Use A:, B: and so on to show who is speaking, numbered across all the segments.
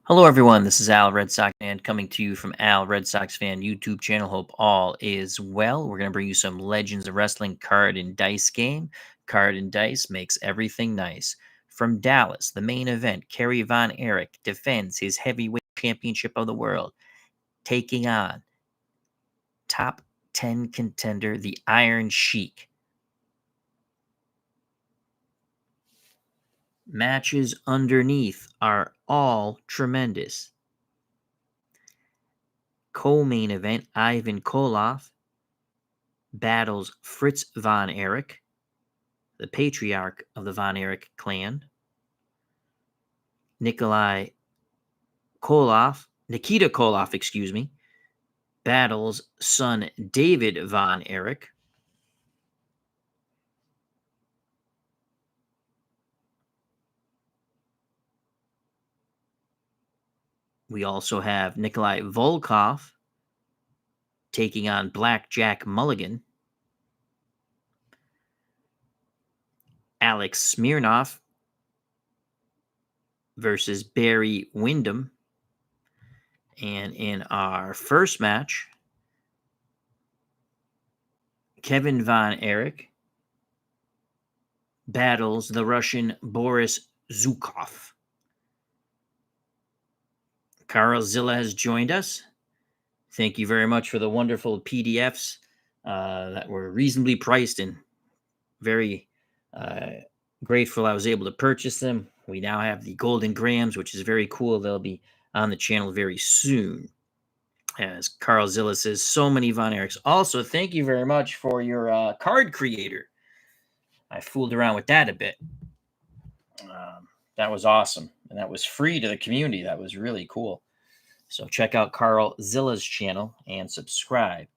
A: Hello, everyone. This is Al Red Sox fan coming to you from Al Red Sox fan YouTube channel. Hope all is well. We're going to bring you some Legends of Wrestling card and dice game. Card and dice makes everything nice. From Dallas, the main event, Kerry Von Erich defends his heavyweight championship of the world, taking on top 10 contender, the Iron Sheik. Matches underneath are all tremendous. Co-main event, Ivan Koloff battles Fritz Von Erich, the patriarch of the Von Erich clan. Nikita Koloff, battles son David Von Erich. We also have Nikolai Volkoff taking on Blackjack Mulligan. Alex Smirnoff versus Barry Windham. And in our first match, Kevin Von Erich battles the Russian Boris Zhukov. Carl Zilla has joined us. Thank you very much for the wonderful PDFs that were reasonably priced and very grateful I was able to purchase them. We now have the Golden Grams, which is very cool. They'll be on the channel very soon. As Carl Zilla says, so many Von Erichs. Also, thank you very much for your card creator. I fooled around with that a bit. That was awesome. And that was free to the community. That was really cool. So check out Carl Zilla's channel and subscribe.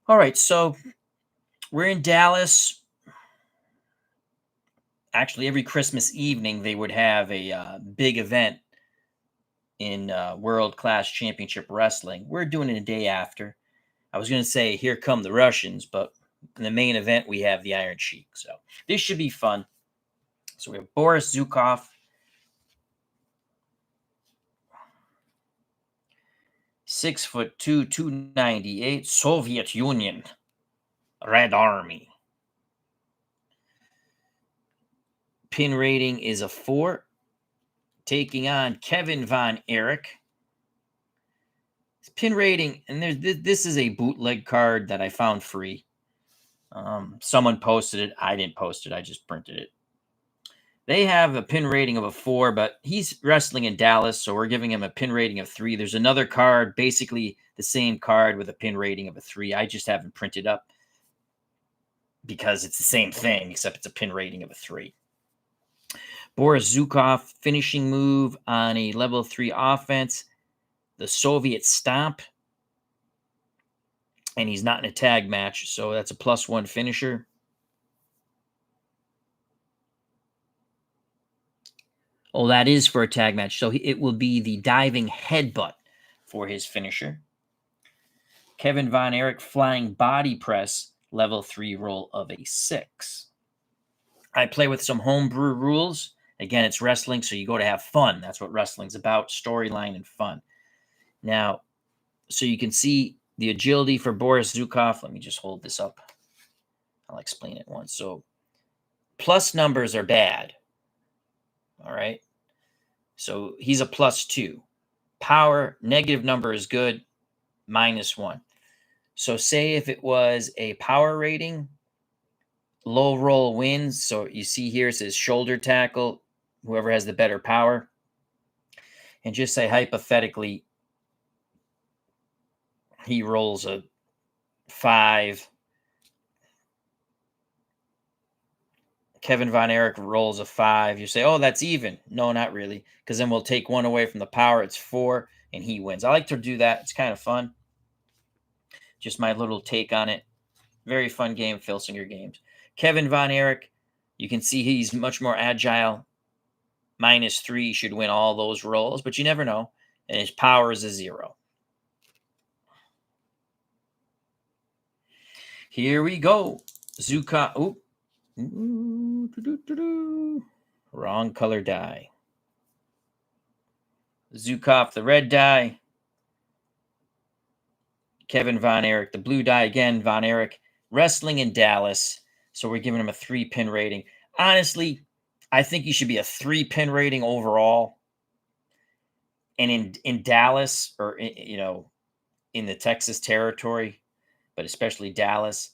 A: All right, so we're in Dallas. Actually, every Christmas evening, they would have a big event in World Class Championship Wrestling. We're doing it a day after. I was going to say, here come the Russians, but in the main event, we have the Iron Sheik. So this should be fun. So we have Boris Zhukov. "6'2", 298, Soviet Union, Red Army. Pin rating is a 4. Taking on Kevin Von Erich. His pin rating, and this is a bootleg card that I found free. Someone posted it. I didn't post it. I just printed it. They have a pin rating of a 4, but he's wrestling in Dallas, so we're giving him a pin rating of 3. There's another card, basically the same card with a pin rating of a 3. I just haven't printed up because it's the same thing, except it's a pin rating of a 3. Boris Zhukov, finishing move on a level 3 offense, the Soviet Stomp. And he's not in a tag match, so that's a +1 finisher. Oh, that is for a tag match. So it will be the diving headbutt for his finisher. Kevin Von Erich, flying body press, level 3 roll of a 6. I play with some homebrew rules. Again, it's wrestling, so you go to have fun. That's what wrestling's about, storyline and fun. Now, so you can see the agility for Boris Zhukov. Let me just hold this up. I'll explain it once. So plus numbers are bad. All right. So he's a +2. Power, negative number is good, -1. So say if it was a power rating, low roll wins. So you see here it says shoulder tackle, whoever has the better power. And just say hypothetically, he rolls a 5. Kevin Von Erich rolls a 5. You say, oh, that's even. No, not really, because then we'll take 1 away from the power. It's 4, and he wins. I like to do that. It's kind of fun. Just my little take on it. Very fun game, Filsinger Games. Kevin Von Erich, you can see he's much more agile. -3 should win all those rolls, but you never know. And his power is a 0. Here we go. Zhukov. Wrong color die. Zhukov, the red die. Kevin Von Erich, the blue die again. Von Erich wrestling in Dallas. So we're giving him a 3-pin rating. Honestly, I think he should be a 3-pin rating overall. And in Dallas, or in the Texas territory, but especially Dallas,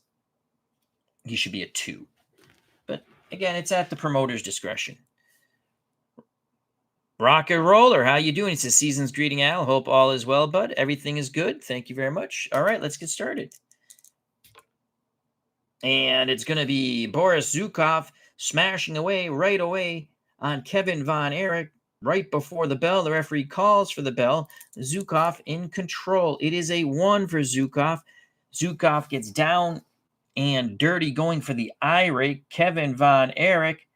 A: he should be a 2. But again, it's at the promoter's discretion. Rock and roller, how you doing? It's a season's greeting, Al. Hope all is well, bud. Everything is good. Thank you very much. All right, let's get started. And it's going to be Boris Zhukov smashing right away on Kevin Von Erich right before the bell. The referee calls for the bell. Zhukov in control. It is a 1 for Zhukov. Zhukov gets down and dirty going for the eye rake. Kevin Von Erich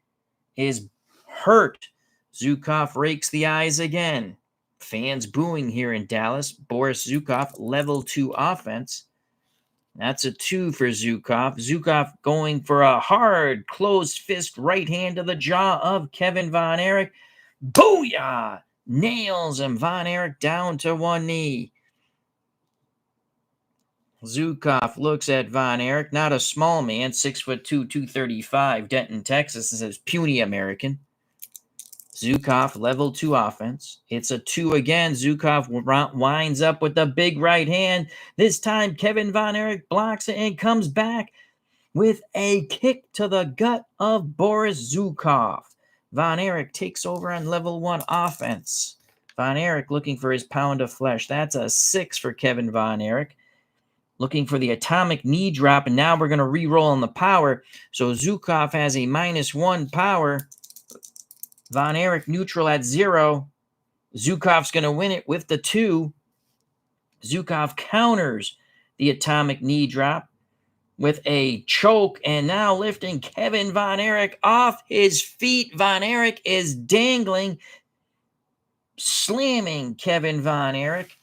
A: is hurt. Zhukov rakes the eyes again. Fans booing here in Dallas. Boris Zhukov, level 2 offense. That's a 2 for Zhukov. Zhukov going for a hard, closed fist right hand to the jaw of Kevin Von Erich. Booyah! Nails him. Von Erich down to one knee. Zhukov looks at Von Erich, not a small man, 6'2", 235, Denton, Texas, and says, puny American. Zhukov, level 2 offense. It's a 2 again. Zhukov winds up with the big right hand. This time, Kevin Von Erich blocks it and comes back with a kick to the gut of Boris Zhukov. Von Erich takes over on level 1 offense. Von Erich looking for his pound of flesh. That's a 6 for Kevin Von Erich. Looking for the atomic knee drop, and now we're going to re-roll on the power. So Zhukov has a -1 power. Von Erich neutral at 0. Zhukov's going to win it with the 2. Zhukov counters the atomic knee drop with a choke, and now lifting Kevin Von Erich off his feet. Von Erich is dangling, slamming Kevin Von Erich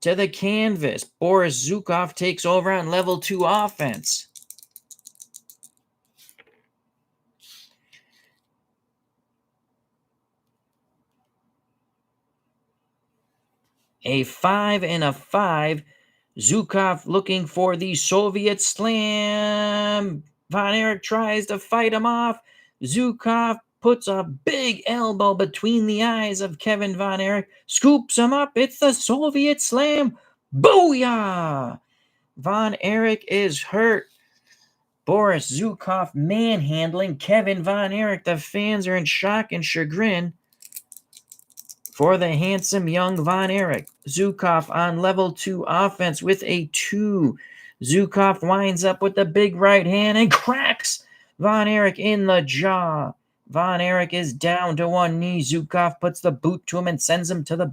A: to the canvas. Boris Zhukov takes over on level 2 offense. A 5 and a 5. Zhukov looking for the Soviet slam. Von Erich tries to fight him off. Zhukov puts a big elbow between the eyes of Kevin Von Erich. Scoops him up. It's the Soviet slam. Booyah! Von Erich is hurt. Boris Zhukov manhandling Kevin Von Erich. The fans are in shock and chagrin for the handsome young Von Erich. Zhukov on level 2 offense with a 2. Zhukov winds up with the big right hand and cracks Von Erich in the jaw. Von Erich is down to one knee. Zhukov puts the boot to him and sends him to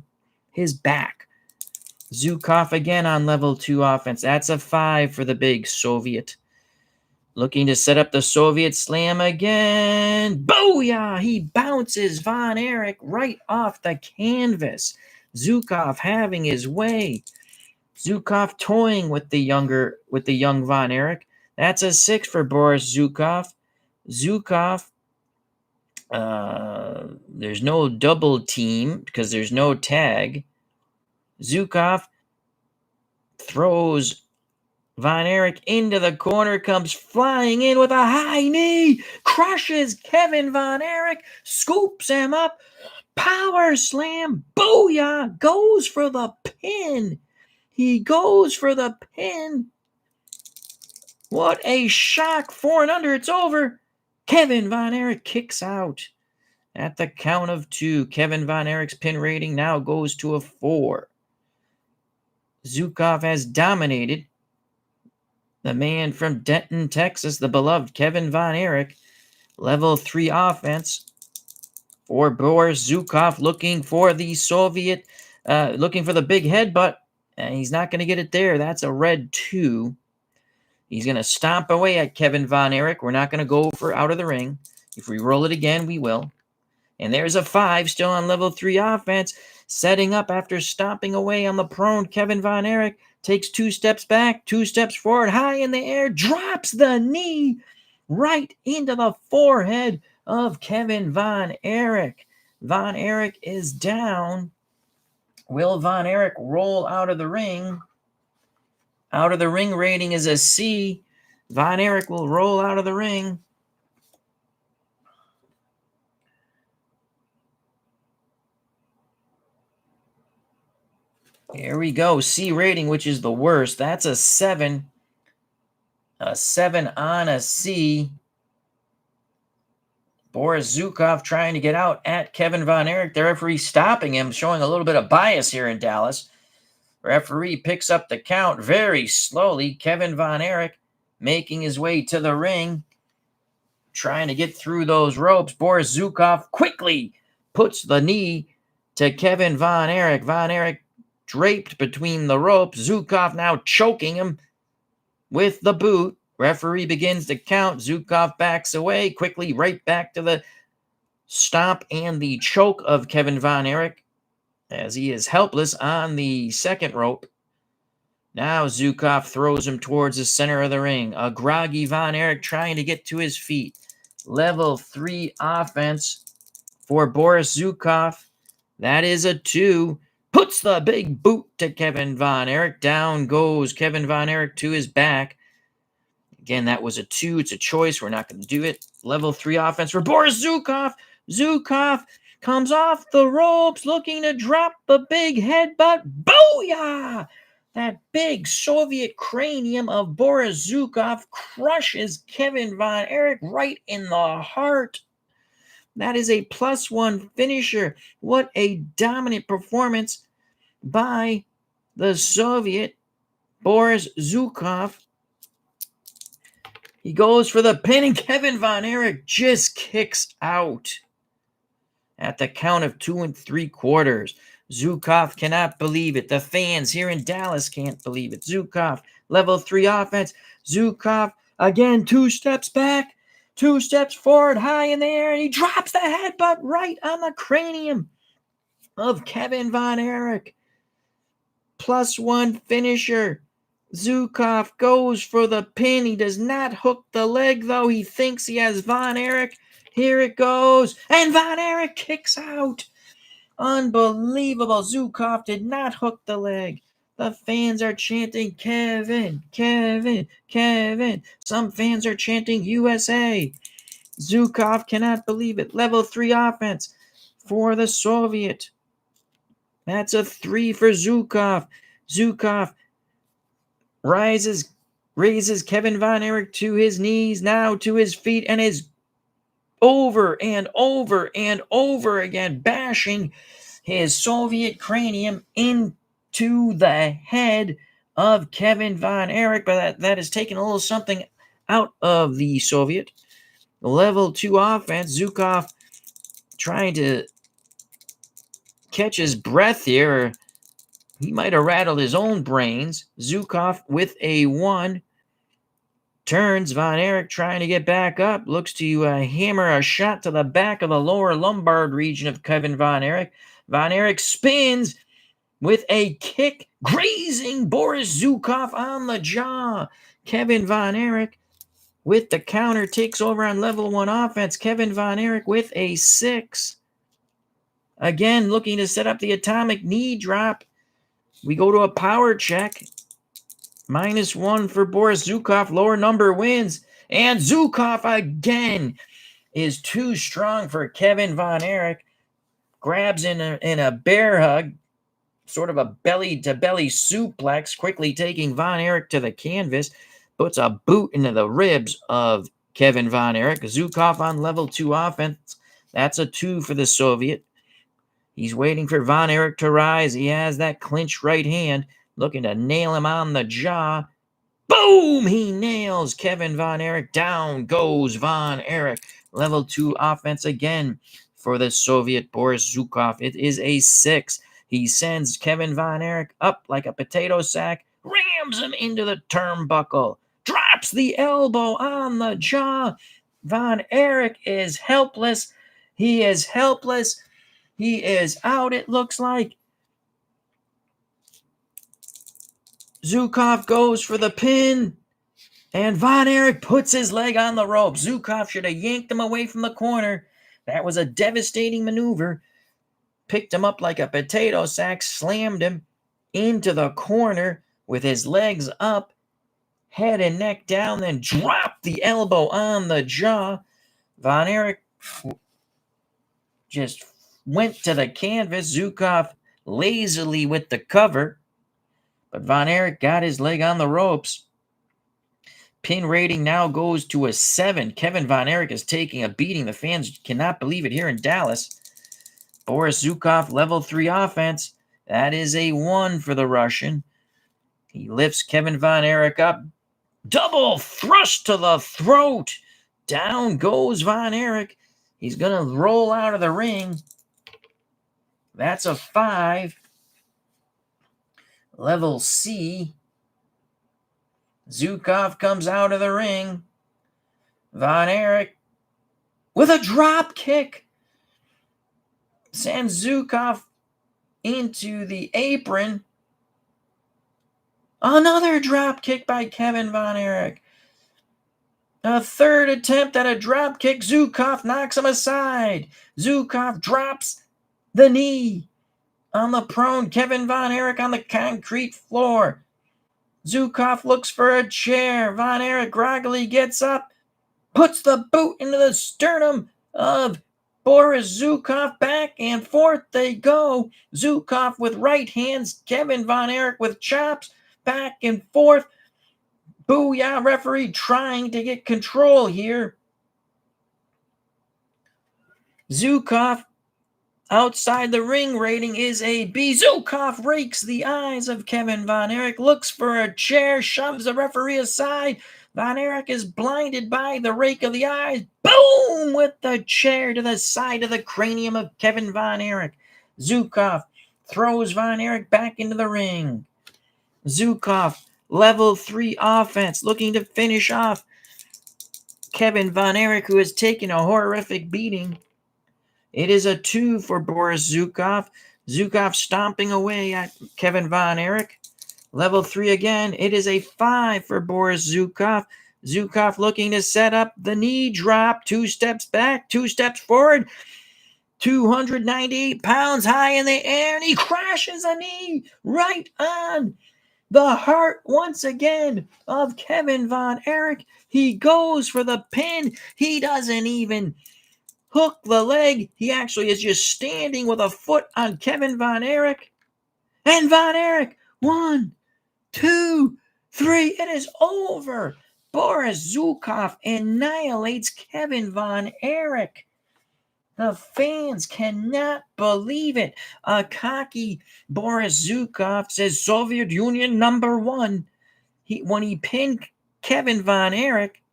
A: his back. Zhukov again on level 2 offense. That's a 5 for the big Soviet. Looking to set up the Soviet slam again. Booyah! He bounces Von Erich right off the canvas. Zhukov having his way. Zhukov toying with the young Von Erich. That's a 6 for Boris Zhukov. Zhukov, there's no double team because there's no tag. Zhukov throws Von Erich into the corner, comes flying in with a high knee, crushes Kevin Von Erich, scoops him up, power slam, booyah, goes for the pin. He goes for the pin. What a shock, 4 and under, it's over. Kevin Von Erich kicks out. At the count of 2, Kevin Von Erich's pin rating now goes to a 4. Zhukov has dominated. The man from Denton, Texas, the beloved Kevin Von Erich, level 3 offense for Boris Zhukov, looking for the Soviet, looking for the big headbutt, and he's not going to get it there. That's a red 2. He's going to stomp away at Kevin Von Erich. We're not going to go for out of the ring. If we roll it again, we will. And there's a 5 still on level 3 offense, setting up after stomping away on the prone Kevin Von Erich. Takes 2 steps back, 2 steps forward, high in the air, drops the knee right into the forehead of Kevin Von Erich. Von Erich is down. Will Von Erich roll out of the ring? Out of the ring rating is a C. Von Erich will roll out of the ring. Here we go. C rating, which is the worst. That's a 7. A 7 on a C. Boris Zhukov trying to get out at Kevin Von Erich. The referee stopping him, showing a little bit of bias here in Dallas. Referee picks up the count very slowly. Kevin Von Erich making his way to the ring, trying to get through those ropes. Boris Zhukov quickly puts the knee to Kevin Von Erich. Von Erich draped between the ropes. Zhukov now choking him with the boot. Referee begins to count. Zhukov backs away quickly, right back to the stomp and the choke of Kevin Von Erich as he is helpless on the second rope. Now Zhukov throws him towards the center of the ring. A groggy Von Erich trying to get to his feet. Level 3 offense for Boris Zhukov. That is a 2. Puts the big boot to Kevin Von Erich. Down goes Kevin Von Erich to his back. Again, that was a 2. It's a choice. We're not going to do it. Level 3 offense for Boris Zhukov. Zhukov comes off the ropes looking to drop the big headbutt. Booyah! That big Soviet cranium of Boris Zhukov crushes Kevin Von Erich right in the heart. That is a +1 finisher. What a dominant performance by the Soviet Boris Zhukov. He goes for the pin, and Kevin Von Erich just kicks out at the count of 2 3/4. Zhukov cannot believe it. The fans here in Dallas can't believe it. Zhukov, level 3 offense. Zhukov, again, 2 steps back, 2 steps forward, high in the air, and he drops the headbutt right on the cranium of Kevin Von Erich. +1 finisher. Zhukov goes for the pin. He does not hook the leg, though. He thinks he has Von Erich. Here it goes. And Von Erich kicks out. Unbelievable. Zhukov did not hook the leg. The fans are chanting, Kevin, Kevin, Kevin. Some fans are chanting USA. Zhukov cannot believe it. Level 3 offense for the Soviet. That's a 3 for Zhukov. Zhukov raises Kevin Von Erich to his knees, now to his feet, and is over and over and over again bashing his Soviet cranium into the head of Kevin Von Erich. But that has taken a little something out of the Soviet. Level 2 offense. Zhukov trying to catch his breath here. He might have rattled his own brains. Zhukov with a 1. Turns. Von Erich trying to get back up. Looks to hammer a shot to the back of the lower lumbar region of Kevin Von Erich. Von Erich spins with a kick, grazing Boris Zhukov on the jaw. Kevin Von Erich with the counter takes over on level 1 offense. Kevin Von Erich with a 6. Again, looking to set up the atomic knee drop. We go to a power check. -1 for Boris Zhukov. Lower number wins. And Zhukov again is too strong for Kevin Von Erich. Grabs in a bear hug. Sort of a belly-to-belly suplex. Quickly taking Von Erich to the canvas. Puts a boot into the ribs of Kevin Von Erich. Zhukov on level 2 offense. That's a 2 for the Soviet. He's waiting for Von Erich to rise. He has that clenched right hand, looking to nail him on the jaw. Boom! He nails Kevin Von Erich. Down goes Von Erich. Level 2 offense again for the Soviet Boris Zhukov. It is a 6. He sends Kevin Von Erich up like a potato sack, rams him into the turnbuckle, drops the elbow on the jaw. Von Erich is helpless. He is helpless. He is out, it looks like. Zhukov goes for the pin, and Von Erich puts his leg on the rope. Zhukov should have yanked him away from the corner. That was a devastating maneuver. picked him up like a potato sack, slammed him into the corner with his legs up, head and neck down, then dropped the elbow on the jaw. Von Erich just went to the canvas. Zhukov lazily with the cover, but Von Erich got his leg on the ropes. Pin rating now goes to a 7. Kevin Von Erich is taking a beating. The fans cannot believe it here in Dallas. Boris Zhukov, level 3 offense. That is a 1 for the Russian. He lifts Kevin Von Erich up. Double thrust to the throat. Down goes Von Erich. He's going to roll out of the ring. That's a 5. Level C. Zhukov comes out of the ring. Von Erich with a drop kick sends Zhukov into the apron. Another drop kick by Kevin Von Erich. A third attempt at a drop kick. Zhukov knocks him aside. Zhukov drops the knee on the prone Kevin Von Erich on the concrete floor. Zhukov looks for a chair. Von Erich groggily gets up, puts the boot into the sternum of Boris Zhukov. Back and forth they go. Zhukov with right hands, Kevin Von Erich with chops. Back and forth. Booyah, referee trying to get control here. Zhukov outside the ring rating is a B. Zhukov rakes the eyes of Kevin Von Erich, looks for a chair, shoves the referee aside. Von Erich is blinded by the rake of the eyes. Boom! With the chair to the side of the cranium of Kevin Von Erich. Zhukov throws Von Erich back into the ring. Zhukov, level 3 offense, looking to finish off Kevin Von Erich, who has taken a horrific beating. It is a 2 for Boris Zhukov. Zhukov stomping away at Kevin Von Erich. Level 3 again. It is a 5 for Boris Zhukov. Zhukov looking to set up the knee drop. 2 steps back, 2 steps forward. 298 pounds high in the air, and he crashes a knee right on the heart once again of Kevin Von Erich. He goes for the pin. He doesn't even hook the leg. He actually is just standing with a foot on Kevin Von Erich. And Von Erich, 1, 2, 3. It is over. Boris Zhukov annihilates Kevin Von Erich. The fans cannot believe it. A cocky Boris Zhukov says Soviet Union #1. When he pinned Kevin Von Erich,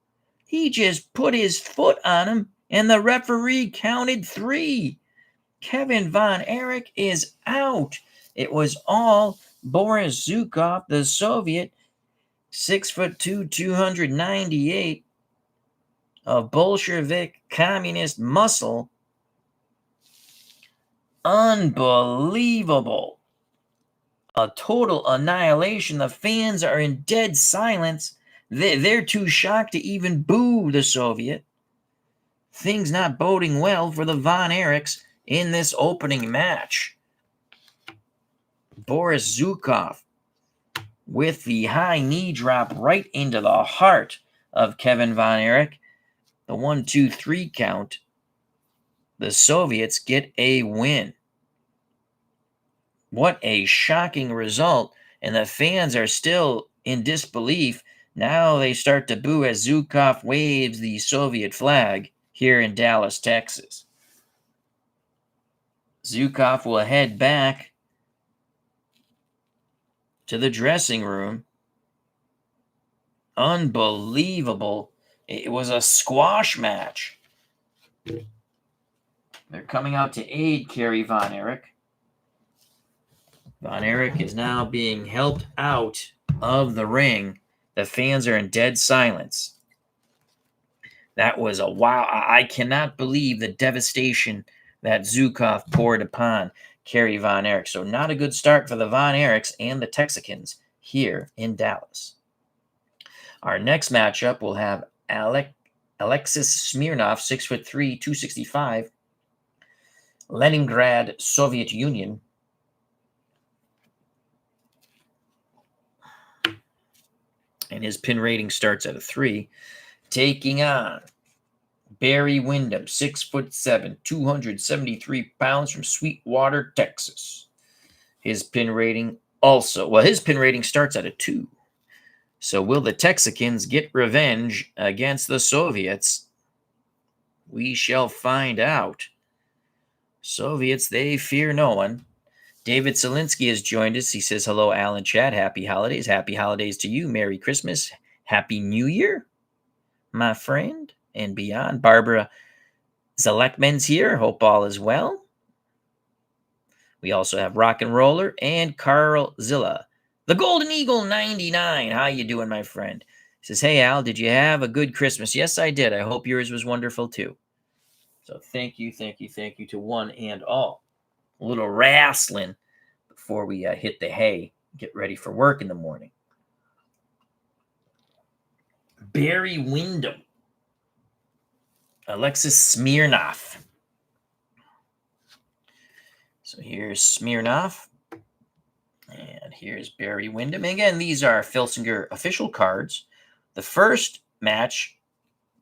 A: he just put his foot on him, and the referee counted 3. Kevin Von Erich is out. It was all Boris Zhukov, the Soviet, 6'2", 298, a Bolshevik communist muscle. Unbelievable. A total annihilation. The fans are in dead silence. They're too shocked to even boo the Soviet. Things not boding well for the Von Erichs in this opening match. Boris Zhukov with the high knee drop right into the heart of Kevin Von Erich. The 1, 2, 3 count. The Soviets get a win. What a shocking result. And the fans are still in disbelief. Now they start to boo as Zhukov waves the Soviet flag here in Dallas, Texas. Zhukov will head back to the dressing room. Unbelievable. It was a squash match. They're coming out to aid Kerry Von Erich. Von Erich is now being helped out of the ring. The fans are in dead silence. That was a wow. I cannot believe the devastation that Zhukov poured upon Kerry Von Erich. So not a good start for the Von Erichs and the Texicans here in Dallas. Our next matchup will have Alexis Smirnoff, 6'3", 265, Leningrad, Soviet Union. And his pin rating starts at a 3. Taking on Barry Windham, 6'7", 273 pounds from Sweetwater, Texas. His pin rating his pin rating starts at a 2. So will the Texicans get revenge against the Soviets? We shall find out. Soviets, they fear no one. David Selinsky has joined us. He says, hello, Alan Chad. Happy holidays. Happy holidays to you. Merry Christmas. Happy New Year, my friend, and beyond. Barbara Zalekman's here. Hope all is well. We also have Rock and Roller and Carl Zilla. The Golden Eagle 99. How you doing, my friend? He says, hey, Al, did you have a good Christmas? Yes, I did. I hope yours was wonderful, too. So thank you to one and all. A little wrestling before we hit the hay, get ready for work in the morning. Barry Windham. Alexis Smirnoff. So here's Smirnoff. And here's Barry Windham. Again, these are Filsinger official cards. The first match,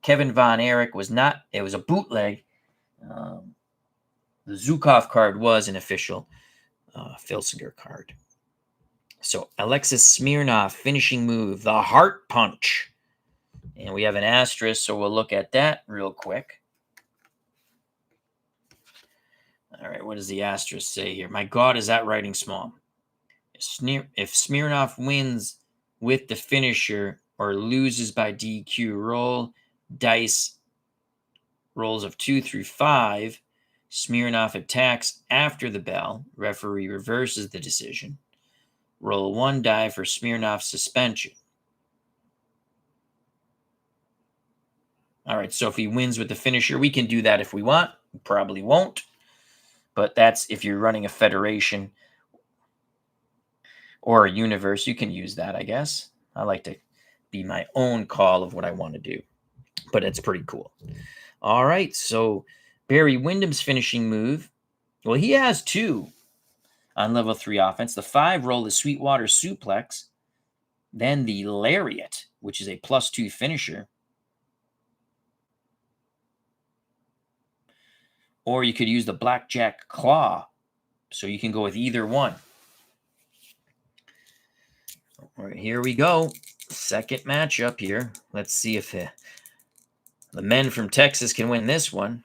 A: Kevin Von Erich, was not, it was a bootleg. The Zhukov card was an official Filsinger card. So Alexis Smirnoff, finishing move, the Heart Punch. And we have an asterisk, so we'll look at that real quick. All right, what does the asterisk say here? My God, is that writing small? If Smirnoff wins with the finisher or loses by DQ, roll dice rolls of 2 through 5. Smirnoff attacks after the bell. Referee reverses the decision. Roll 1 die for Smirnoff's suspension. All right, so if he wins with the finisher, we can do that if we want. We probably won't. But that's if you're running a federation or a universe, you can use that, I guess. I like to be my own call of what I want to do. But it's pretty cool. All right, so Barry Windham's finishing move. Well, he has 2 on level 3 offense. The 5 roll is Sweetwater Suplex. Then the Lariat, which is a +2 finisher. Or you could use the Blackjack Claw. So you can go with either one. All right, here we go. Second matchup here. Let's see if the men from Texas can win this one.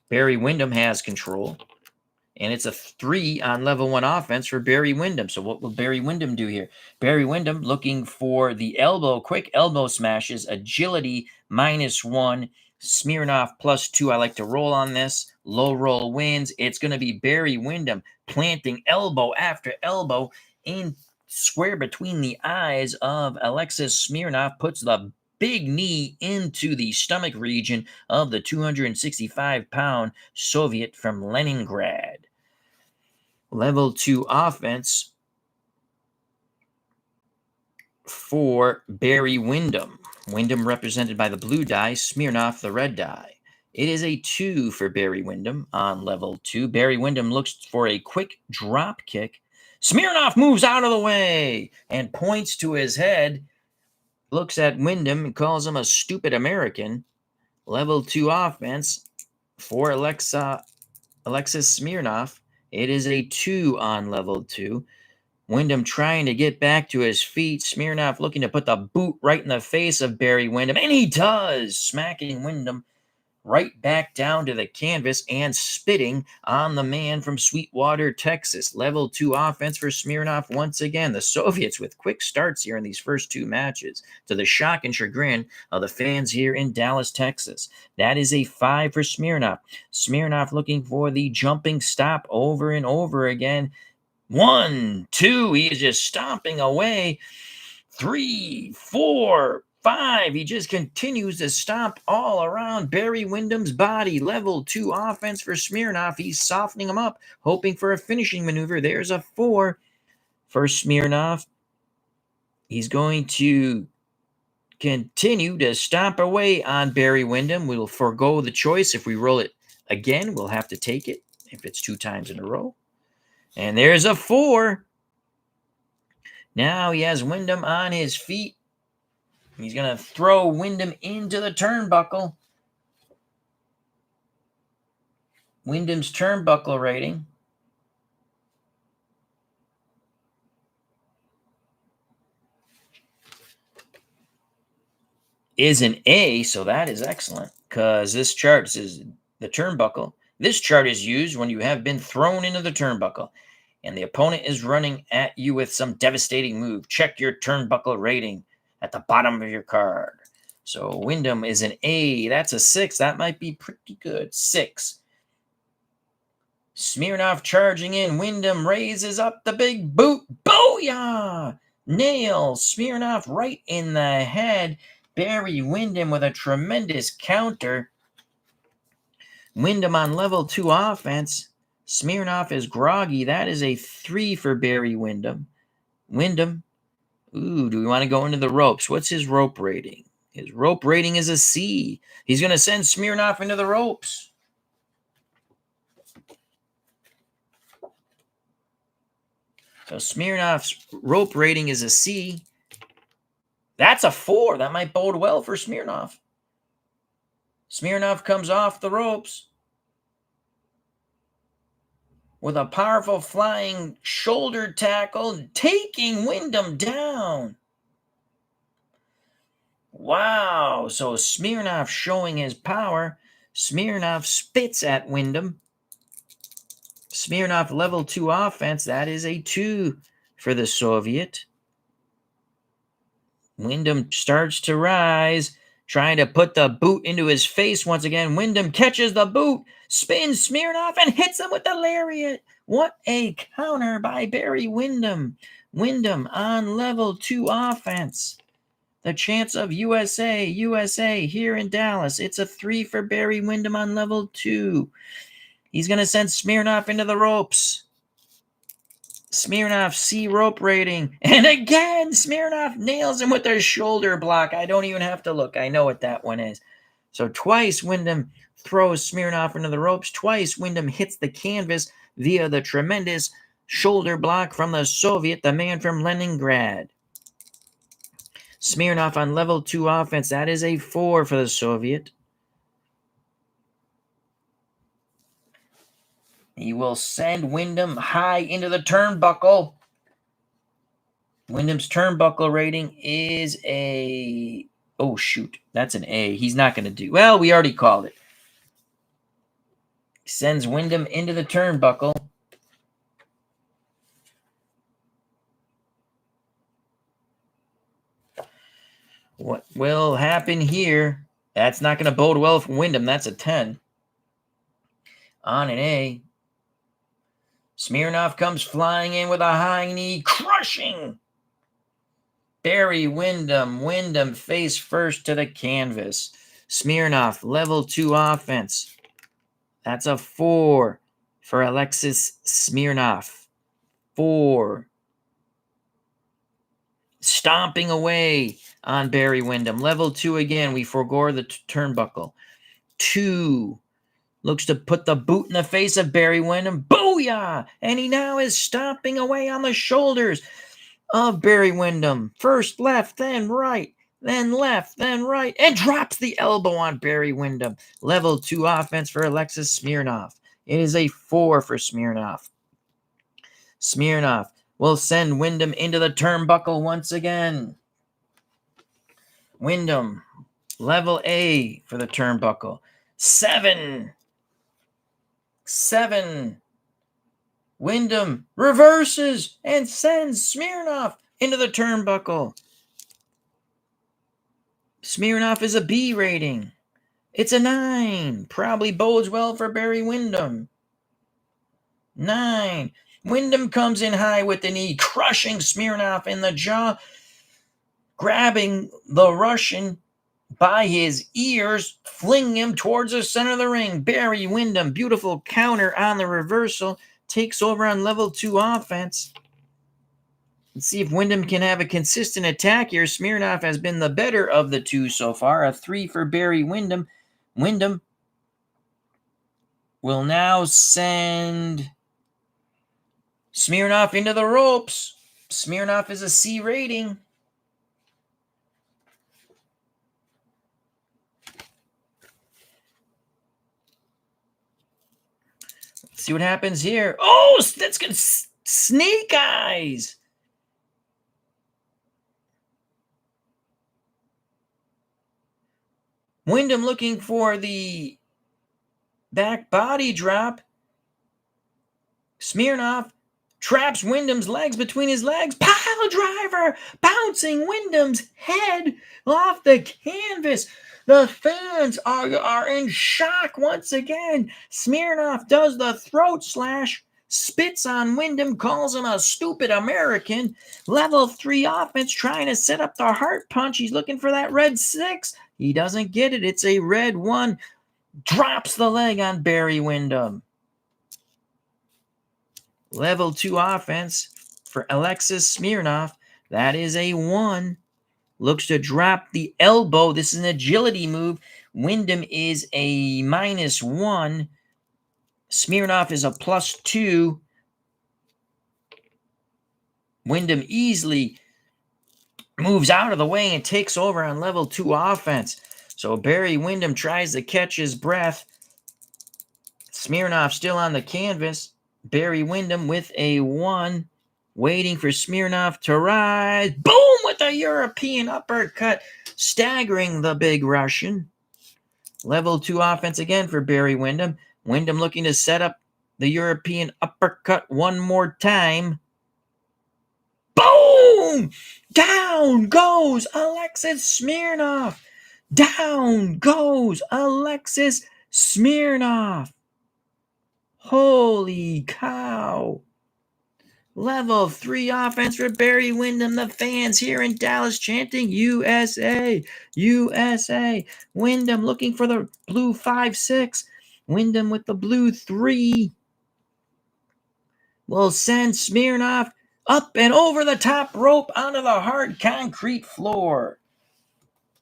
A: Barry Windham has control. And it's a 3 on level 1 offense for Barry Windham. So what will Barry Windham do here? Barry Windham looking for the elbow, quick elbow smashes, agility -1, Smirnoff +2. I like to roll on this. Low roll wins. It's going to be Barry Windham planting elbow after elbow in square between the eyes of Alexis Smirnoff. Puts the big knee into the stomach region of the 265-pound Soviet from Leningrad. Level 2 offense for Barry Windham. Windham represented by the blue die, Smirnoff the red die. It is a 2 for Barry Windham on level 2. Barry Windham looks for a quick drop kick. Smirnoff moves out of the way and points to his head, looks at Windham and calls him a stupid American. Level 2 offense for Alexis Smirnoff. It is a 2 on level 2. Windham trying to get back to his feet. Smirnoff looking to put the boot right in the face of Barry Windham. And he does, smacking Windham right back down to the canvas and spitting on the man from Sweetwater, Texas. Level 2 offense for Smirnoff once again. The Soviets with quick starts here in these first 2 matches, to the shock and chagrin of the fans here in Dallas, Texas. That is a 5 for Smirnoff. Smirnoff looking for the jumping stop over and over again. 1, 2, he is just stomping away. 3, 4, 5. He just continues to stomp all around Barry Windham's body. Level 2 offense for Smirnoff. He's softening him up, hoping for a finishing maneuver. There's a 4 for Smirnoff. He's going to continue to stomp away on Barry Windham. We'll forego the choice if we roll it Again, we'll have to take it if it's 2 times in a row. And there's a 4. Now he has Windham on his feet. He's going to throw Windham into the turnbuckle. Windham's turnbuckle rating is an A, so that is excellent, because this chart is the turnbuckle. This chart is used when you have been thrown into the turnbuckle and the opponent is running at you with some devastating move. Check your turnbuckle rating at the bottom of your card. So Windham is an A. That's a 6. That might be pretty good. 6. Smirnoff charging in. Windham raises up the big boot. Booyah! Nails Smirnoff right in the head. Barry Windham with a tremendous counter. Windham on level 2 offense. Smirnoff is groggy. That is a 3 for Barry Windham. Windham. Ooh, do we want to go into the ropes? What's his rope rating? His rope rating is a C. He's going to send Smirnoff into the ropes. So Smirnoff's rope rating is a C. That's a 4. That might bode well for Smirnoff. Smirnoff comes off the ropes with a powerful flying shoulder tackle, taking Windham down. Wow. So Smirnoff showing his power. Smirnoff spits at Windham. Smirnoff level 2 offense. That is a 2 for the Soviet. Windham starts to rise, trying to put the boot into his face once again. Windham catches the boot, spins Smirnoff, and hits him with the lariat. What a counter by Barry Windham. Windham on level 2 offense. The chance of USA here in Dallas. It's a 3 for Barry Windham on level 2. He's going to send Smirnoff into the ropes. Smirnoff C rope rating. And again, Smirnoff nails him with a shoulder block. I don't even have to look. I know what that one is. So twice Windham throws Smirnoff into the ropes. Twice Windham hits the canvas via the tremendous shoulder block from the Soviet, the man from Leningrad. Smirnoff on level 2 offense. That is a 4 for the Soviet. He will send Windham high into the turnbuckle. Windham's turnbuckle rating is a... Oh, shoot. That's an A. He's not going to do... Well, we already called it. He sends Windham into the turnbuckle. What will happen here? That's not going to bode well for Windham. That's a 10. On an A. Smirnoff comes flying in with a high knee, crushing Barry Windham. Windham face first to the canvas. Smirnoff, level 2 offense. That's a 4 for Alexis Smirnoff. 4. Stomping away on Barry Windham. Level 2 again. We forego the turnbuckle. 2. Looks to put the boot in the face of Barry Windham. Booyah! And he now is stomping away on the shoulders of Barry Windham. First left, then right, then left, then right, and drops the elbow on Barry Windham. Level 2 offense for Alexis Smirnoff. It is a 4 for Smirnoff. Smirnoff will send Windham into the turnbuckle once again. Windham, level A for the turnbuckle. 7. Windham reverses and sends Smirnoff into the turnbuckle. Smirnoff is a B rating. It's a 9. Probably bodes well for Barry Windham. 9. Windham comes in high with the knee, crushing Smirnoff in the jaw, grabbing the Russian by his ears, flinging him towards the center of the ring. Barry Windham, beautiful counter on the reversal, takes over on level 2 offense. Let's see if Windham can have a consistent attack here. Smirnoff has been the better of the two so far. A 3 for Barry Windham. Windham will now send Smirnoff into the ropes. Smirnoff is a C rating. Let's see what happens here. Oh, that's good. Snake eyes. Windham looking for the back body drop. Smirnoff traps Windham's legs between his legs. Pile driver bouncing Windham's head off the canvas. The fans are in shock once again. Smirnoff does the throat slash, spits on Windham, calls him a stupid American. Level 3 offense trying to set up the heart punch. He's looking for that red 6. He doesn't get it. It's a red 1. Drops the leg on Barry Windham. Level 2 offense for Alexis Smirnoff. That is a 1. Looks to drop the elbow. This is an agility move. Windham is a -1. Smirnoff is a +2. Windham easily moves out of the way and takes over on level 2 offense. So Barry Windham tries to catch his breath. Smirnoff still on the canvas. Barry Windham with a 1. Waiting for Smirnoff to rise. Boom! With a European uppercut. Staggering the big Russian. Level 2 offense again for Barry Windham. Windham looking to set up the European uppercut one more time. Boom! Down goes Alexis Smirnoff. Down goes Alexis Smirnoff. Holy cow. Level 3 offense for Barry Windham. The fans here in Dallas chanting USA, USA. Windham looking for the blue 5-6. Windham with the blue 3. Will send Smirnoff up and over the top rope onto the hard concrete floor.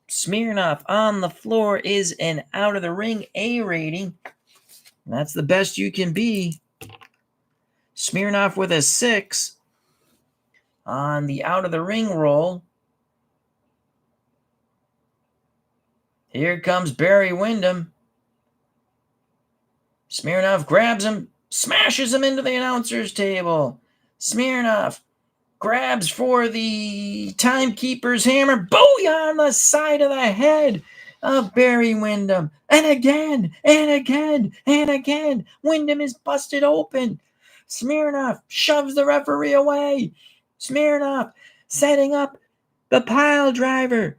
A: Smirnoff on the floor is an out of the ring A rating. That's the best you can be. Smirnoff with a 6 on the out of the ring roll. Here comes Barry Windham. Smirnoff grabs him, smashes him into the announcer's table. Smirnoff grabs for the timekeeper's hammer. Booyah on the side of the head of Barry Windham. And again, and again, and again. Windham is busted open. Smirnoff shoves the referee away. Smirnoff setting up the pile driver.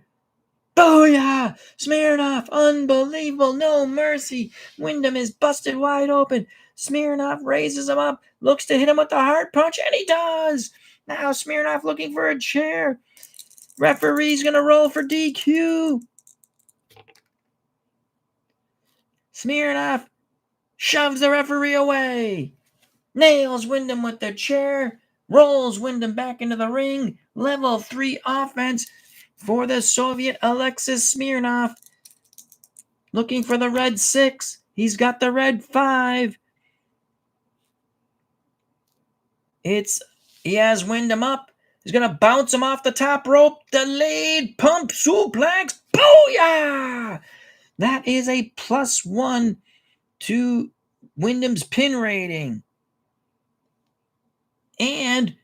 A: Booyah! Smirnoff, unbelievable, no mercy. Windham is busted wide open. Smirnoff raises him up, looks to hit him with the heart punch, and he does. Now Smirnoff looking for a chair. Referee's going to roll for DQ. Smirnoff shoves the referee away. Nails Windham with the chair. Rolls Windham back into the ring. Level 3 offense for the Soviet Alexis Smirnoff. Looking for the red 6. He's got the red 5. He has Windham up. He's going to bounce him off the top rope. Delayed pump suplex. Booyah! That is a +1 to Windham's pin rating. And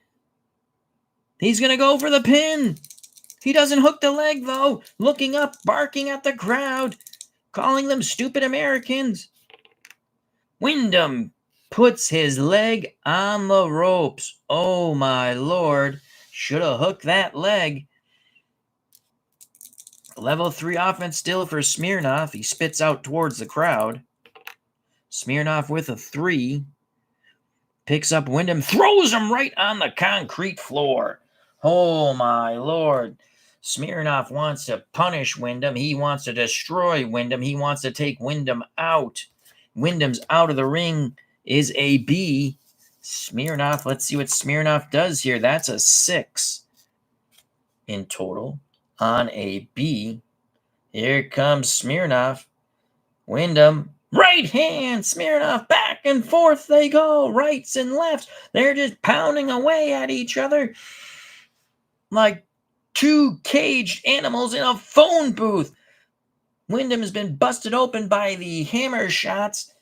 A: he's going to go for the pin. He doesn't hook the leg, though. Looking up, barking at the crowd, calling them stupid Americans. Windham puts his leg on the ropes. Oh, my Lord. Should have hooked that leg. Level 3 offense still for Smirnoff. He spits out towards the crowd. Smirnoff with a 3. Picks up Windham, throws him right on the concrete floor. Oh, my Lord. Smirnoff wants to punish Windham. He wants to destroy Windham. He wants to take Windham out. Windham's out of the ring is a B. Smirnoff, let's see what Smirnoff does here. That's a 6 in total on a B. Here comes Smirnoff. Windham Right hand, Smirnoff, back and forth they go, rights and lefts. They're just pounding away at each other like two caged animals in a phone booth. Windham has been busted open by the hammer shots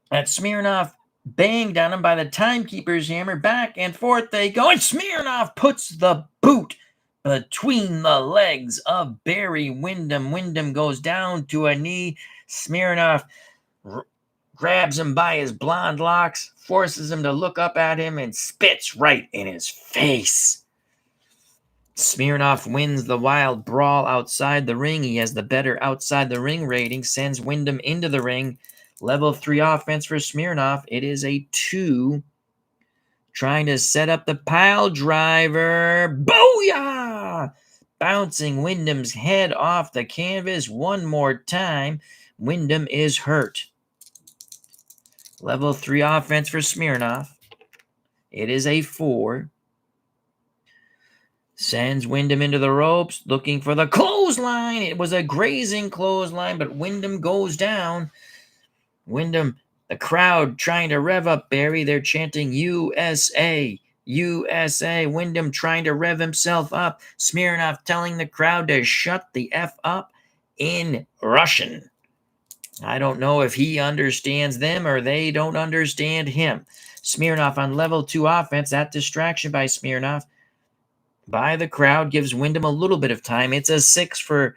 A: that Smirnoff banged on him by the timekeeper's hammer. Back and forth they go, and Smirnoff puts the boot between the legs of Barry Windham. Windham goes down to a knee. Smirnoff grabs him by his blonde locks, forces him to look up at him, and spits right in his face. Smirnoff wins the wild brawl outside the ring. He has the better outside the ring rating, sends Windham into the ring. Level 3 offense for Smirnoff. It is a 2. Trying to set up the pile driver. Booyah! Bouncing Windham's head off the canvas one more time. Windham is hurt. Level 3 offense for Smirnoff. It is a 4. Sends Windham into the ropes, looking for the clothesline. It was a grazing clothesline, but Windham goes down. Windham, the crowd trying to rev up Barry. They're chanting USA, USA. Windham trying to rev himself up. Smirnoff telling the crowd to shut the F up in Russian. I don't know if he understands them or they don't understand him. Smirnoff on level 2 offense. That distraction by Smirnoff by the crowd gives Windham a little bit of time. It's a 6 for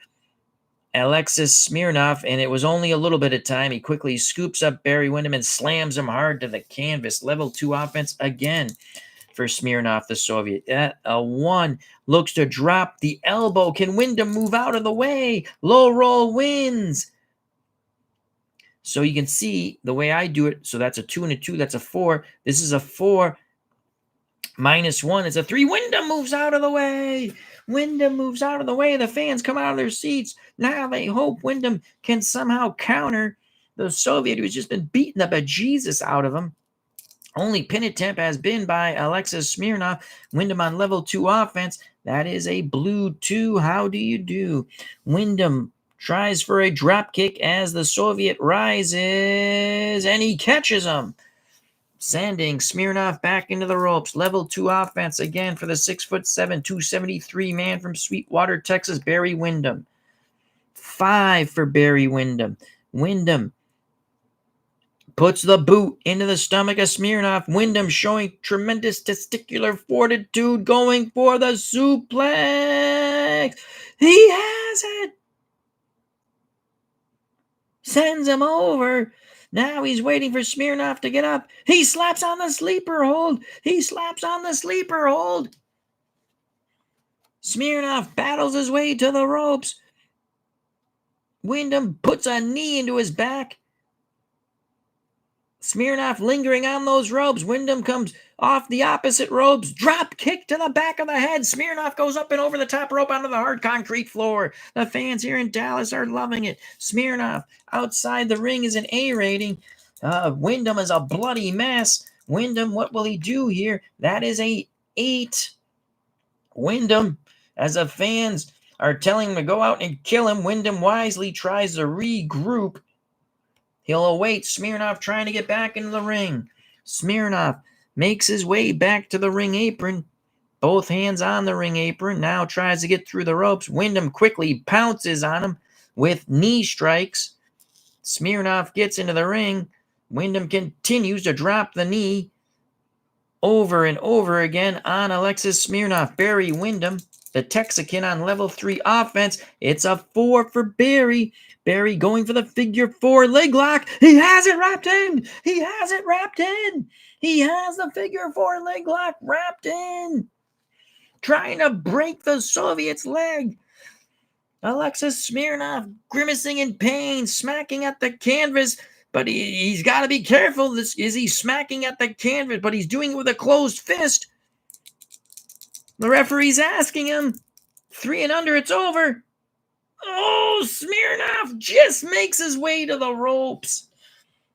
A: Alexis Smirnoff, and it was only a little bit of time. He quickly scoops up Barry Windham and slams him hard to the canvas. Level 2 offense again for Smirnoff, the Soviet. A 1 looks to drop the elbow. Can Windham move out of the way? Low roll wins. So you can see the way I do it. So that's a 2 and a 2. That's a 4. This is a 4 minus 1. It's a 3. Windham moves out of the way. Windham moves out of the way. The fans come out of their seats. Now they hope Windham can somehow counter the Soviet who's just been beating the bejesus out of him. Only pin attempt has been by Alexis Smirnoff. Windham on level 2 offense. That is a blue 2. How do you do? Windham tries for a drop kick as the Soviet rises, and he catches him, sending Smirnoff back into the ropes. Level 2 offense again for the 6'7", 273 man from Sweetwater, Texas, Barry Windham. 5 for Barry Windham. Windham puts the boot into the stomach of Smirnoff. Windham showing tremendous testicular fortitude, going for the suplex. He has it. Sends him over. Now he's waiting for Smirnoff to get up. He slaps on the sleeper hold. He slaps on the sleeper hold. Smirnoff battles his way to the ropes. Windham puts a knee into his back. Smirnoff lingering on those ropes. Windham comes off the opposite ropes. Drop kick to the back of the head. Smirnoff goes up and over the top rope onto the hard concrete floor. The fans here in Dallas are loving it. Smirnoff outside the ring is an A rating. Windham is a bloody mess. Windham, what will he do here? That is a 8. Windham, as the fans are telling him to go out and kill him, Windham wisely tries to regroup. He'll await Smirnoff trying to get back into the ring. Smirnoff makes his way back to the ring apron. Both hands on the ring apron. Now tries to get through the ropes. Windham quickly pounces on him with knee strikes. Smirnoff gets into the ring. Windham continues to drop the knee over and over again on Alexis Smirnoff. Barry Windham, the Texican on level 3 offense. It's a 4 for Barry. Barry going for the figure 4 leg lock. He has it wrapped in. He has it wrapped in. He has the figure 4 leg lock wrapped in. Trying to break the Soviet's leg. Alexis Smirnoff grimacing in pain, smacking at the canvas. But he's got to be careful. Is he smacking at the canvas? But he's doing it with a closed fist. The referee's asking him. 3 and under, it's over. Oh, Smirnoff just makes his way to the ropes.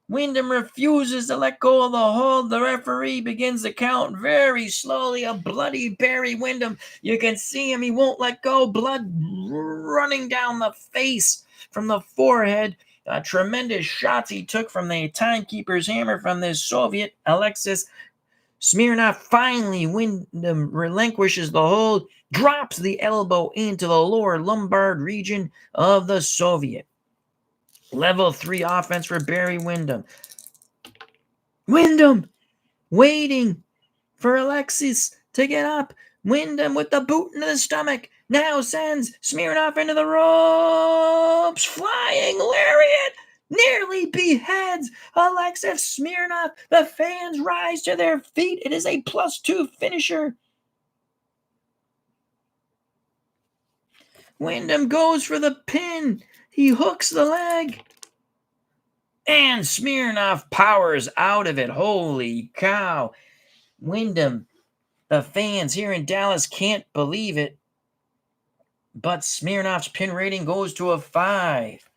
A: Windham refuses to let go of the hold. The referee begins to count very slowly. A bloody Barry Windham. You can see him. He won't let go. Blood running down the face from the forehead. The tremendous shots he took from the timekeeper's hammer from this Soviet, Alexis Smirnoff. Finally, Windham relinquishes the hold, drops the elbow into the lower lumbar region of the Soviet. Level 3 offense for Barry Windham. Windham waiting for Alexis to get up. Windham with the boot into the stomach now sends Smirnoff into the ropes. Flying lariat nearly beheads Alexis Smirnoff. The fans rise to their feet. It is a +2 finisher. Windham goes for the pin. He hooks the leg. And Smirnoff powers out of it. Holy cow. Windham, the fans here in Dallas can't believe it. But Smirnoff's pin rating goes to a 5.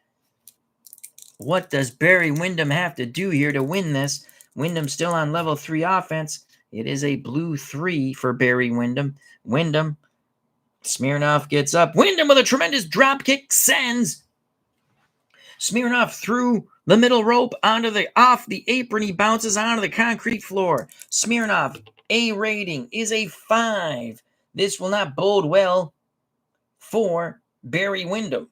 A: What does Barry Windham have to do here to win this? Windham still on level 3 offense. It is a blue 3 for Barry Windham. Smirnoff gets up. Windham with a tremendous drop kick sends Smirnoff through the middle rope off the apron. He bounces onto the concrete floor. Smirnoff, A rating is a 5. This will not bode well for Barry Windham.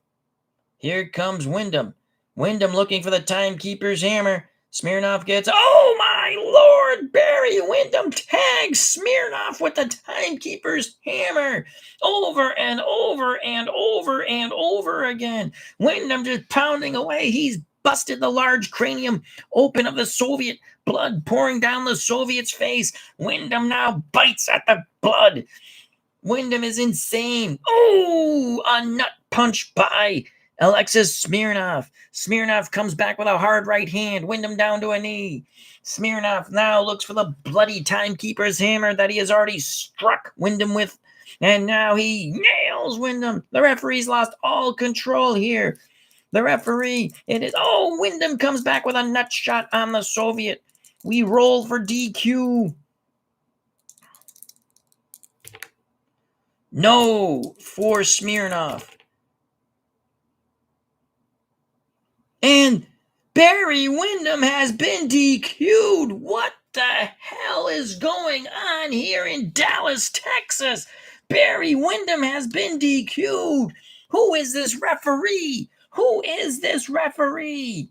A: Here comes Windham. Windham looking for the timekeeper's hammer. Smirnoff gets, oh my lord, Barry Windham tags Smirnoff with the timekeeper's hammer over and over and over and over again. Windham just pounding away. He's busted the large cranium open of the Soviet, blood pouring down the Soviet's face. Windham now bites at the blood. Windham is insane. Oh, a nut punch by Alexis Smirnoff. Smirnoff comes back with a hard right hand. Windham down to a knee. Smirnoff now looks for the bloody timekeeper's hammer that he has already struck Windham with. And now he nails Windham. The referee's lost all control here. The referee, Windham comes back with a nut shot on the Soviet. We roll for DQ. No for Smirnoff. And Barry Windham has been DQ'd. What the hell is going on here in Dallas, Texas? Barry Windham has been DQ'd. Who is this referee? Who is this referee?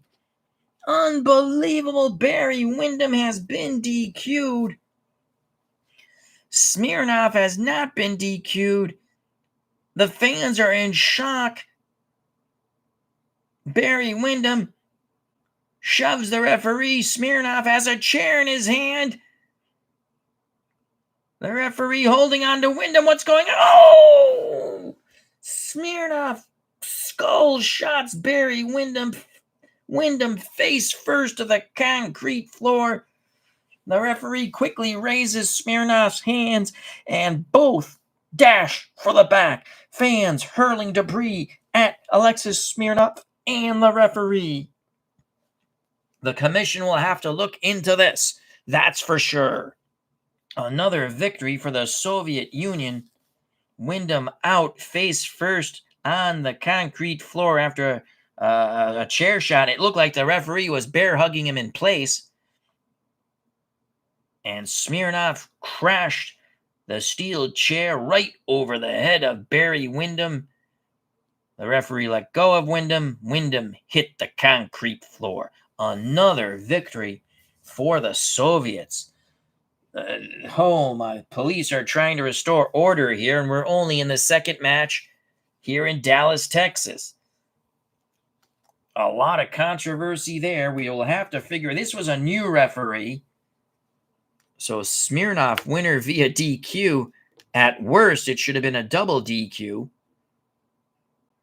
A: Unbelievable. Barry Windham has been DQ'd. Smirnoff has not been DQ'd. The fans are in shock. Barry Windham shoves the referee. Smirnoff has a chair in his hand. The referee holding on to Windham. What's going on? Oh! Smirnoff skull shots Barry Windham. Windham face first to the concrete floor. The referee quickly raises Smirnoff's hands and both dash for the back. Fans hurling debris at Alexis Smirnoff and the referee. The commission will have to look into this. That's for sure. Another victory for the Soviet Union. Windham out face first on the concrete floor after a chair shot. It looked like the referee was bear hugging him in place. And Smirnoff crashed the steel chair right over the head of Barry Windham. The referee let go of Windham. Windham hit the concrete floor. Another victory for the Soviets. Police are trying to restore order here, and we're only in the second match here in Dallas, Texas. A lot of controversy there. We will have to figure. This was a new referee. So Smirnoff winner via DQ. At worst, it should have been a double DQ.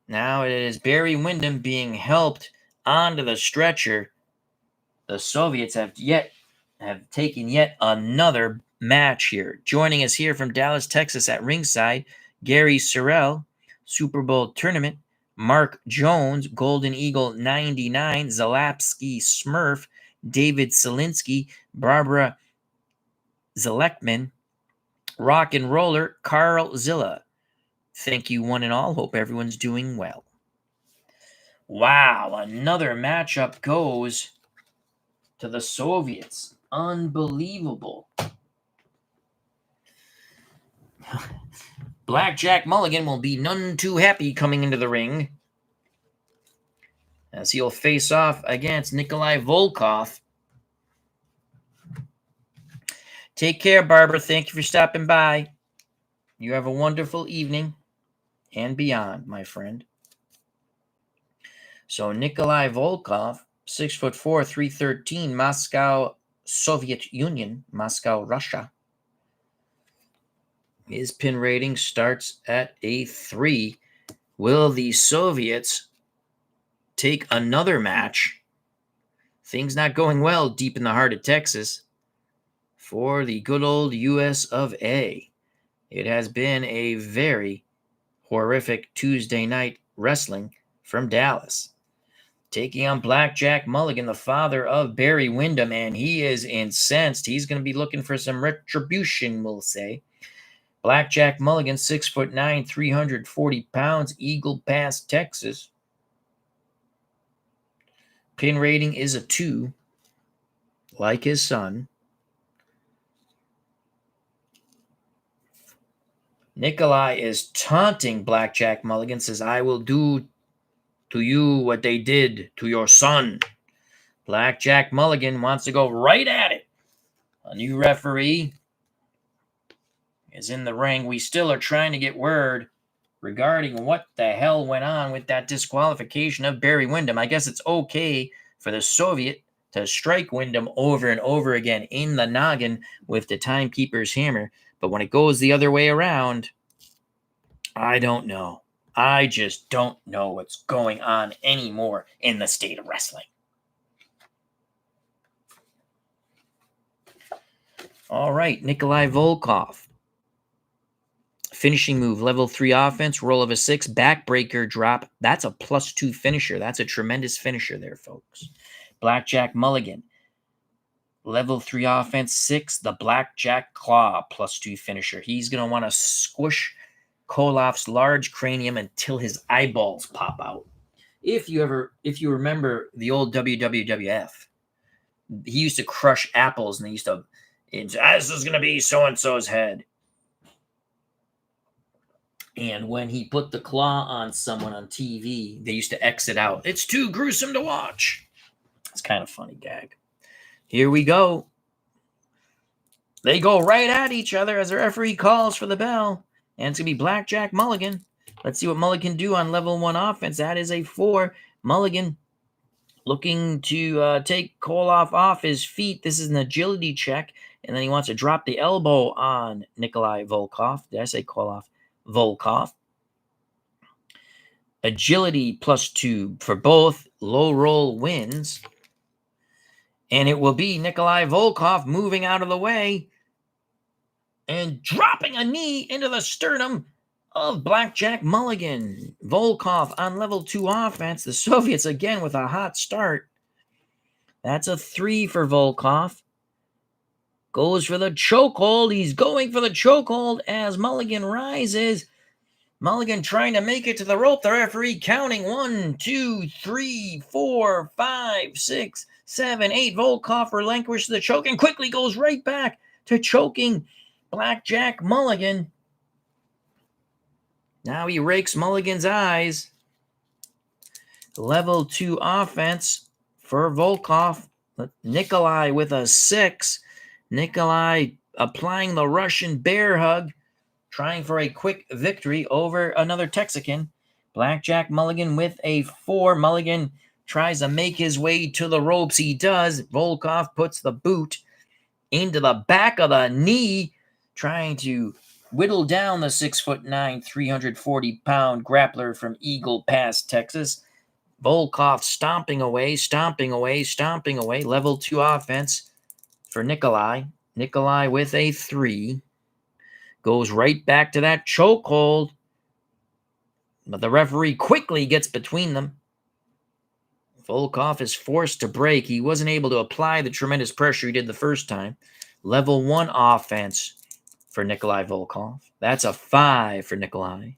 A: Now it is Barry Windham being helped onto the stretcher. The Soviets have taken yet another match here. Joining us here from Dallas, Texas at ringside, Gary Sorrell, Super Bowl tournament, Mark Jones, Golden Eagle 99, Zalapsky Smurf, David Selinsky, Barbara Zeleckman, Rock and Roller, Carl Zilla. Thank you one and all. Hope everyone's doing well. Wow, another matchup goes to the Soviets. Unbelievable. Blackjack Mulligan will be none too happy coming into the ring, as he'll face off against Nikolai Volkoff. Take care, Barbara. Thank you for stopping by. You have a wonderful evening and beyond, my friend. So Nikolai Volkov, 6'4", 313, Moscow, Soviet Union, Moscow, Russia. His pin rating starts at a 3. Will the Soviets take another match? Things not going well deep in the heart of Texas for the good old US of A. It has been a very horrific Tuesday night wrestling from Dallas. Taking on Blackjack Mulligan, the father of Barry Windham, and he is incensed. He's going to be looking for some retribution, we'll say. Blackjack Mulligan, 6'9", 340 pounds, Eagle Pass, Texas. Pin rating is a 2, like his son. Nikolai is taunting Blackjack Mulligan, says, I will do to you what they did to your son. Blackjack Mulligan wants to go right at it. A new referee is in the ring. We still are trying to get word regarding what the hell went on with that disqualification of Barry Windham. I guess it's okay for the Soviet to strike Windham over and over again in the noggin with the timekeeper's hammer. But when it goes the other way around, I don't know. I just don't know what's going on anymore in the state of wrestling. All right, Nikolai Volkov. Finishing move, level 3 offense, roll of a 6, backbreaker drop. That's a +2 finisher. That's a tremendous finisher there, folks. Blackjack Mulligan. Level 3 offense, 6, the Blackjack Claw, +2 finisher. He's going to want to squish Koloff's large cranium until his eyeballs pop out. If you remember the old WWF, he used to crush apples, and they used to, this is going to be so-and-so's head. And when he put the claw on someone on TV, they used to exit out. It's too gruesome to watch. It's kind of funny gag. Here we go. They go right at each other as the referee calls for the bell. And it's going to be Blackjack Mulligan. Let's see what Mulligan do on level 1 offense. That is a 4. Mulligan looking to take Koloff off his feet. This is an agility check. And then he wants to drop the elbow on Nikolai Volkov. Did I say Koloff? Volkov. Agility +2 for both. Low roll wins. And it will be Nikolai Volkov moving out of the way and dropping a knee into the sternum of Blackjack Mulligan. Volkov on level 2 offense. The Soviets again with a hot start. That's a 3 for Volkov. Goes for the chokehold. He's going for the chokehold as Mulligan rises. Mulligan trying to make it to the rope. The referee counting 1, 2, 3, 4, 5, 6, 7, 8. Volkov relinquishes the choke and quickly goes right back to choking Blackjack Mulligan. Now he rakes Mulligan's eyes. Level 2 offense for Volkov. Nikolai with a 6. Nikolai applying the Russian bear hug, trying for a quick victory over another Texican. Blackjack Mulligan with a 4. Mulligan tries to make his way to the ropes. He does. Volkov puts the boot into the back of the knee, trying to whittle down the 6'9", 340-pound grappler from Eagle Pass, Texas. Volkov stomping away. Level 2 offense for Nikolai. Nikolai with a 3. Goes right back to that chokehold. But the referee quickly gets between them. Volkov is forced to break. He wasn't able to apply the tremendous pressure he did the first time. Level 1 offense for Nikolai Volkov. That's a 5 for Nikolai.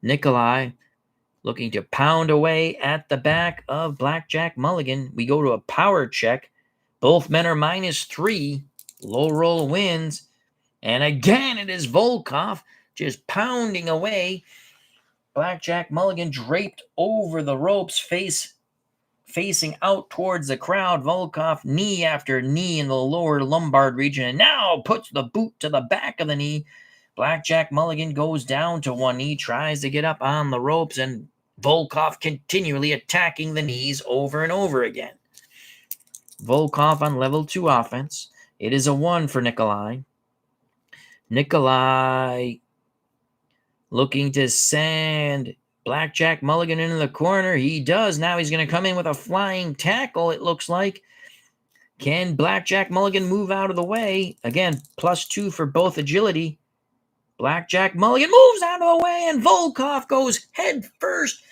A: Nikolai looking to pound away at the back of Blackjack Mulligan. We go to a power check. Both men are -3. Low roll wins. And again, it is Volkoff just pounding away. Blackjack Mulligan draped over the ropes, facing out towards the crowd. Volkoff knee after knee in the lower lumbar region, and now puts the boot to the back of the knee. Blackjack Mulligan goes down to one knee, tries to get up on the ropes, and Volkoff continually attacking the knees over and over again. Volkoff on level 2 offense. It is a 1 for Nikolai. Nikolai looking to send Blackjack Mulligan into the corner. He does. Now he's going to come in with a flying tackle, it looks like. Can Blackjack Mulligan move out of the way? Again, +2 for both agility. Blackjack Mulligan moves out of the way, and Volkoff goes head first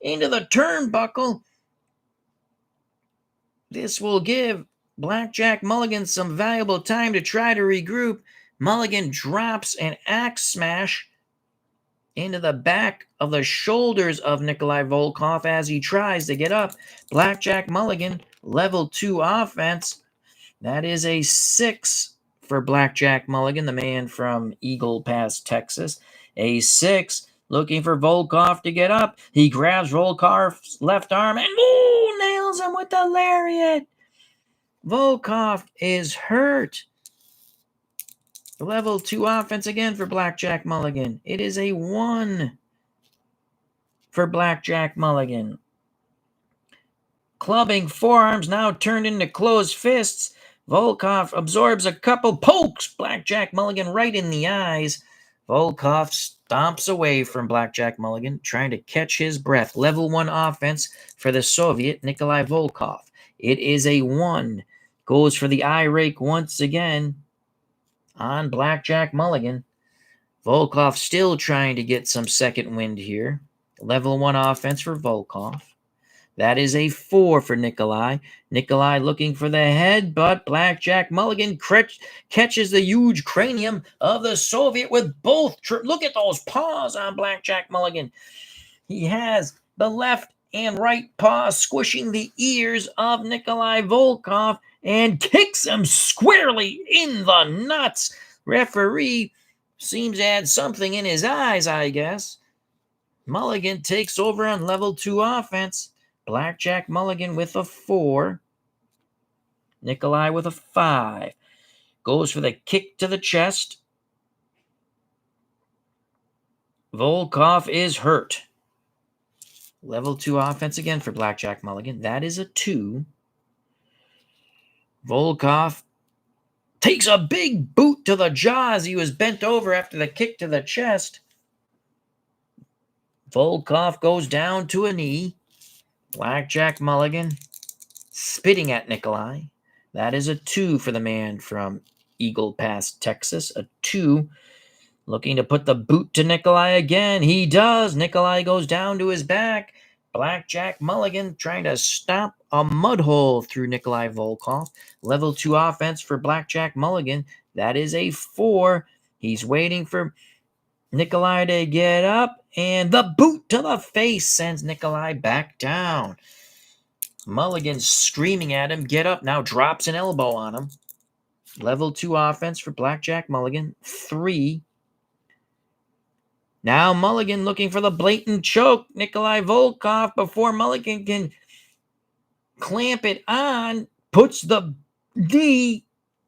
A: into the turnbuckle. This will give Blackjack Mulligan some valuable time to try to regroup. Mulligan drops an axe smash into the back of the shoulders of Nikolai Volkoff as he tries to get up. Blackjack Mulligan, level 2 offense. That is a 6 for Blackjack Mulligan, the man from Eagle Pass, Texas. A 6, looking for Volkoff to get up. He grabs Volkoff's left arm and nails him with the lariat. Volkoff is hurt. Level 2 offense again for Blackjack Mulligan. It is a 1 for Blackjack Mulligan. Clubbing forearms now turned into closed fists. Volkoff absorbs a couple pokes Blackjack Mulligan right in the eyes. Volkoff stomps away from Blackjack Mulligan, trying to catch his breath. Level 1 offense for the Soviet Nikolai Volkoff. It is a 1. Goes for the eye rake once again on Blackjack Mulligan. Volkoff still trying to get some second wind here. Level 1 offense for Volkoff. That is a 4 for Nikolai. Nikolai looking for the head, but Blackjack Mulligan catches the huge cranium of the Soviet with both. Look at those paws on Blackjack Mulligan. He has the left and right paw squishing the ears of Nikolai Volkoff and kicks him squarely in the nuts. Referee seems to add something in his eyes, I guess. Mulligan takes over on level 2 offense. Blackjack Mulligan with a 4. Nikolai with a 5. Goes for the kick to the chest. Volkoff is hurt. Level 2 offense again for Blackjack Mulligan. That is a 2. Volkoff takes a big boot to the jaw as he was bent over after the kick to the chest. Volkoff goes down to a knee. Blackjack Mulligan spitting at Nikolai. That is a 2 for the man from Eagle Pass, Texas. A 2. Looking to put the boot to Nikolai again. He does. Nikolai goes down to his back. Blackjack Mulligan trying to stomp a mud hole through Nikolai Volkoff. Level 2 offense for Blackjack Mulligan. That is a 4. He's waiting for Nikolai to get up. And the boot to the face sends Nikolai back down. Mulligan screaming at him. Get up. Now drops an elbow on him. Level 2 offense for Blackjack Mulligan. 3. Now Mulligan looking for the blatant choke. Nikolai Volkoff, before Mulligan can clamp it on, puts the knee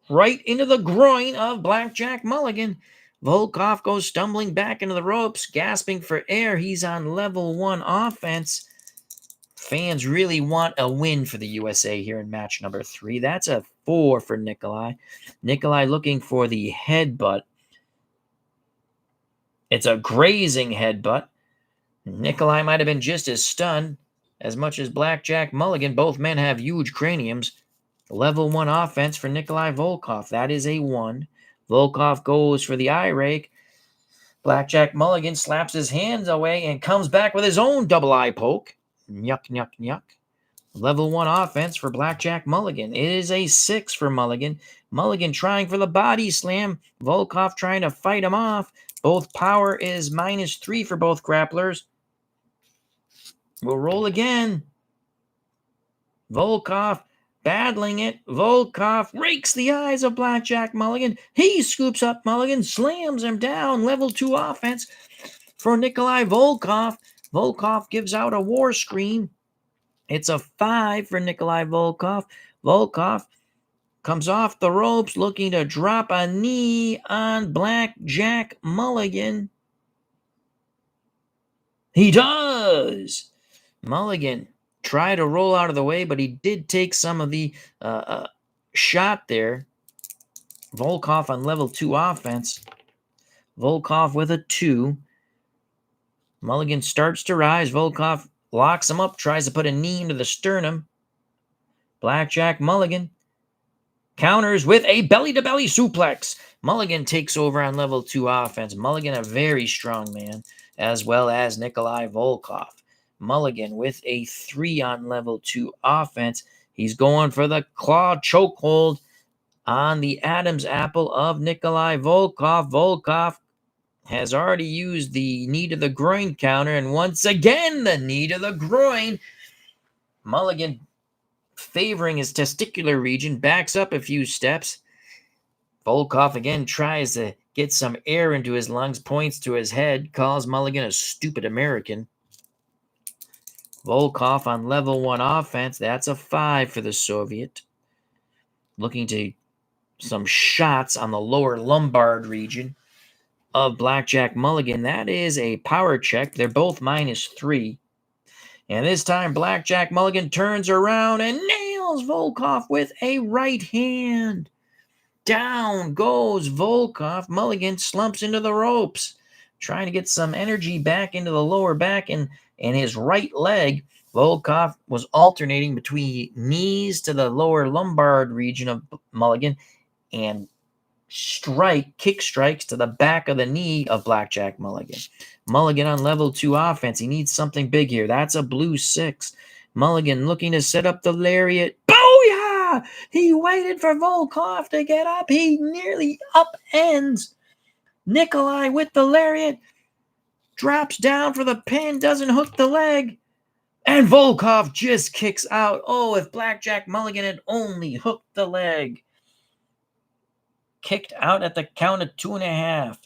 A: right into the groin of Blackjack Mulligan. Volkoff goes stumbling back into the ropes, gasping for air. He's on level 1 offense. Fans really want a win for the USA here in match number 3. That's a 4 for Nikolai. Nikolai looking for the headbutt. It's a grazing headbutt. Nikolai might have been just as stunned as much as Blackjack Mulligan. Both men have huge craniums. Level 1 offense for Nikolai Volkoff. That is a 1. Volkoff goes for the eye rake. Blackjack Mulligan slaps his hands away and comes back with his own double eye poke. Yuck, yuck, yuck. Level 1 offense for Blackjack Mulligan. It is a 6 for Mulligan. Mulligan trying for the body slam. Volkoff trying to fight him off. Both power is -3 for both grapplers. We'll roll again. Volkoff battling it. Volkoff rakes the eyes of Blackjack Mulligan. He scoops up Mulligan, slams him down. Level 2 offense for Nikolai Volkoff. Volkoff gives out a war scream. It's a 5 for Nikolai Volkoff. Volkoff comes off the ropes looking to drop a knee on Blackjack Mulligan. He does! Mulligan tried to roll out of the way, but he did take some of the shot there. Volkoff on level 2 offense. Volkoff with a 2. Mulligan starts to rise. Volkoff locks him up, tries to put a knee into the sternum. Blackjack Mulligan counters with a belly-to-belly suplex. Mulligan takes over on level 2 offense. Mulligan, a very strong man, as well as Nikolai Volkoff. Mulligan with a 3 on level 2 offense. He's going for the claw chokehold on the Adam's apple of Nikolai Volkoff. Volkoff has already used the knee to the groin counter, and once again, the knee to the groin. Mulligan, favoring his testicular region, backs up a few steps. Volkoff again tries to get some air into his lungs, points to his head, calls Mulligan a stupid American. Volkoff on level 1 offense. That's a 5 for the Soviet. Looking to some shots on the lower lumbar region of Blackjack Mulligan. That is a power check. They're both -3. And this time, Blackjack Mulligan turns around and nails Volkoff with a right hand. Down goes Volkoff. Mulligan slumps into the ropes, trying to get some energy back into the lower back and his right leg. Volkoff was alternating between knees to the lower lumbar region of Mulligan and kick strikes to the back of the knee of Blackjack Mulligan. Mulligan on level 2 offense. He needs something big here. That's a blue 6. Mulligan looking to set up the lariat. Booyah! He waited for Volkoff to get up. He nearly upends Nikolai with the lariat. Drops down for the pin. Doesn't hook the leg. And Volkoff just kicks out. Oh, if Blackjack Mulligan had only hooked the leg. Kicked out at the count of 2.5.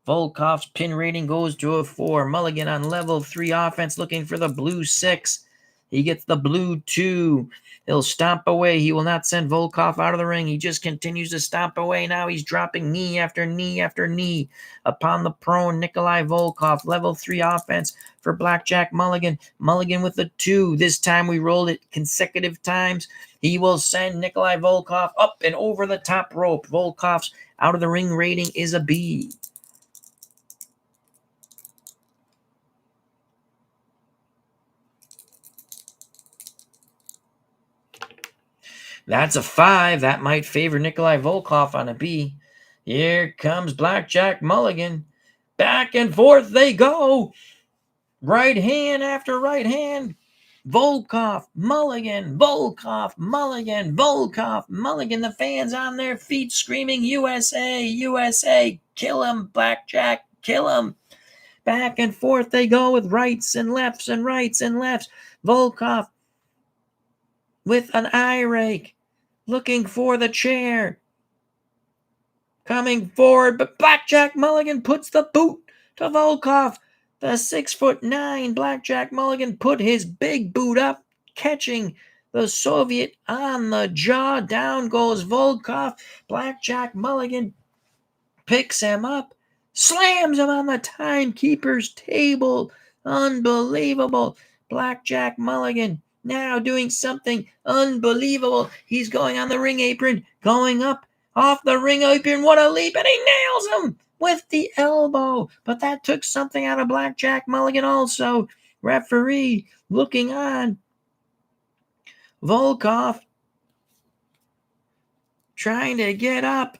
A: Volkoff's pin rating goes to a 4. Mulligan on level 3 offense looking for the blue 6. He gets the blue 2. He'll stomp away. He will not send Volkoff out of the ring. He just continues to stomp away. Now he's dropping knee after knee after knee upon the prone Nikolai Volkoff. Level 3 offense for Blackjack Mulligan. Mulligan with a 2. This time we rolled it consecutive times. He will send Nikolai Volkoff up and over the top rope. Volkoff's out of the ring rating is a B. That's a 5. That might favor Nikolai Volkoff on a B. Here comes Blackjack Mulligan. Back and forth they go. Right hand after right hand. Volkoff, Mulligan, Volkoff, Mulligan, Volkoff, Mulligan. The fans on their feet screaming, USA, USA, kill him, Blackjack, kill him. Back and forth they go with rights and lefts and rights and lefts. Volkoff with an eye rake, looking for the chair. Coming forward, but Blackjack Mulligan puts the boot to Volkoff. The 6'9" Blackjack Mulligan put his big boot up, catching the Soviet on the jaw. Down goes Volkoff. Blackjack Mulligan picks him up, slams him on the timekeeper's table. Unbelievable. Blackjack Mulligan now doing something unbelievable. He's going on the ring apron, going up off the ring apron. What a leap, and he nails him with the elbow. But that took something out of Blackjack Mulligan also. Referee looking on. Volkoff trying to get up.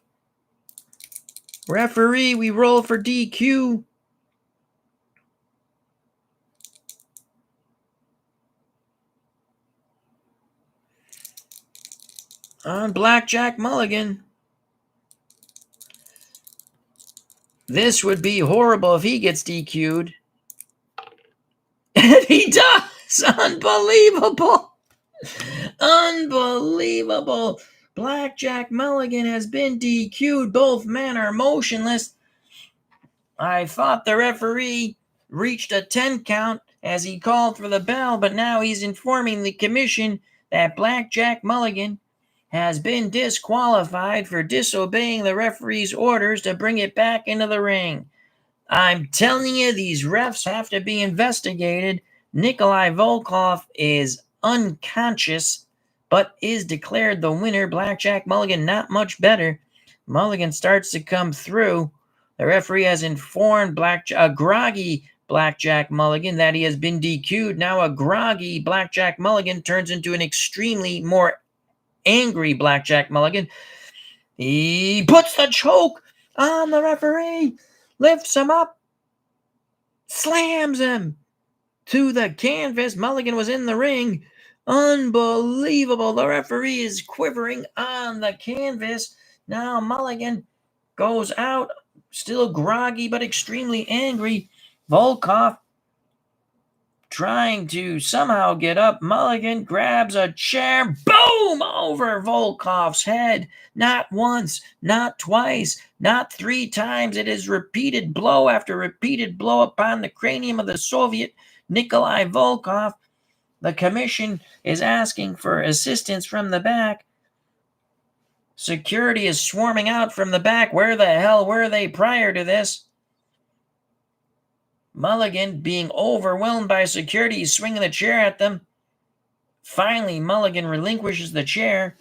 A: Referee, we roll for DQ. On Blackjack Mulligan. This would be horrible if he gets DQ'd. And he does! It's unbelievable. Unbelievable. Blackjack Mulligan has been DQ'd. Both men are motionless. I thought the referee reached a 10 count as he called for the bell, but now he's informing the commission that Blackjack Mulligan has been disqualified for disobeying the referee's orders to bring it back into the ring. I'm telling you, these refs have to be investigated. Nikolai Volkoff is unconscious, but is declared the winner. Blackjack Mulligan not much better. Mulligan starts to come through. The referee has informed a groggy Blackjack Mulligan that he has been DQ'd. Now a groggy Blackjack Mulligan turns into an extremely more angry Blackjack Mulligan. He puts the choke on the referee, lifts him up, slams him to the canvas. Mulligan was in the ring. Unbelievable. The referee is quivering on the canvas. Now Mulligan goes out, still groggy but extremely angry. Volkoff trying to somehow get up. Mulligan grabs a chair, boom, over Volkoff's head. Not once, not twice, not 3 times. It is repeated blow after repeated blow upon the cranium of the Soviet Nikolai Volkoff. The commission is asking for assistance from the back. Security is swarming out from the back. Where the hell were they prior to this? Mulligan being overwhelmed by security, swinging the chair at them. Finally, Mulligan relinquishes the chair.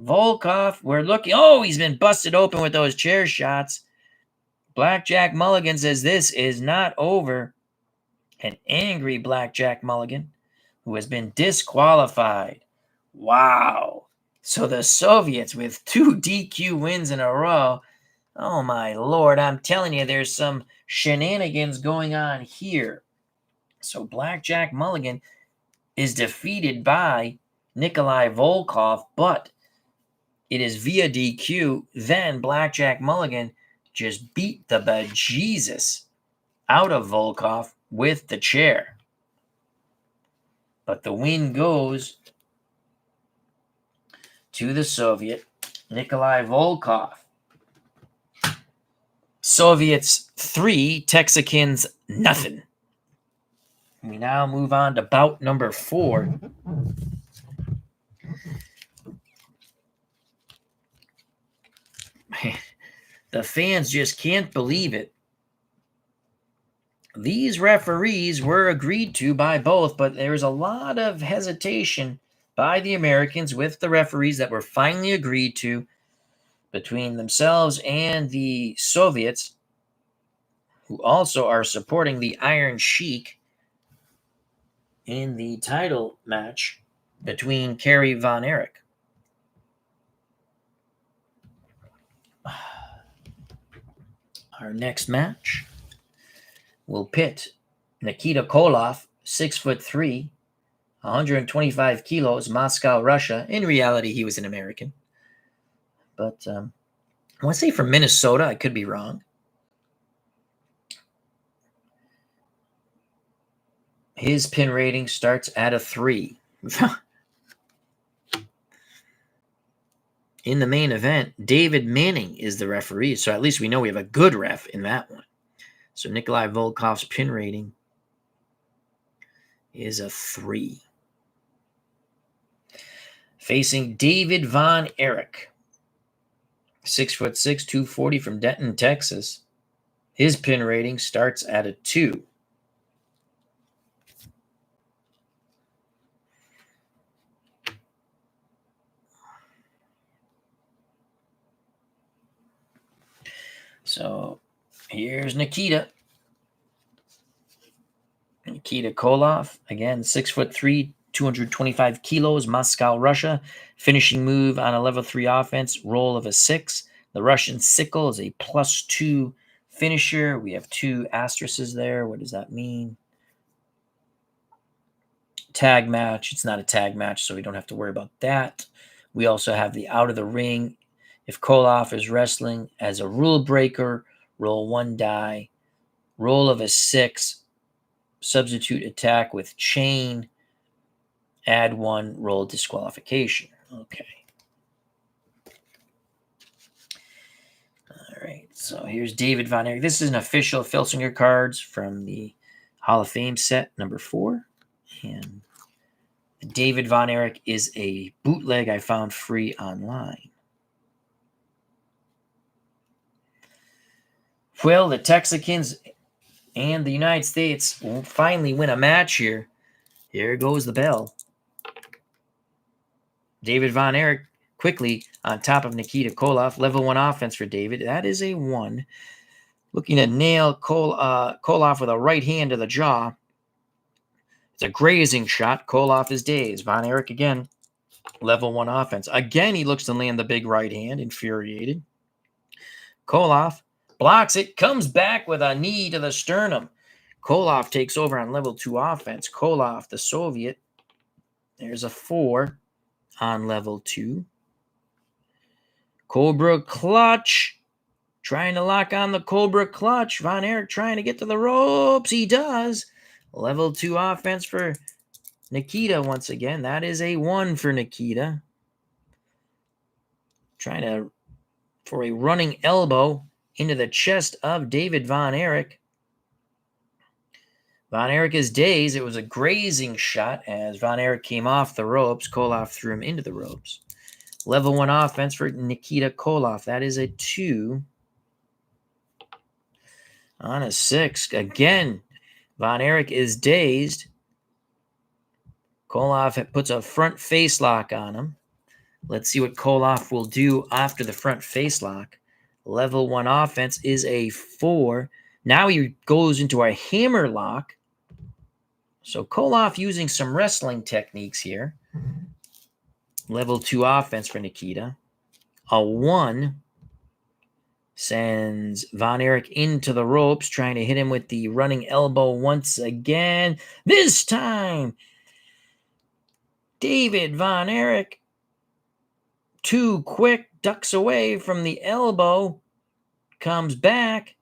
A: Volkoff, we're looking. Oh, he's been busted open with those chair shots. Blackjack Mulligan says this is not over. An angry Blackjack Mulligan who has been disqualified. Wow. So the Soviets with 2 DQ wins in a row. Oh my Lord, I'm telling you, there's some shenanigans going on here. So Blackjack Mulligan is defeated by Nikolai Volkoff, but it is via DQ. Then Blackjack Mulligan just beat the bejesus out of Volkoff with the chair. But the win goes to the Soviet, Nikolai Volkoff. Soviets 3, Texicans nothing. We now move on to bout number 4. The fans just can't believe it. These referees were agreed to by both, but there was a lot of hesitation by the Americans with the referees that were finally agreed to between themselves and the Soviets, who also are supporting the Iron Sheik in the title match between Kerry Von Erich. Our next match will pit Nikita Koloff, 6'3", 125 kilos, Moscow, Russia. In reality, he was an American. But I want to say from Minnesota. I could be wrong. His pin rating starts at a 3. In the main event, David Manning is the referee, so at least we know we have a good ref in that one. So Nikolai Volkoff's pin rating is a 3. Facing David Von Erich, 6'6", 240 from Denton, Texas. His pin rating starts at a 2. So here's Nikita. Nikita Koloff, again, 6'3", 225 kilos, Moscow, Russia. Finishing move on a level 3 offense, roll of a 6. The Russian sickle is a +2 finisher. We have 2 asterisks there. What does that mean? Tag match. It's not a tag match, so we don't have to worry about that. We also have the out of the ring. If Koloff is wrestling as a rule breaker, roll 1 die. Roll of a 6. substitute attack with chain, add 1, roll disqualification. Okay. All right, so here's David Von Erich. This is an official Filsinger cards from the Hall of Fame set number 4. And David Von Erich is a bootleg I found free online. Well, the Texicans and the United States will finally win a match here. Here goes the bell. David Von Erich quickly on top of Nikita Koloff. Level 1 offense for David. That is a 1. Looking to nail Koloff with a right hand to the jaw. It's a grazing shot. Koloff is dazed. Von Erich again. Level 1 offense. Again, he looks to land the big right hand. Infuriated. Koloff blocks it. Comes back with a knee to the sternum. Koloff takes over on level 2 offense. Koloff, the Soviet. There's a 4 on level 2. Cobra clutch. Trying to lock on the Cobra clutch. Von Erich trying to get to the ropes. He does. Level 2 offense for Nikita once again. That is a 1 for Nikita. Trying for a running elbow into the chest of David Von Erich. Von Erich is dazed. It was a grazing shot as Von Erich came off the ropes. Koloff threw him into the ropes. Level 1 offense for Nikita Koloff. That is a 2. On a 6. Again, Von Erich is dazed. Koloff puts a front face lock on him. Let's see what Koloff will do after the front face lock. Level 1 offense is a 4. Now he goes into a hammer lock. So Koloff using some wrestling techniques here. Level 2 offense for Nikita. A 1 sends Von Erich into the ropes, trying to hit him with the running elbow once again. This time, David Von Erich, too quick, ducks away from the elbow, comes back,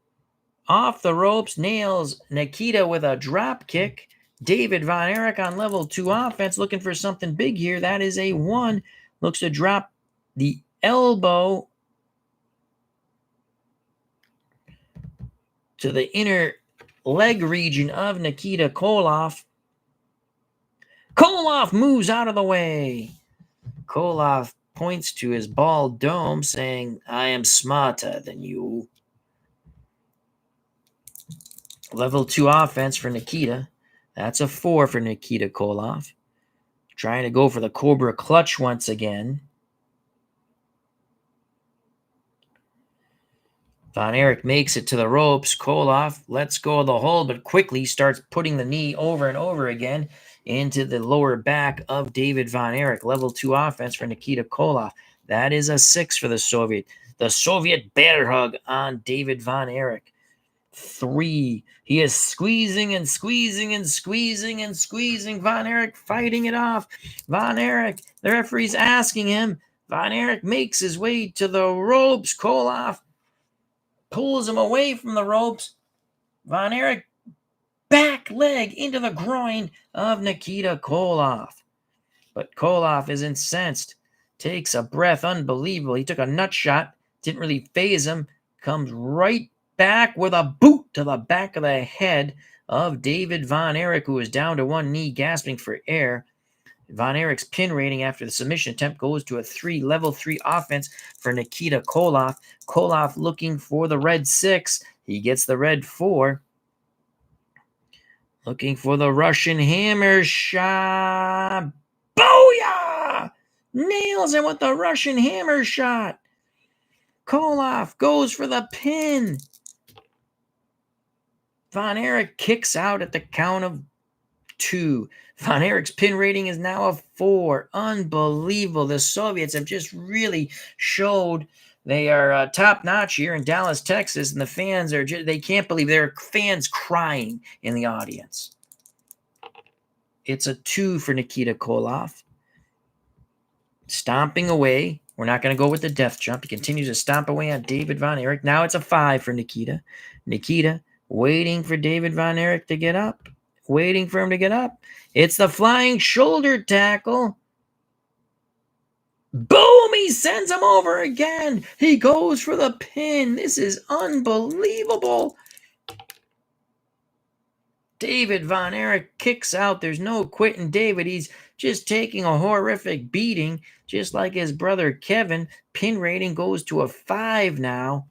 A: off the ropes, nails Nikita with a drop kick. David Von Erich on level 2 offense, looking for something big here. That is a 1. Looks to drop the elbow to the inner leg region of Nikita Koloff. Koloff moves out of the way. Koloff points to his bald dome, saying, "I am smarter than you." Level 2 offense for Nikita. That's a 4 for Nikita Koloff. Trying to go for the Cobra clutch once again. Von Erich makes it to the ropes. Koloff lets go of the hold, but quickly starts putting the knee over and over again into the lower back of David Von Erich. Level 2 offense for Nikita Koloff. That is a 6 for the Soviet. The Soviet bear hug on David Von Erich. 3. He is squeezing and squeezing and squeezing and squeezing. Von Erich fighting it off. Von Erich, the referee's asking him. Von Erich makes his way to the ropes. Koloff pulls him away from the ropes. Von Erich back leg into the groin of Nikita Koloff. But Koloff is incensed. Takes a breath. Unbelievable. He took a nut shot. Didn't really phase him. Comes right back with a boot to the back of the head of David Von Erich, who is down to one knee, gasping for air. Von Erich's pin rating after the submission attempt goes to a 3, level 3 offense for Nikita Koloff. Koloff looking for the red 6. He gets the red 4. Looking for the Russian hammer shot. Booyah! Nails him with the Russian hammer shot. Koloff goes for the pin. Von Erich kicks out at the count of 2. Von Erich's pin rating is now a 4. Unbelievable. The Soviets have just really showed they are top-notch here in Dallas, Texas, and the fans are they can't believe there are fans crying in the audience. It's a 2 for Nikita Koloff. Stomping away. We're not going to go with the death jump. He continues to stomp away on David Von Erich. Now it's a 5 for Nikita. Nikita waiting for David Von Erich to get up. waiting for him to get up. It's the flying shoulder tackle. Boom! He sends him over again. He goes for the pin. This is unbelievable. David Von Erich kicks out. There's no quitting David. He's just taking a horrific beating, just like his brother Kevin. Pin rating goes to a 5 now.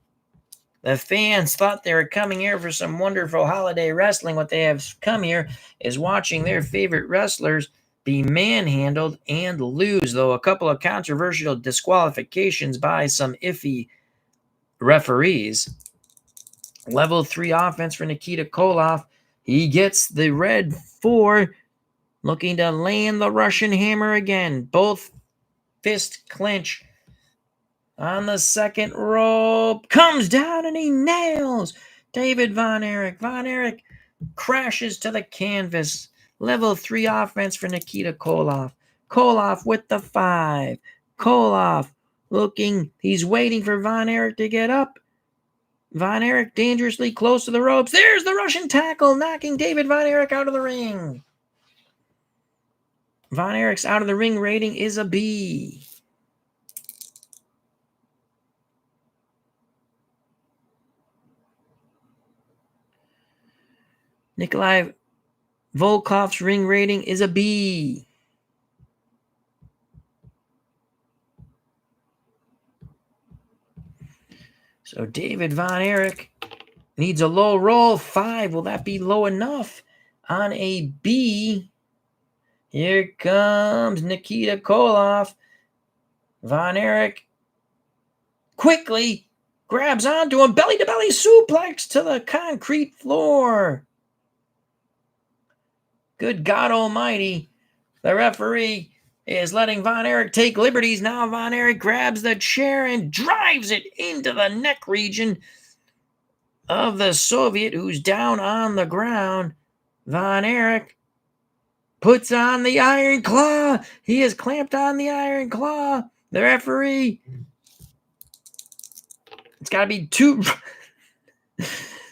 A: The fans thought they were coming here for some wonderful holiday wrestling. What they have come here is watching their favorite wrestlers be manhandled and lose, though a couple of controversial disqualifications by some iffy referees. Level 3 offense for Nikita Koloff. He gets the red 4, looking to land the Russian hammer again. Both fist clinch on the second rope. Comes down and he nails David Von Erich. Von Erich crashes to the canvas. Level 3 offense for Nikita Koloff. Koloff with the 5. Koloff looking. He's waiting for Von Erich to get up. Von Erich dangerously close to the ropes. There's the Russian tackle, knocking David Von Erich out of the ring. Von Erich's out of the ring rating is a B. Nikolai Volkoff's ring rating is a B. So David Von Erich needs a low roll. 5. Will that be low enough? On a B. Here comes Nikita Koloff. Von Erich quickly grabs onto him. Belly-to-belly suplex to the concrete floor. Good God almighty. The referee is letting Von Erich take liberties. Now Von Erich grabs the chair and drives it into the neck region of the Soviet, who's down on the ground. Von Erich puts on the iron claw. He is clamped on the iron claw. The referee. It's got to be two.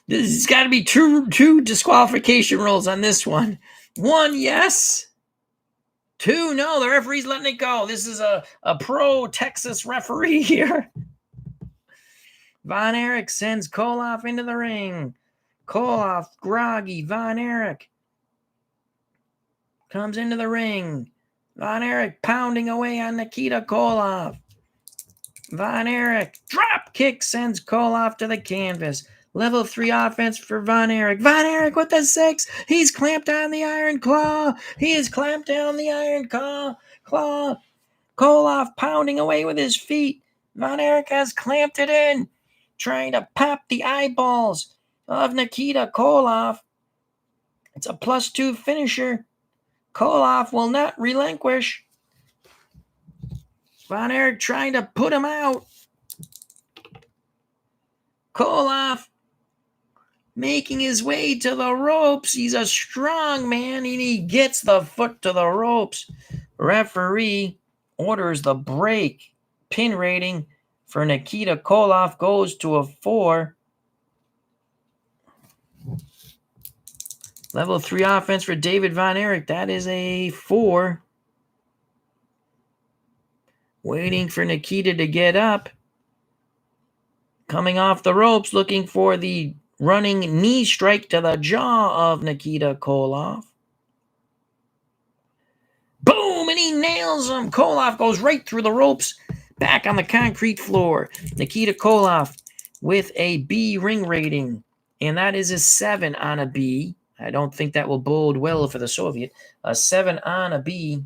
A: There's got to be two disqualification rules on this one. 1, yes. 2, no. The referee's letting it go. This is a pro-Texas referee here. Von Erich sends Koloff into the ring. Koloff, groggy. Von Erich comes into the ring. Von Erich pounding away on Nikita Koloff. Von Erich drop kick sends Koloff to the canvas. Level 3 offense for Von Erich. Von Erich with the 6. He's clamped on the iron claw. He is clamped down the iron claw. Koloff pounding away with his feet. Von Erich has clamped it in, trying to pop the eyeballs of Nikita Koloff. It's a +2 finisher. Koloff will not relinquish. Von Erich trying to put him out. Koloff making his way to the ropes. He's a strong man, and he gets the foot to the ropes. Referee orders the break. Pin rating for Nikita Koloff goes to a 4. Level 3 offense for David Von Erich. That is a 4. Waiting for Nikita to get up. Coming off the ropes, looking for the running knee strike to the jaw of Nikita Koloff. Boom! And he nails him. Koloff goes right through the ropes. Back on the concrete floor. Nikita Koloff with a B ring rating. And that is a 7 on a B. I don't think that will bode well for the Soviet. A 7 on a B.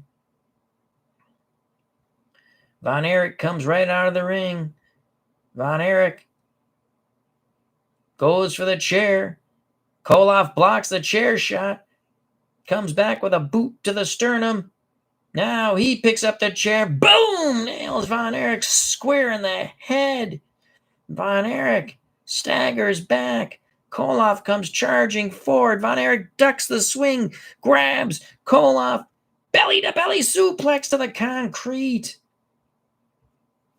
A: Von Erich comes right out of the ring. Von Erich goes for the chair. Koloff blocks the chair shot. Comes back with a boot to the sternum. Now he picks up the chair. Boom! Nails Von Erich square in the head. Von Erich staggers back. Koloff comes charging forward. Von Erich ducks the swing. Grabs Koloff. Belly-to-belly suplex to the concrete.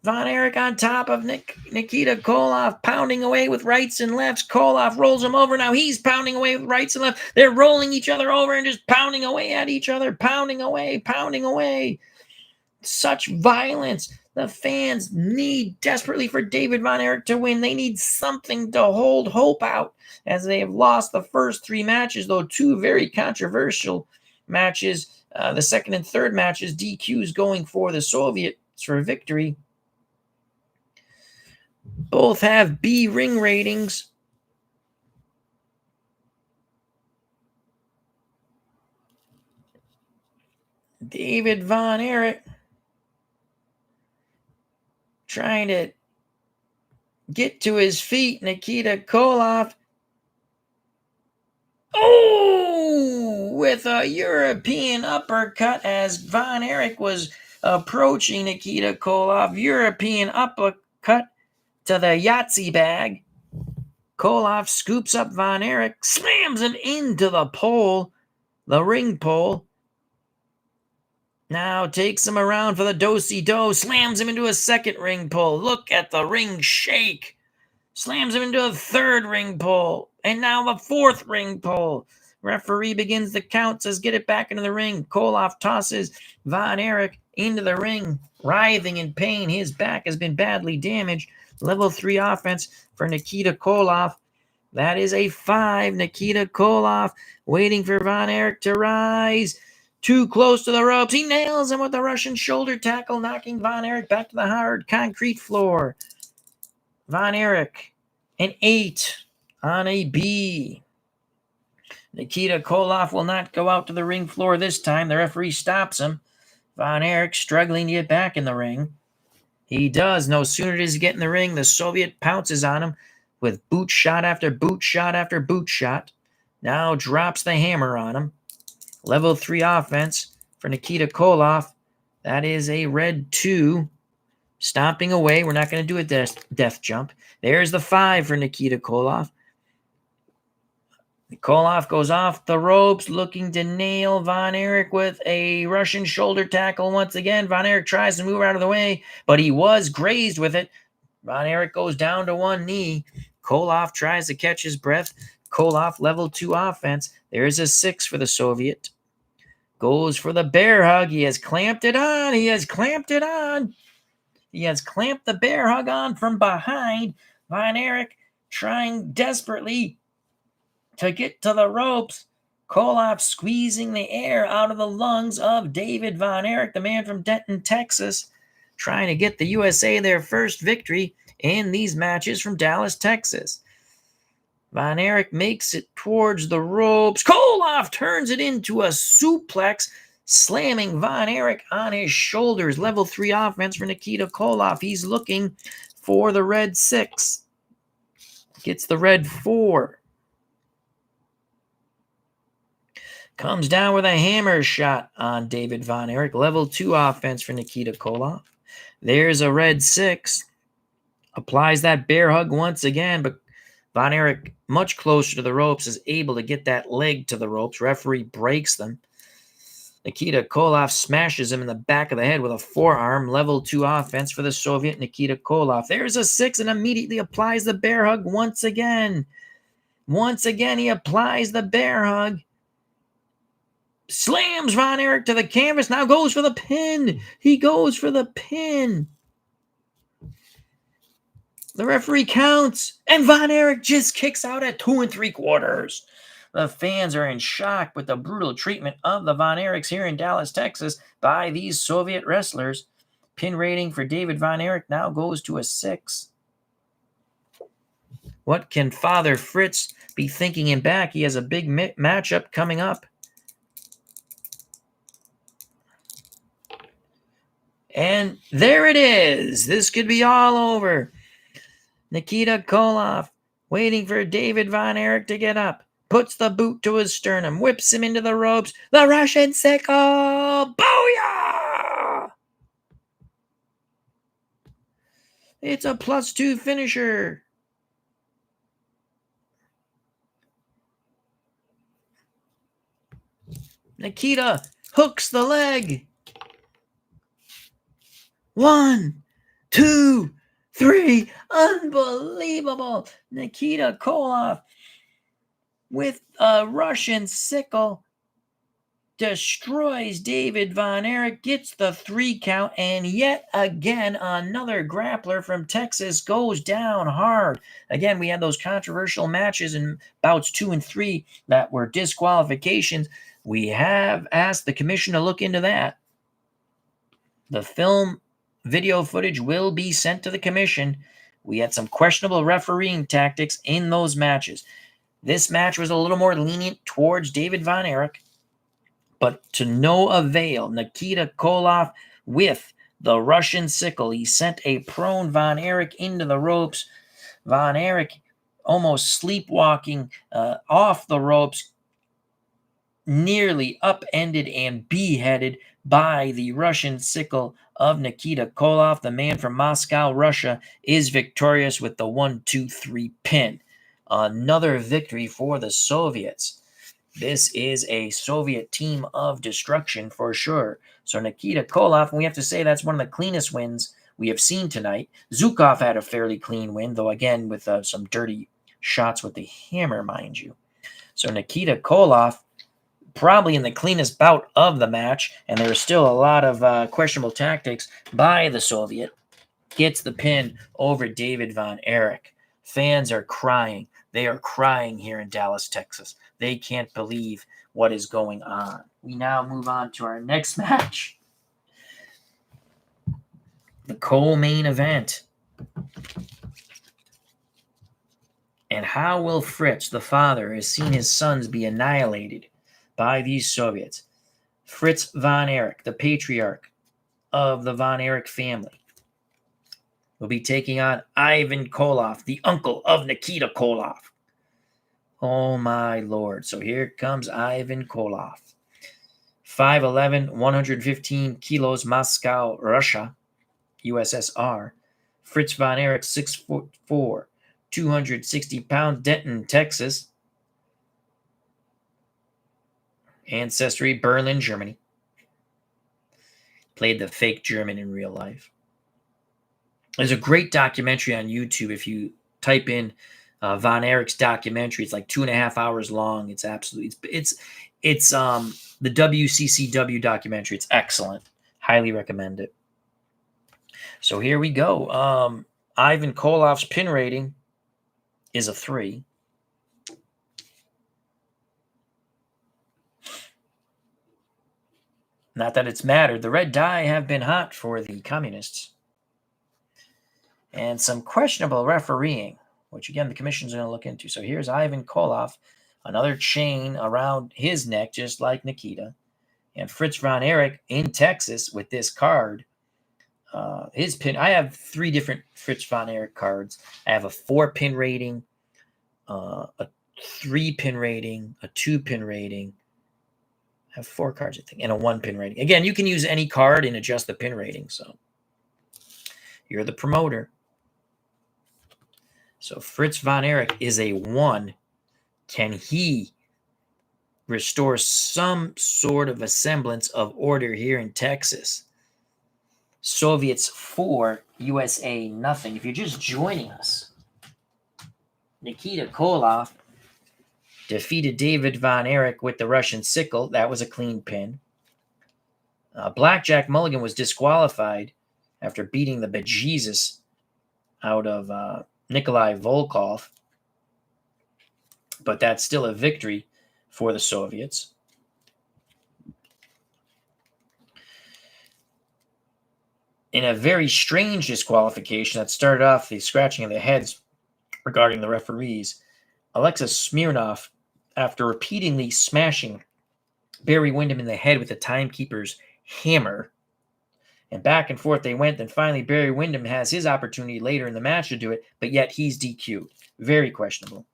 A: Von Erich on top of Nikita Koloff, pounding away with rights and lefts. Koloff rolls him over. Now he's pounding away with rights and lefts. They're rolling each other over and just pounding away at each other. Pounding away, pounding away. Such violence. The fans need desperately for David Von Erich to win. They need something to hold hope out, as they have lost the first 3 matches, though 2 very controversial matches. The second and third matches, DQs going for the Soviets for victory. Both have B ring ratings. David Von Erich trying to get to his feet. Nikita Koloff. Oh! With a European uppercut as Von Erich was approaching Nikita Koloff. European uppercut to the Yahtzee bag. Koloff scoops up Von Erich, slams him into the pole, the ring pole. Now takes him around for the do-si-do, slams him into a second ring pole. Look at the ring shake. Slams him into a third ring pole, and now the fourth ring pole. Referee begins the count, says get it back into the ring. Koloff tosses Von Erich into the ring, writhing in pain. His back has been badly damaged. Level 3 offense for Nikita Koloff. That is a 5. Nikita Koloff waiting for Von Erich to rise. Too close to the ropes. He nails him with the Russian shoulder tackle, knocking Von Erich back to the hard concrete floor. Von Erich, an 8 on a B. Nikita Koloff will not go out to the ring floor this time. The referee stops him. Von Erich struggling to get back in the ring. He does. No sooner does he get in the ring, the Soviet pounces on him with boot shot after boot shot after boot shot. Now drops the hammer on him. Level 3 offense for Nikita Koloff. That is a red 2. Stomping away. We're not going to do a death jump. There's the 5 for Nikita Koloff. Koloff goes off the ropes, looking to nail Von Erich with a Russian shoulder tackle once again. Von Erich tries to move out of the way, but he was grazed with it. Von Erich goes down to one knee. Koloff tries to catch his breath. Koloff, level 2 offense. There's a 6 for the Soviet. Goes for the bear hug. He has clamped it on. He has clamped it on. He has clamped the bear hug on from behind. Von Erich trying desperately to get to the ropes. Koloff squeezing the air out of the lungs of David Von Erich, the man from Denton, Texas, trying to get the USA their first victory in these matches from Dallas, Texas. Von Erich makes it towards the ropes. Koloff turns it into a suplex, slamming Von Erich on his shoulders. Level 3 offense for Nikita Koloff. He's looking for the red 6. Gets the red 4. Comes down with a hammer shot on David Von Erich. Level 2 offense for Nikita Koloff. There's a red 6. Applies that bear hug once again, but Von Erich, much closer to the ropes, is able to get that leg to the ropes. Referee breaks them. Nikita Koloff smashes him in the back of the head with a forearm. Level 2 offense for the Soviet Nikita Koloff. There's a 6 and immediately applies the bear hug once again. Once again, he applies the bear hug. Slams Von Erich to the canvas. Now goes for the pin. He goes for the pin. The referee counts, and Von Erich just kicks out at 2 3/4. The fans are in shock with the brutal treatment of the Von Erichs here in Dallas, Texas by these Soviet wrestlers. Pin rating for David Von Erich now goes to a 6. What can Father Fritz be thinking in back? He has a big matchup coming up. And there it is. This could be all over. Nikita Koloff waiting for David Von Erich to get up. Puts the boot to his sternum. Whips him into the ropes. The Russian sickle. Booyah! It's a +2 finisher. Nikita hooks the leg. 1, 2, 3. Unbelievable. Nikita Koloff with a Russian sickle destroys David Von Erich, gets the 3 count, and yet again, another grappler from Texas goes down hard. Again, we had those controversial matches in bouts 2 and 3 that were disqualifications. We have asked the commission to look into that. The film video footage will be sent to the commission. We had some questionable refereeing tactics in those matches. This match was a little more lenient towards David Von Erich, but to no avail. Nikita Koloff with the Russian sickle. He sent a prone Von Erich into the ropes. Von Erich almost sleepwalking off the ropes, nearly upended and beheaded by the Russian sickle of Nikita Koloff. The man from Moscow, Russia, is victorious with the 1-2-3 pin. Another victory for the Soviets. This is a Soviet team of destruction for sure. So Nikita Koloff, and we have to say that's one of the cleanest wins we have seen tonight. Zhukov had a fairly clean win, though again with some dirty shots with the hammer, mind you. So Nikita Koloff, probably in the cleanest bout of the match, and there was still a lot of questionable tactics by the Soviet, gets the pin over David Von Erich. Fans are crying. They are crying here in Dallas, Texas. They can't believe what is going on. We now move on to our next match. The co-main event. And how will Fritz, the father, has seen his sons be annihilated by these Soviets? Fritz Von Erich, the patriarch of the Von Erich family, will be taking on Ivan Koloff, the uncle of Nikita Koloff. Oh my lord. So here comes Ivan Koloff. 5'11", 115 kilos, Moscow, Russia, USSR. Fritz Von Erich, 6'4", 260-pound, Denton, Texas. Ancestry, Berlin, Germany. Played the fake German in real life. There's a great documentary on YouTube. If you type in Von Erich's documentary, it's like 2.5 hours long. It's absolutely, it's the WCCW documentary. It's excellent. Highly recommend it. So here we go. Ivan Koloff's pin rating is a 3. Not that it's mattered. The red dye have been hot for the communists. And some questionable refereeing, which again the commission's going to look into. So here's Ivan Koloff, another chain around his neck, just like Nikita. And Fritz Von Erich in Texas with this card. His pin, I have 3 different Fritz Von Erich cards. I have a 4-pin rating, a 3-pin rating, a 2-pin rating. I have 4 cards, I think, and a 1-pin rating. Again, you can use any card and adjust the pin rating. So you're the promoter. So Fritz Von Erich is a 1. Can he restore some sort of a semblance of order here in Texas? Soviets 4, USA nothing. If you're just joining us, Nikita Koloff defeated David Von Erich with the Russian sickle. That was a clean pin. Blackjack Mulligan was disqualified after beating the bejesus out of Nikolai Volkoff. But that's still a victory for the Soviets. In a very strange disqualification that started off the scratching of the heads regarding the referees, Alexis Smirnoff, after repeatedly smashing Barry Windham in the head with the timekeeper's hammer, and back and forth they went, then finally Barry Windham has his opportunity later in the match to do it, but yet he's DQ'd. Very questionable.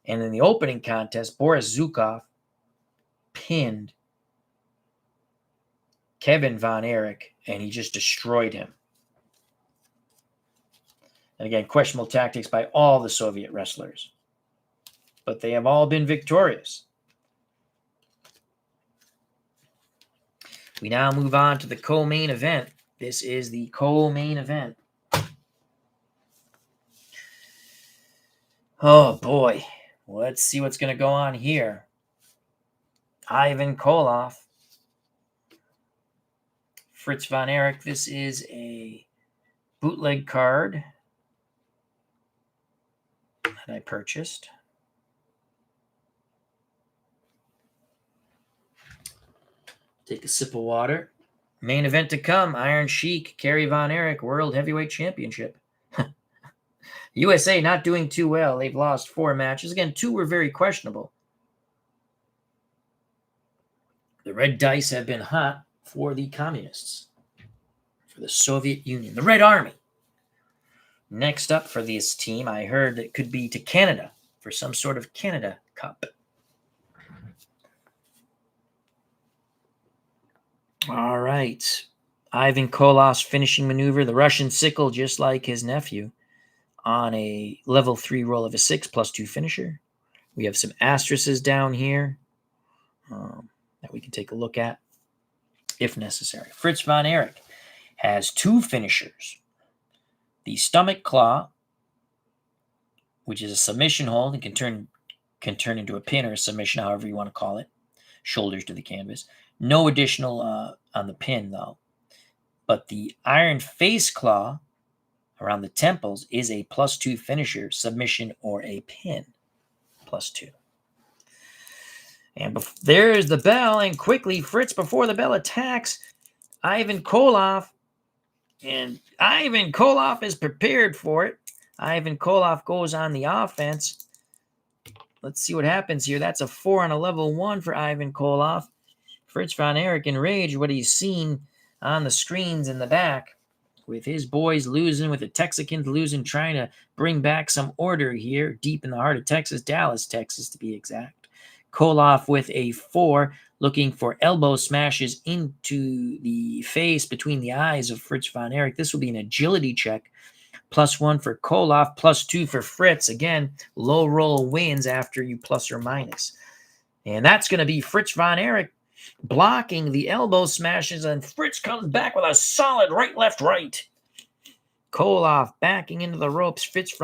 A: And in the opening contest, Boris Zhukov pinned Kevin Von Erich, and he just destroyed him. And again, questionable tactics by all the Soviet wrestlers. But they have all been victorious. We now move on to the co-main event. This is the co-main event. Oh, boy. Let's see what's going to go on here. Ivan Koloff. Fritz Von Erich. This is a bootleg card that I purchased. Take a sip of water. Main event to come, Iron Sheik, Kerry Von Erich, World Heavyweight Championship. USA not doing too well. They've lost 4 matches. Again, 2 were very questionable. The red dice have been hot for the communists, for the Soviet Union, the Red Army. Next up for this team, I heard it could be to Canada for some sort of Canada Cup. All right. Ivan Koloff's finishing maneuver, the Russian sickle, just like his nephew, on a level 3 roll of a 6 +2 finisher. We have some asterisks down here that we can take a look at if necessary. Fritz Von Erich has 2 finishers. The stomach claw, which is a submission hold and can turn into a pin or a submission, however you want to call it. Shoulders to the canvas. No additional on the pin, though. But the iron face claw around the temples is a +2 finisher, submission, or a pin. +2. And there's the bell, and quickly, Fritz, before the bell attacks Ivan Koloff. And Ivan Koloff is prepared for it. Ivan Koloff goes on the offense. Let's see what happens here. That's a 4 on a level 1 for Ivan Koloff. Fritz Von Erich enraged what he's seen on the screens in the back, with his boys losing, with the Texicans losing, trying to bring back some order here deep in the heart of Texas, Dallas, Texas to be exact. Koloff with a 4, looking for elbow smashes into the face between the eyes of Fritz Von Erich. This will be an agility check. +1 for Koloff, +2 for Fritz. Again, low roll wins after you plus or minus. And that's going to be Fritz Von Erich blocking the elbow smashes, and Fritz comes back with a solid right, left, right. Koloff backing into the ropes. Fritz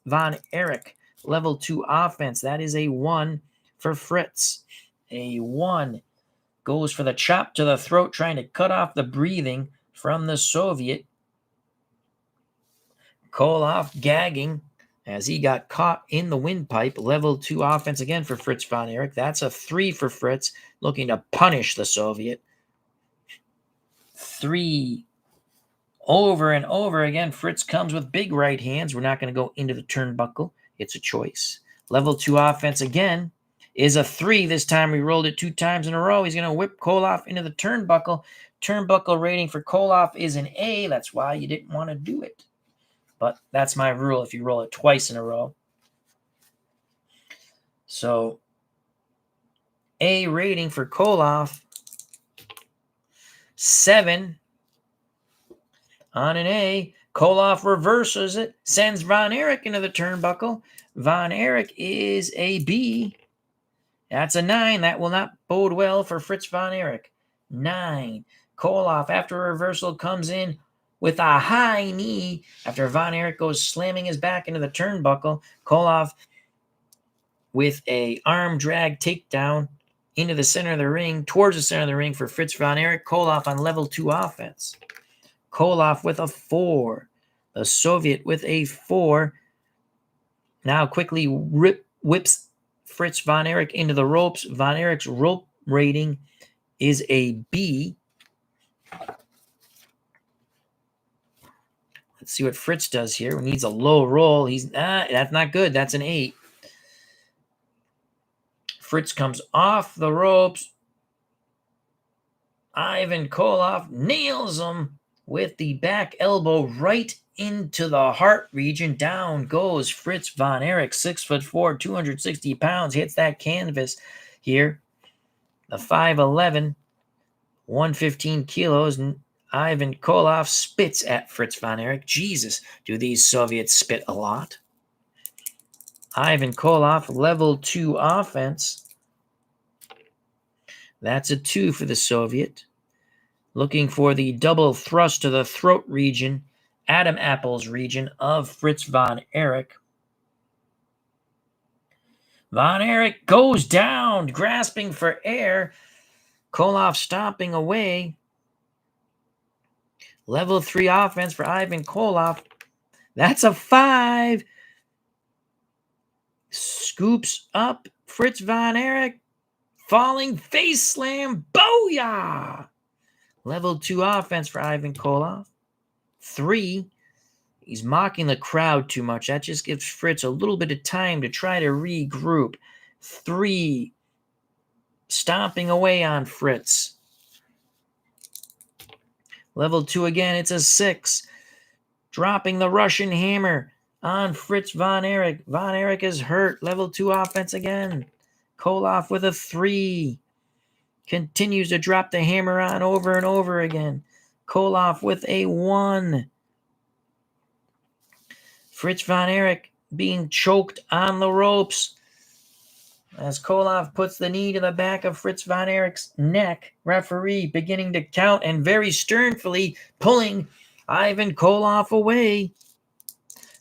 A: Von Erich, level 2 offense. That is a 1 for Fritz. A 1 goes for the chop to the throat, trying to cut off the breathing from the Soviet. Koloff gagging as he got caught in the windpipe. Level 2 offense again for Fritz Von Erich. That's a 3 for Fritz, looking to punish the Soviet. 3 over and over again. Fritz comes with big right hands. We're not going to go into the turnbuckle. It's a choice. Level 2 offense again is a 3. This time we rolled it 2 times in a row. He's going to whip Koloff into the turnbuckle. Turnbuckle rating for Koloff is an A. That's why you didn't want to do it. But that's my rule if you roll it twice in a row. So, A rating for Koloff, 7 on an A. Koloff reverses it, sends Von Erich into the turnbuckle. Von Erich is a B. That's a 9. That will not bode well for Fritz Von Erich. 9. Koloff, after a reversal, comes in with a high knee after Von Erich goes slamming his back into the turnbuckle. Koloff with a arm drag takedown into the center of the ring, towards the center of the ring for Fritz Von Erich. Koloff on level 2 offense. Koloff with a 4. The Soviet with a 4. Now quickly whips Fritz Von Erich into the ropes. Von Erich's rope rating is a B. Let's see what Fritz does here. He needs a low roll. That's not good. That's an 8. Fritz comes off the ropes. Ivan Koloff nails him with the back elbow right into the heart region. Down goes Fritz Von Erich, 6'4", 260 pounds. Hits that canvas here. The 5'11", 115 kilos. Ivan Koloff spits at Fritz Von Erich. Jesus, do these Soviets spit a lot? Ivan Koloff, level 2 offense. That's a 2 for the Soviet. Looking for the double thrust to the throat region, Adam Apple's region of Fritz Von Erich. Von Erich goes down, grasping for air. Koloff stomping away. Level 3 offense for Ivan Koloff. That's a 5. Scoops up Fritz Von Erich. Falling face slam. Booyah! Level 2 offense for Ivan Koloff. 3. He's mocking the crowd too much. That just gives Fritz a little bit of time to try to regroup. 3. Stomping away on Fritz. Level 2 again, it's a 6. Dropping the Russian hammer on Fritz Von Erich. Von Erich is hurt. Level 2 offense again. Koloff with a 3. Continues to drop the hammer on over and over again. Koloff with a 1. Fritz Von Erich being choked on the ropes as Koloff puts the knee to the back of Fritz Von Erich's neck. Referee beginning to count and very sternfully pulling Ivan Koloff away.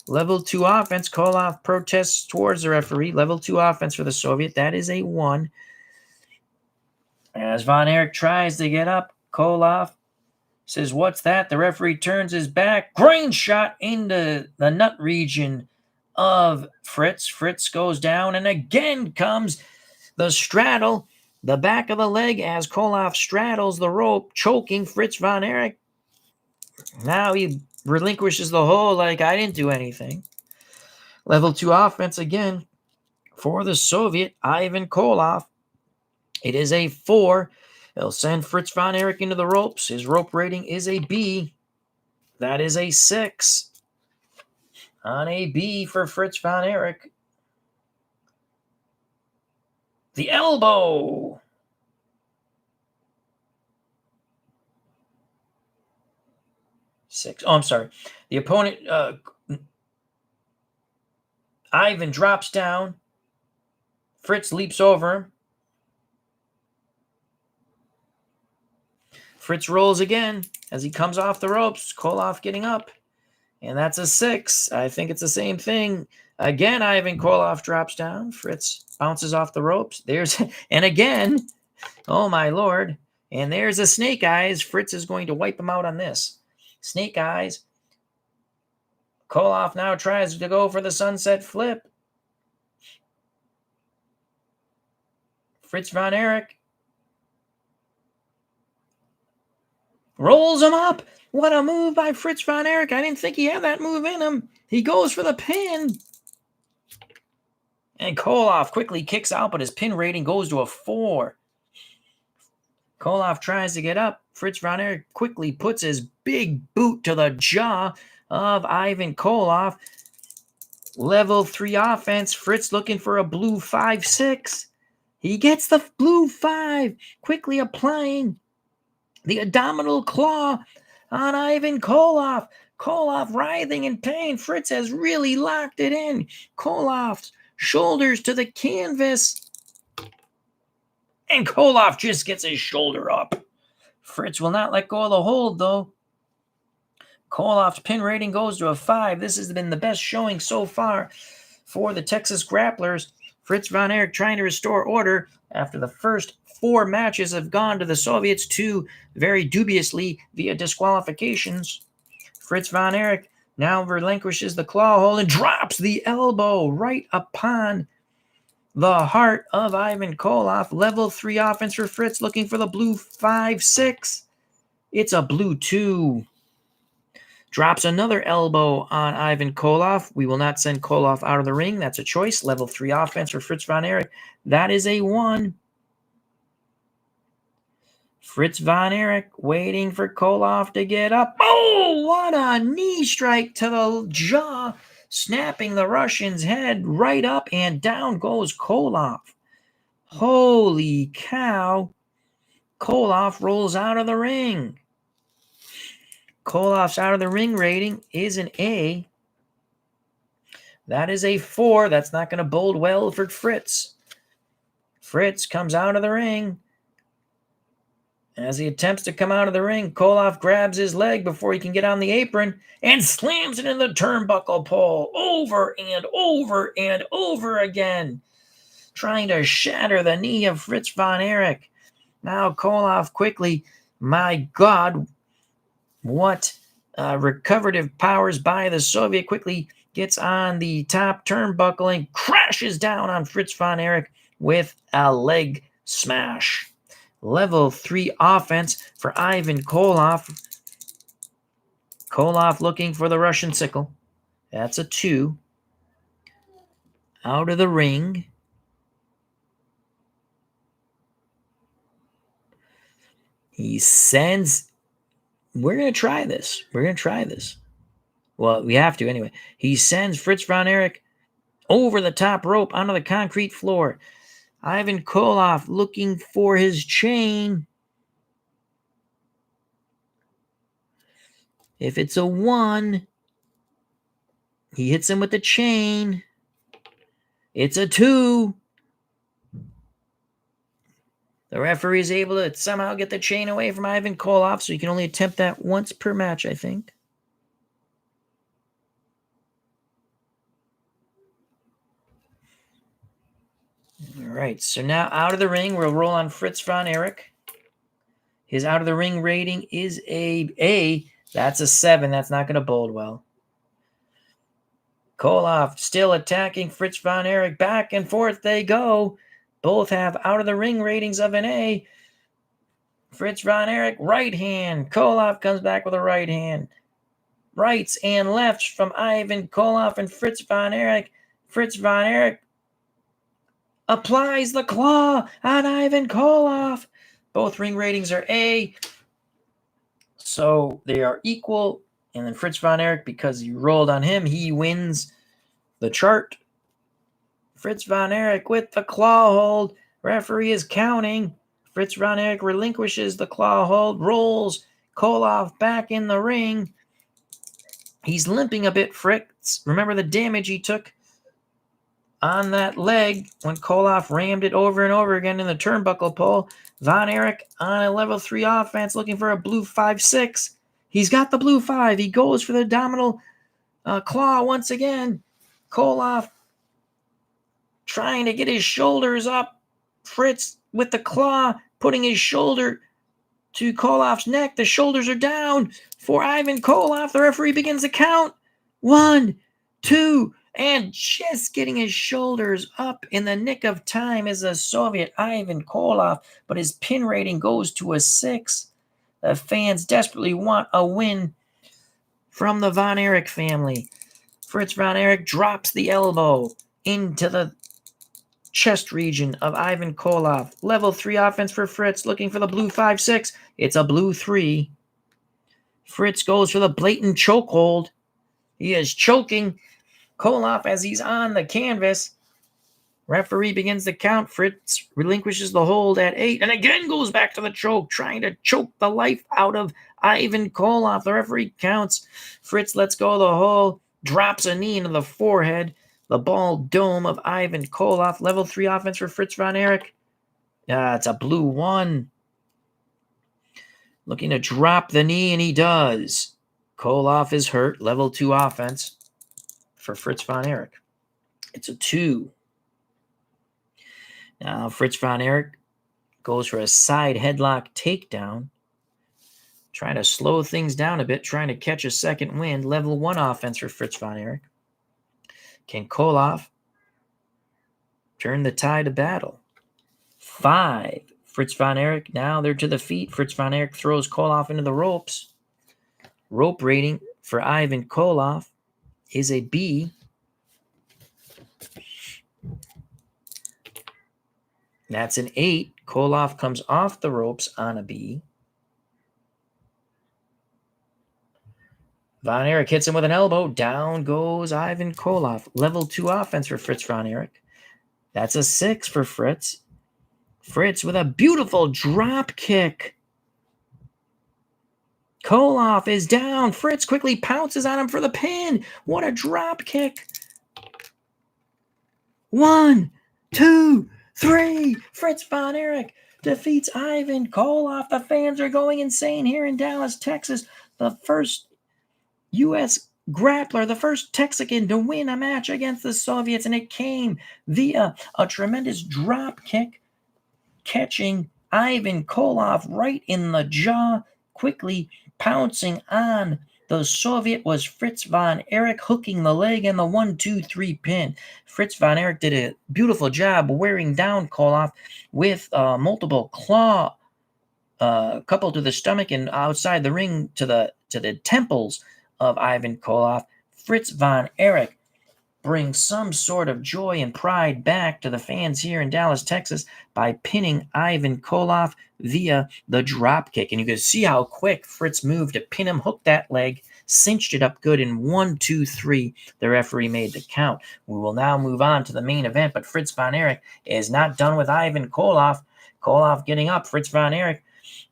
A: Level 2 offense. Koloff protests towards the referee. Level 2 offense for the Soviet. That is a 1. As Von Erich tries to get up, Koloff says, "What's that?" The referee turns his back. Grain shot into the nut region of Fritz. Fritz goes down, and again comes the straddle, the back of the leg as Koloff straddles the rope, choking Fritz Von Erich. Now he relinquishes the hold like I didn't do anything. Level 2 offense again for the Soviet, Ivan Koloff. It is a 4. He'll send Fritz Von Erich into the ropes. His rope rating is a B. That is a 6. On a B for Fritz Von Erich. The elbow. Six. Oh, I'm sorry. The opponent, Ivan drops down. Fritz leaps over him. Fritz rolls again as he comes off the ropes. Koloff getting up. And that's a 6. I think it's the same thing. Again, Ivan Koloff drops down. Fritz bounces off the ropes. And again, oh my lord. And there's a snake eyes. Fritz is going to wipe him out on this. Snake eyes. Koloff now tries to go for the sunset flip. Fritz Von Erich rolls him up. What a move by Fritz Von Erich. I didn't think he had that move in him. He goes for the pin. And Koloff quickly kicks out, but his pin rating goes to a 4. Koloff tries to get up. Fritz Von Erich quickly puts his big boot to the jaw of Ivan Koloff. Level 3 offense. Fritz looking for a blue 5-6. He gets the blue 5, quickly applying the abdominal claw on Ivan Koloff. Koloff writhing in pain. Fritz has really locked it in. Koloff's shoulders to the canvas. And Koloff just gets his shoulder up. Fritz will not let go of the hold, though. Koloff's pin rating goes to a 5. This has been the best showing so far for the Texas Grapplers. Fritz Von Erich trying to restore order after the first 4 matches have gone to the Soviets, 2 very dubiously via disqualifications. Fritz Von Erich now relinquishes the claw hold and drops the elbow right upon the heart of Ivan Koloff. Level 3 offense for Fritz, looking for the blue 5-6. It's a blue 2. Drops another elbow on Ivan Koloff. We will not send Koloff out of the ring. That's a choice. Level 3 offense for Fritz Von Erich. That is a 1. Fritz Von Erich waiting for Koloff to get up. Oh, what a knee strike to the jaw, snapping the Russian's head right up, and down goes Koloff. Holy cow. Koloff rolls out of the ring. Koloff's out of the ring rating is an A. That is a 4. That's not going to bode well for Fritz. Fritz comes out of the ring. As he attempts to come out of the ring, Koloff grabs his leg before he can get on the apron and slams it in the turnbuckle pole over and over and over again. trying to shatter the knee of Fritz Von Erich. Now Koloff quickly, my God, what recuperative powers by the Soviet, quickly gets on the top turnbuckle and crashes down on Fritz Von Erich with a leg smash. Level 3 offense for Ivan Koloff. Koloff looking for the Russian sickle. That's a 2. Out of the ring. He sends... We're going to try this. Well, we have to anyway. He sends Fritz Von Erich over the top rope onto the concrete floor. Ivan Koloff looking for his chain. If it's a 1, he hits him with the chain. It's a 2. The referee is able to somehow get the chain away from Ivan Koloff, so you can only attempt that once per match, I think. All right, so now out of the ring, we'll roll on Fritz Von Erich. His out of the ring rating is a. That's a 7. That's not going to bode well. Koloff still attacking Fritz Von Erich. Back and forth they go. Both have out of the ring ratings of an A. Fritz Von Erich, right hand. Koloff comes back with a right hand. Rights and lefts from Ivan Koloff and Fritz Von Erich. Fritz Von Erich applies the claw on Ivan Koloff. Both ring ratings are A. So they are equal. And then Fritz Von Erich, because he rolled on him, he wins the chart. Fritz Von Erich with the claw hold. Referee is counting. Fritz Von Erich relinquishes the claw hold, rolls Koloff back in the ring. He's limping a bit, Fritz. Remember the damage he took on that leg when Koloff rammed it over and over again in the turnbuckle pole. Von Erich on a level 3 offense looking for a blue 5-6. He's got the blue 5. He goes for the abdominal claw once again. Koloff trying to get his shoulders up. Fritz with the claw, putting his shoulder to Koloff's neck. The shoulders are down for Ivan Koloff. The referee begins to count. 1, 2, and just getting his shoulders up in the nick of time is a Soviet Ivan Koloff, but his pin rating goes to a 6. The fans desperately want a win from the Von Erich family. Fritz Von Erich drops the elbow into the chest region of Ivan Koloff. Level 3 offense for Fritz, looking for the blue 5-6. It's a blue 3. Fritz goes for the blatant chokehold. He is choking Koloff as he's on the canvas. Referee begins to count. Fritz relinquishes the hold at 8 and again goes back to the choke, trying to choke the life out of Ivan Koloff. The referee counts. Fritz lets go of the hold, drops a knee into the forehead. The bald dome of Ivan Koloff. Level 3 offense for Fritz Von Erich. It's a blue 1. Looking to drop the knee, and he does. Koloff is hurt. Level 2 offense for Fritz Von Erich. It's a 2. Now Fritz Von Erich goes for a side headlock takedown. Trying to slow things down a bit, trying to catch a second wind. Level 1 offense for Fritz Von Erich. Can Koloff turn the tide of battle? 5. Fritz Von Erich, now they're to the feet. Fritz Von Erich throws Koloff into the ropes. Rope rating for Ivan Koloff is a B. That's an 8. Koloff comes off the ropes on a B. Von Erich hits him with an elbow. Down goes Ivan Koloff. Level 2 offense for Fritz Von Erich. That's a 6 for Fritz. Fritz with a beautiful drop kick. Koloff is down. Fritz quickly pounces on him for the pin. What a drop kick. 1, 2, 3. Fritz Von Erich defeats Ivan Koloff. The fans are going insane here in Dallas, Texas. The first U.S. grappler, the first Texican to win a match against the Soviets, and it came via a tremendous drop kick, catching Ivan Koloff right in the jaw, quickly pouncing on the Soviet was Fritz Von Erich, hooking the leg and the 1-2-3 pin. Fritz Von Erich did a beautiful job wearing down Koloff with multiple claw coupled to the stomach and outside the ring to the temples of Ivan Koloff. Fritz Von Erich brings some sort of joy and pride back to the fans here in Dallas, Texas by pinning Ivan Koloff via the drop kick. And you can see how quick Fritz moved to pin him, hook that leg, cinched it up good in 1-2-3. The referee made the count. We will now move on to the main event, but Fritz Von Erich is not done with Ivan Koloff. Koloff getting up. Fritz Von Erich,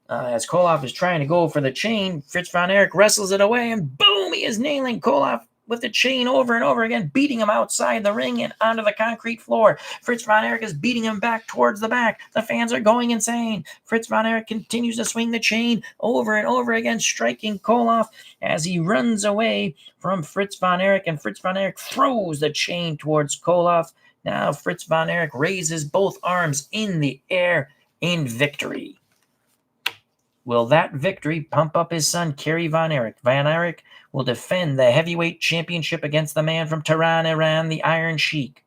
A: as Koloff is trying to go for the chain, Fritz Von Erich wrestles it away, and boom, he is nailing Koloff with the chain over and over again, beating him outside the ring and onto the concrete floor. Fritz Von Erich is beating him back towards the back. The fans are going insane. Fritz Von Erich continues to swing the chain over and over again, striking Koloff as he runs away from Fritz Von Erich, and Fritz Von Erich throws the chain towards Koloff. Now Fritz Von Erich raises both arms in the air in victory. Will that victory pump up his son, Kerry Von Erich? Von Erich will defend the heavyweight championship against the man from Tehran, Iran, the Iron Sheik.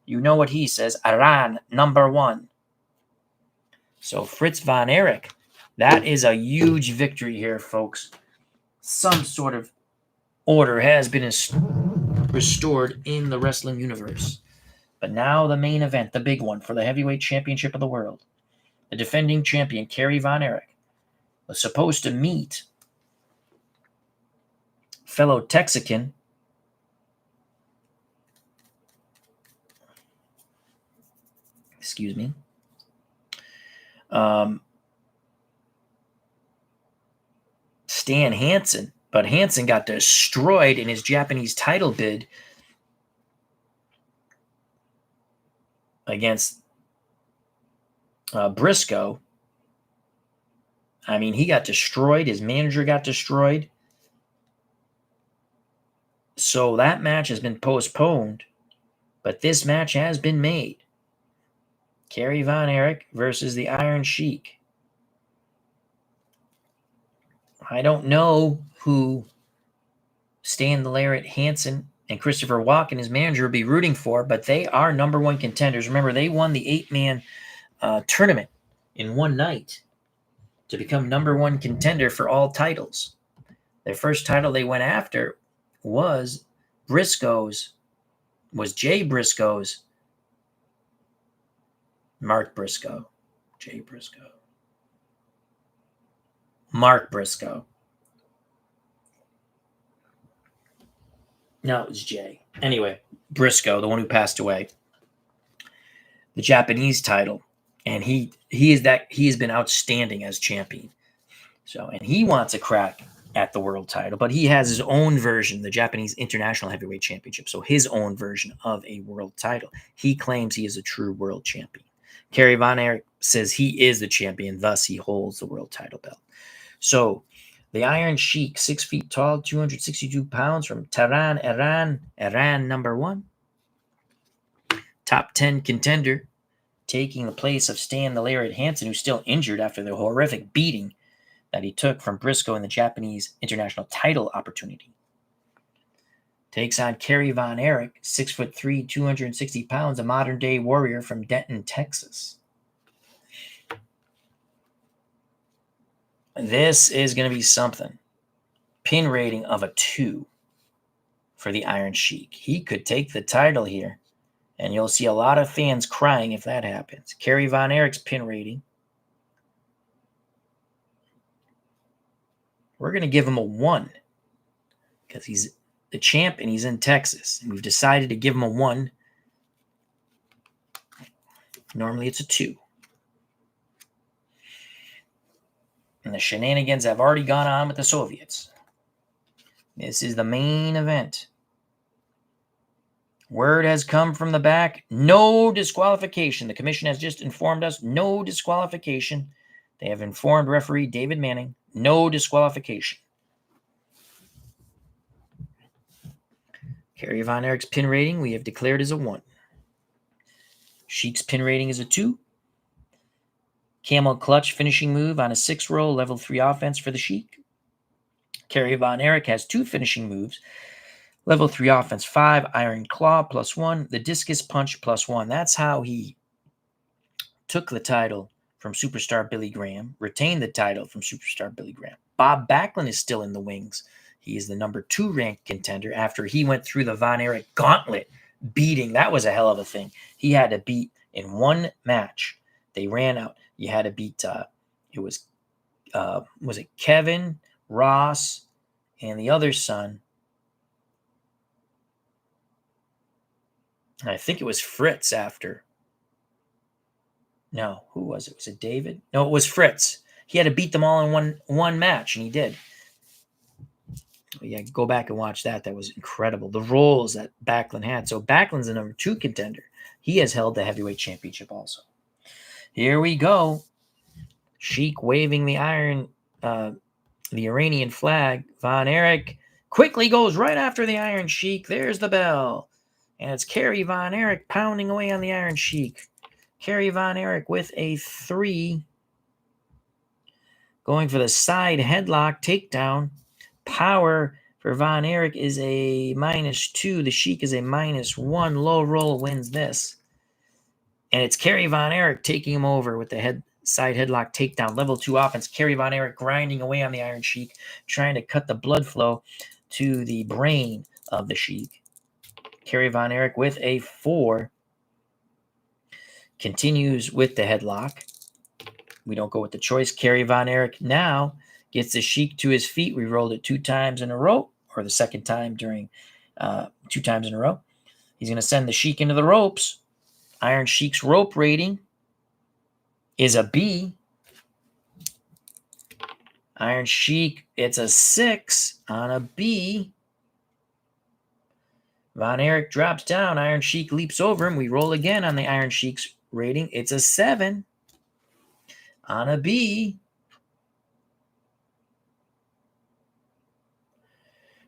A: You know what he says, Iran, #1. So Fritz Von Erich, that is a huge victory here, folks. Some sort of order has been restored in the wrestling universe. But now the main event, the big one for the heavyweight championship of the world. The defending champion, Kerry Von Erich, was supposed to meet fellow Texican Stan Hansen, but Hansen got destroyed in his Japanese title bid against Briscoe. I mean, he got destroyed. His manager got destroyed. So that match has been postponed, but this match has been made. Kerry Von Erich versus the Iron Sheik. I don't know who Stan the Lariat Hansen and Christopher Walken, his manager, will be rooting for, but they are #1 contenders. Remember, they won the 8-man tournament in one night to become #1 contender for all titles. Their first title they went after was Jay Briscoe's, Mark Briscoe. No, it was Jay. Anyway, Briscoe, the one who passed away, the Japanese title, and he has been outstanding as champion. So, and he wants a crack at the world title, but he has his own version, the Japanese International Heavyweight Championship. So his own version of a world title. He claims he is a true world champion. Kerry Von Erich says he is the champion, thus he holds the world title belt. So the Iron Sheik, 6 feet tall, 262 pounds, from Tehran, Iran, #1. Top 10 contender, taking the place of Stan the Lariat Hansen, who's still injured after the horrific beating that he took from Briscoe in the Japanese international title opportunity. Takes on Kerry Von Erich, 6'3", 260 pounds, a modern-day warrior from Denton, Texas. This is going to be something. Pin rating of a 2 for the Iron Sheik. He could take the title here, and you'll see a lot of fans crying if that happens. Kerry Von Erich's pin rating, we're going to give him a 1 because he's the champ and he's in Texas. And we've decided to give him a 1. Normally it's a 2. And the shenanigans have already gone on with the Soviets. This is the main event. Word has come from the back. No disqualification. The commission has just informed us. No disqualification. They have informed referee David Manning. No disqualification. Kerry Von Erich's pin rating we have declared as a 1. Sheik's pin rating is a 2. Camel clutch finishing move on a 6 roll, level 3 offense for the Sheik. Kerry Von Erich has 2 finishing moves, level 3 offense, 5, iron claw +1, the discus punch +1. That's how he took the title from Superstar Billy Graham, retained the title from Superstar Billy Graham. Bob Backlund is still in the wings. He is the number 2 ranked contender after he went through the Von Erich gauntlet beating. That was a hell of a thing. He had to beat in one match. They ran out. You had to beat, was it Kevin, Ross, and the other son? I think it was Fritz after. No, who was it? Was it David? No, it was Fritz. He had to beat them all in one match, and he did. Yeah, go back and watch that. That was incredible. The roles that Backlund had. So Backlund's the number 2 contender. He has held the heavyweight championship also. Here we go. Sheik waving the Iranian flag. Von Erich quickly goes right after the Iron Sheik. There's the bell. And it's Kerry Von Erich pounding away on the Iron Sheik. Kerry Von Erich with a 3. Going for the side headlock takedown. Power for Von Erich is a -2. The Sheik is a -1. Low roll wins this. And it's Kerry Von Erich taking him over with the side headlock takedown. Level 2 offense. Kerry Von Erich grinding away on the Iron Sheik, trying to cut the blood flow to the brain of the Sheik. Kerry Von Erich with a 4. Continues with the headlock. We don't go with the choice. Kerry Von Erich now gets the Sheik to his feet. We rolled it 2 times in a row, or the second time during 2 times in a row. He's going to send the Sheik into the ropes. Iron Sheik's rope rating is a B. Iron Sheik, it's a 6 on a B. Von Erich drops down. Iron Sheik leaps over him. We roll again on the Iron Sheik's rating. It's a 7 on a B.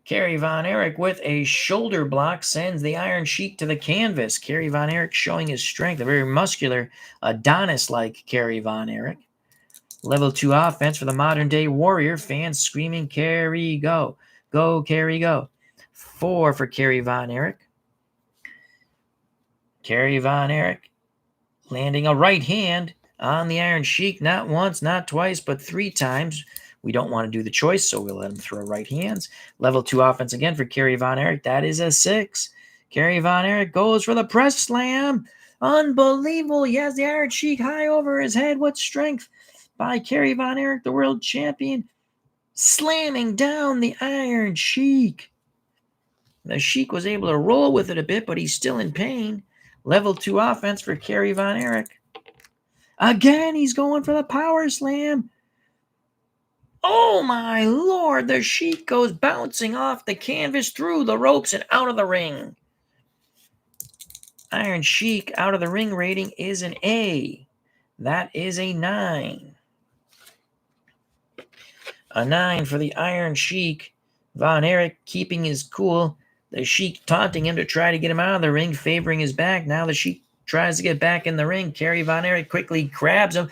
A: Kerry Von Erich with a shoulder block sends the Iron Sheik to the canvas. Kerry Von Erich showing his strength, a very muscular, Adonis-like Kerry Von Erich. Level 2 offense for the modern-day warrior. Fans screaming, Kerry, go. Go, Kerry, go. 4 for Kerry Von Erich. Kerry Von Erich landing a right hand on the Iron Sheik, not once, not twice, but 3 times. We don't want to do the choice, so we'll let him throw right hands. Level 2 offense again for Kerry Von Erich. That is a 6. Kerry Von Erich goes for the press slam. Unbelievable. He has the Iron Sheik high over his head. What strength by Kerry Von Erich, the world champion, slamming down the Iron Sheik. The Sheik was able to roll with it a bit, but he's still in pain. Level 2 offense for Kerry Von Erich. Again, he's going for the power slam. Oh, my Lord. The Sheik goes bouncing off the canvas, through the ropes, and out of the ring. Iron Sheik out of the ring rating is an A. That is a 9. A 9 for the Iron Sheik. Von Erich keeping his cool. The Sheik taunting him to try to get him out of the ring, favoring his back. Now the Sheik tries to get back in the ring. Kerry Von Erich quickly grabs him,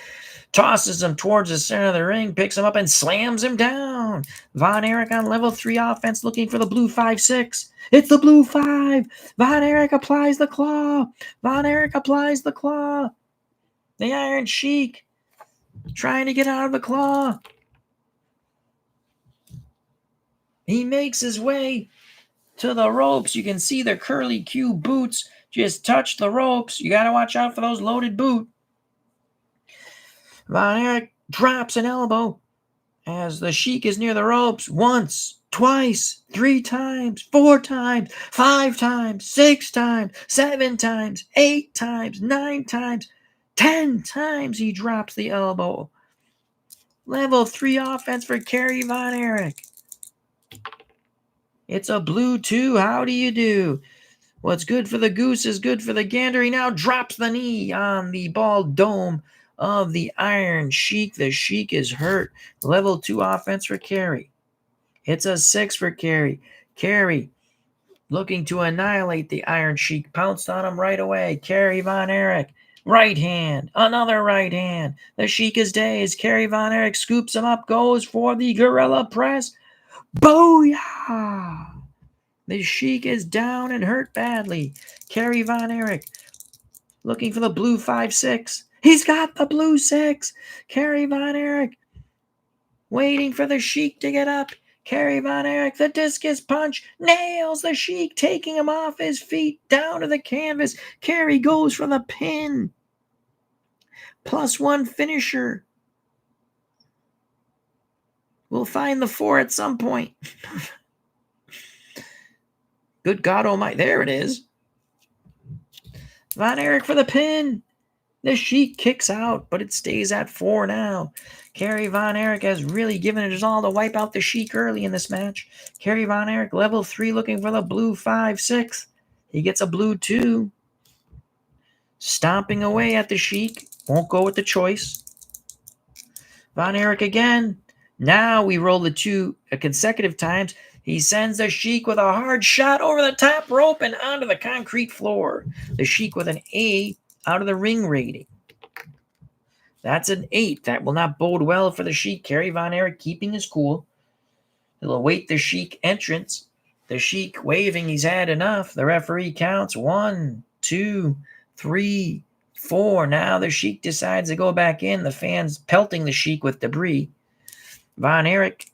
A: tosses him towards the center of the ring, picks him up, and slams him down. Von Erich on level 3 offense, looking for the blue 5-6. It's the blue 5. Von Erich applies the claw. Von Erich applies the claw. The Iron Sheik trying to get out of the claw. He makes his way to the ropes. You can see the curly Q boots just touch the ropes. You got to watch out for those loaded boots. Von Erich drops an elbow as the Sheik is near the ropes. Once, twice, 3 times, 4 times, 5 times, 6 times, 7 times, 8 times, 9 times, 10 times he drops the elbow. Level 3 offense for Kerry Von Erich. It's a blue 2. How do you do? What's good for the goose is good for the gander. He now drops the knee on the bald dome of the Iron Sheik. The Sheik is hurt. Level 2 offense for Kerry. It's a 6 for Kerry. Kerry looking to annihilate the Iron Sheik. Pounced on him right away. Kerry Von Erich. Right hand. Another right hand. The Sheik is dazed. Kerry Von Erich scoops him up. Goes for the gorilla press. Booyah! The Sheik is down and hurt badly. Kerry Von Erich looking for the blue 5-6. He's got the blue 6. Kerry Von Erich waiting for the Sheik to get up. Kerry Von Erich, the discus punch, nails the Sheik, taking him off his feet, down to the canvas. Kerry goes for the pin. +1 finisher. We'll find the 4 at some point. Good God almighty. There it is. Von Erich for the pin. The Sheik kicks out, but it stays at 4 now. Kerry Von Erich has really given it his all to wipe out the Sheik early in this match. Kerry Von Erich, level 3, looking for the blue 5-6. He gets a blue 2. Stomping away at the Sheik. Won't go with the choice. Von Erich again. Now we roll the 2 consecutive times. He sends the Sheik with a hard shot over the top rope and onto the concrete floor. The Sheik with an A out of the ring rating. That's an 8. That will not bode well for the Sheik. Kerry Von Erich keeping his cool. He'll await the Sheik entrance. The Sheik waving he's had enough. The referee counts 1, 2, 3, 4. Now the Sheik decides to go back in. The fans pelting the Sheik with debris. Von Erich,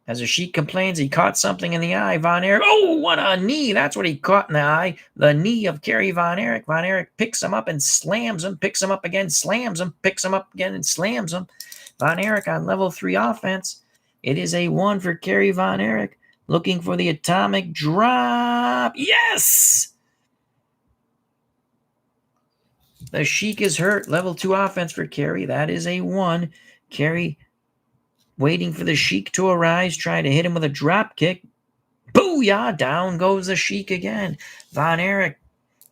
A: as the Sheik complains, he caught something in the eye. Von Erich, oh, what a knee. That's what he caught in the eye. The knee of Kerry Von Erich. Von Erich picks him up and slams him, picks him up again, slams him, picks him up again and slams him. Von Erich on level 3 offense. It is a 1 for Kerry Von Erich. Looking for the atomic drop. Yes! The Sheik is hurt. Level 2 offense for Kerry. That is a 1. Kerry waiting for the Sheik to arise, trying to hit him with a drop kick. Booyah! Down goes the Sheik again. Von Erich,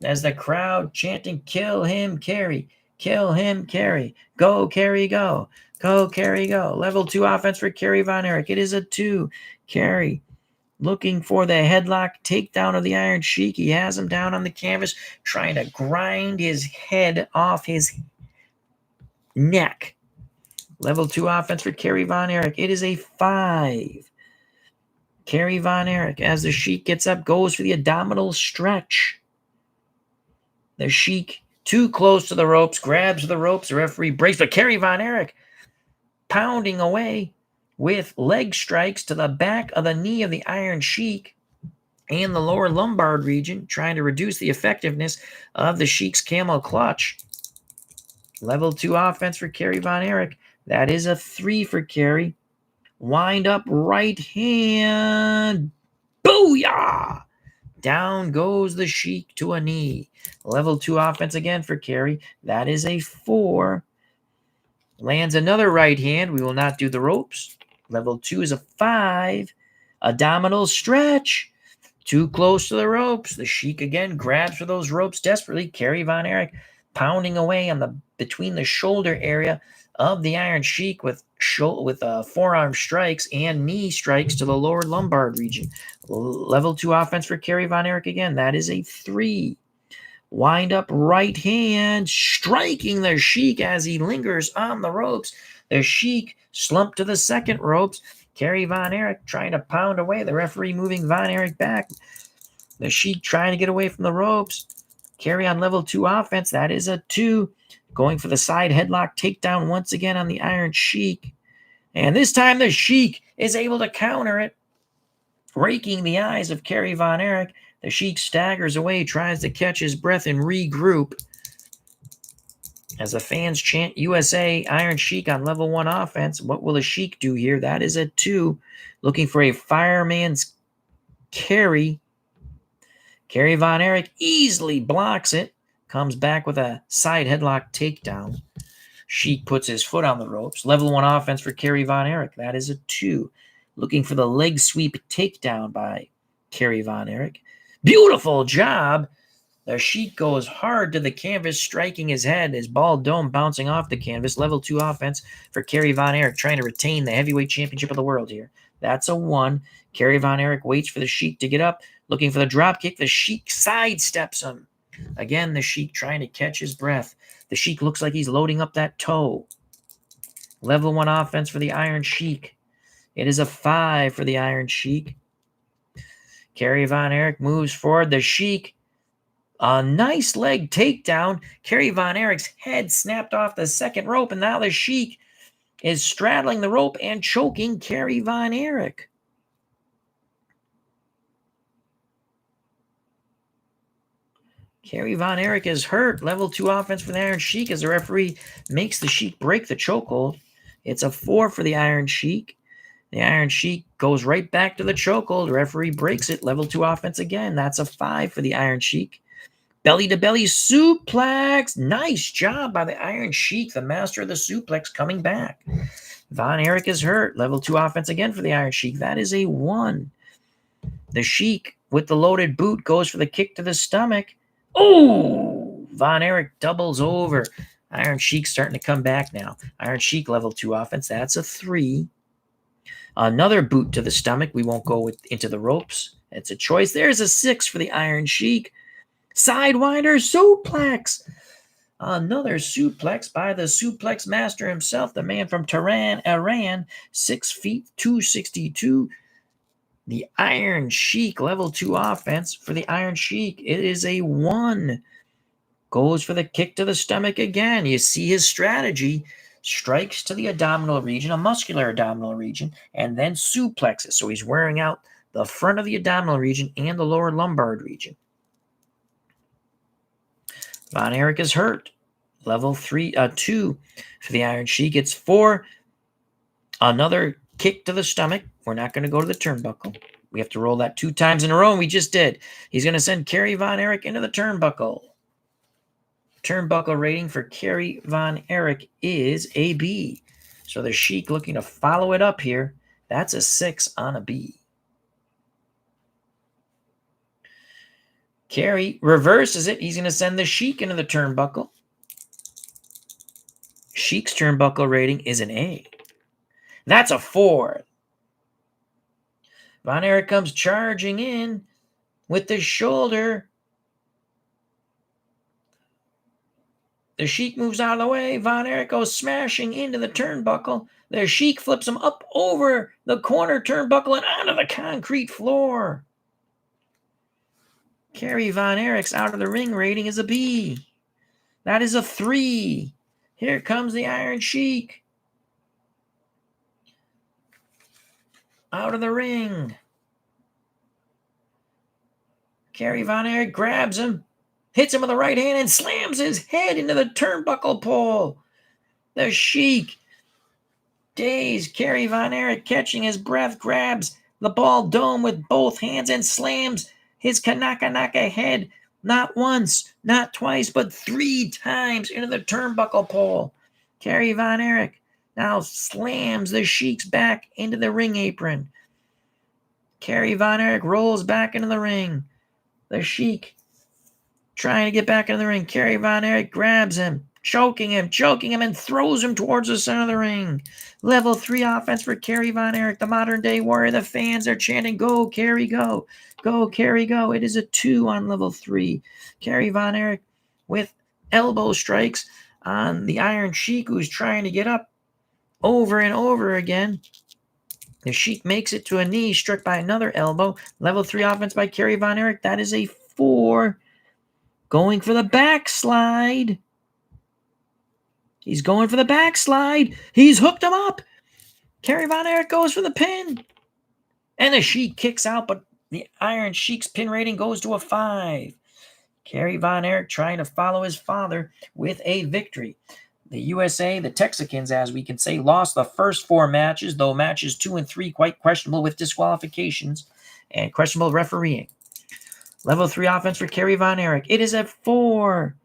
A: as the crowd chanting, kill him, Kerry. Kill him, Kerry. Go, Kerry, go. Go, Kerry, go. Level 2 offense for Kerry Von Erich. It is a 2. Kerry looking for the headlock takedown of the Iron Sheik. He has him down on the canvas, trying to grind his head off his neck. Level 2 offense for Kerry Von Erich. It is a 5. Kerry Von Erich, as the Sheik gets up, goes for the abdominal stretch. The Sheik, too close to the ropes, grabs the ropes. The referee breaks, but Kerry Von Erich pounding away with leg strikes to the back of the knee of the Iron Sheik and the lower lumbar region, trying to reduce the effectiveness of the Sheik's camel clutch. Level 2 offense for Kerry Von Erich. That is a 3 for Kerry. Wind up right hand. Booyah! Down goes the Sheik to a knee. Level 2 offense again for Kerry. That is a 4. Lands another right hand. We will not do the ropes. Level 2 is a 5. Abdominal stretch. Too close to the ropes. The Sheik again grabs for those ropes desperately. Kerry Von Erich pounding away on the between the shoulder area of the Iron Sheik with forearm strikes and knee strikes to the lower lumbar region. Level 2 offense for Kerry Von Erich again. That is a 3. Wind up right hand, striking the Sheik as he lingers on the ropes. The Sheik slumped to the second ropes. Kerry Von Erich trying to pound away. The referee moving Von Erich back. The Sheik trying to get away from the ropes. Kerry on level 2 offense. That is a 2. Going for the side headlock takedown once again on the Iron Sheik. And this time the Sheik is able to counter it, raking the eyes of Kerry Von Erich. The Sheik staggers away, tries to catch his breath and regroup. As the fans chant USA, Iron Sheik on level 1 offense. What will the Sheik do here? That is a 2. Looking for a fireman's carry. Kerry Von Erich easily blocks it. Comes back with a side headlock takedown. Sheik puts his foot on the ropes. Level 1 offense for Kerry Von Erich. That is a 2. Looking for the leg sweep takedown by Kerry Von Erich. Beautiful job. The Sheik goes hard to the canvas, striking his head, his bald dome bouncing off the canvas. Level 2 offense for Kerry Von Erich, trying to retain the heavyweight championship of the world here. That's a 1. Kerry Von Erich waits for the Sheik to get up, looking for the drop kick. The Sheik sidesteps him. Again, the Sheik trying to catch his breath. The Sheik looks like he's loading up that toe. Level 1 offense for the Iron Sheik. It is a 5 for the Iron Sheik. Kerry Von Erich moves forward. The Sheik, a nice leg takedown. Kerry Von Erich's head snapped off the second rope, and now the Sheik is straddling the rope and choking Kerry Von Erich. Kerry Von Erich is hurt. Level 2 offense for the Iron Sheik as the referee makes the Sheik break the chokehold. It's a 4 for the Iron Sheik. The Iron Sheik goes right back to the chokehold. The referee breaks it. Level 2 offense again. That's a 5 for the Iron Sheik. Belly-to-belly suplex. Nice job by the Iron Sheik, the master of the suplex, coming back. Von Erich is hurt. Level 2 offense again for the Iron Sheik. That is a 1. The Sheik, with the loaded boot, goes for the kick to the stomach. Oh! Von Erich doubles over. Iron Sheik starting to come back now. Iron Sheik level 2 offense. That's a 3. Another boot to the stomach. We won't go into the ropes. It's a choice. There's a 6 for the Iron Sheik. Sidewinder suplex. Another suplex by the suplex master himself, the man from Tehran, Iran, 6 feet, 262. The Iron Sheik, level 2 offense for the Iron Sheik. It is a 1. Goes for the kick to the stomach again. You see his strategy. Strikes to the abdominal region, a muscular abdominal region, and then suplexes. So he's wearing out the front of the abdominal region and the lower lumbar region. Von Erich is hurt. Level 2 for the Iron Sheik. It's 4. Another kick to the stomach. We're not going to go to the turnbuckle. We have to roll that 2 times in a row, and we just did. He's going to send Kerry Von Erich into the turnbuckle. Turnbuckle rating for Kerry Von Erich is a B. So the Sheik looking to follow it up here. That's a 6 on a B. Kerry reverses it. He's going to send the Sheik into the turnbuckle. Sheik's turnbuckle rating is an A. That's a 4. Von Erich comes charging in with the shoulder. The Sheik moves out of the way. Von Erich goes smashing into the turnbuckle. The Sheik flips him up over the corner turnbuckle and onto the concrete floor. Kerry Von Erich's out of the ring rating is a B. That is a 3. Here comes the Iron Sheik. Out of the ring. Kerry Von Erich grabs him, hits him with the right hand, and slams his head into the turnbuckle pole. The Sheik, dazed, Kerry Von Erich catching his breath, grabs the ball dome with both hands and slams his Kanaka head not once, not twice, but 3 times into the turnbuckle pole. Kerry Von Erich now slams the Sheik's back into the ring apron. Kerry Von Erich rolls back into the ring. The Sheik trying to get back into the ring. Kerry Von Erich grabs him, choking him, and throws him towards the center of the ring. Level 3 offense for Kerry Von Erich, the modern-day warrior. The fans are chanting, "Go, Kerry, go. Go, Kerry, go." It is a 2 on level 3. Kerry Von Erich with elbow strikes on the Iron Sheik, who's trying to get up over and over again. The Sheik makes it to a knee, struck by another elbow. Level 3 offense by Kerry Von Erich. That is a 4. Going for the backslide. He's going for the backslide. He's hooked him up. Kerry Von Erich goes for the pin. And the Sheik kicks out, but the Iron Sheik's pin rating goes to a 5. Kerry Von Erich trying to follow his father with a victory. The USA, the Texicans, as we can say, lost the first 4 matches, though matches 2 and 3 quite questionable with disqualifications and questionable refereeing. Level 3 offense for Kerry Von Erich. It is a 4.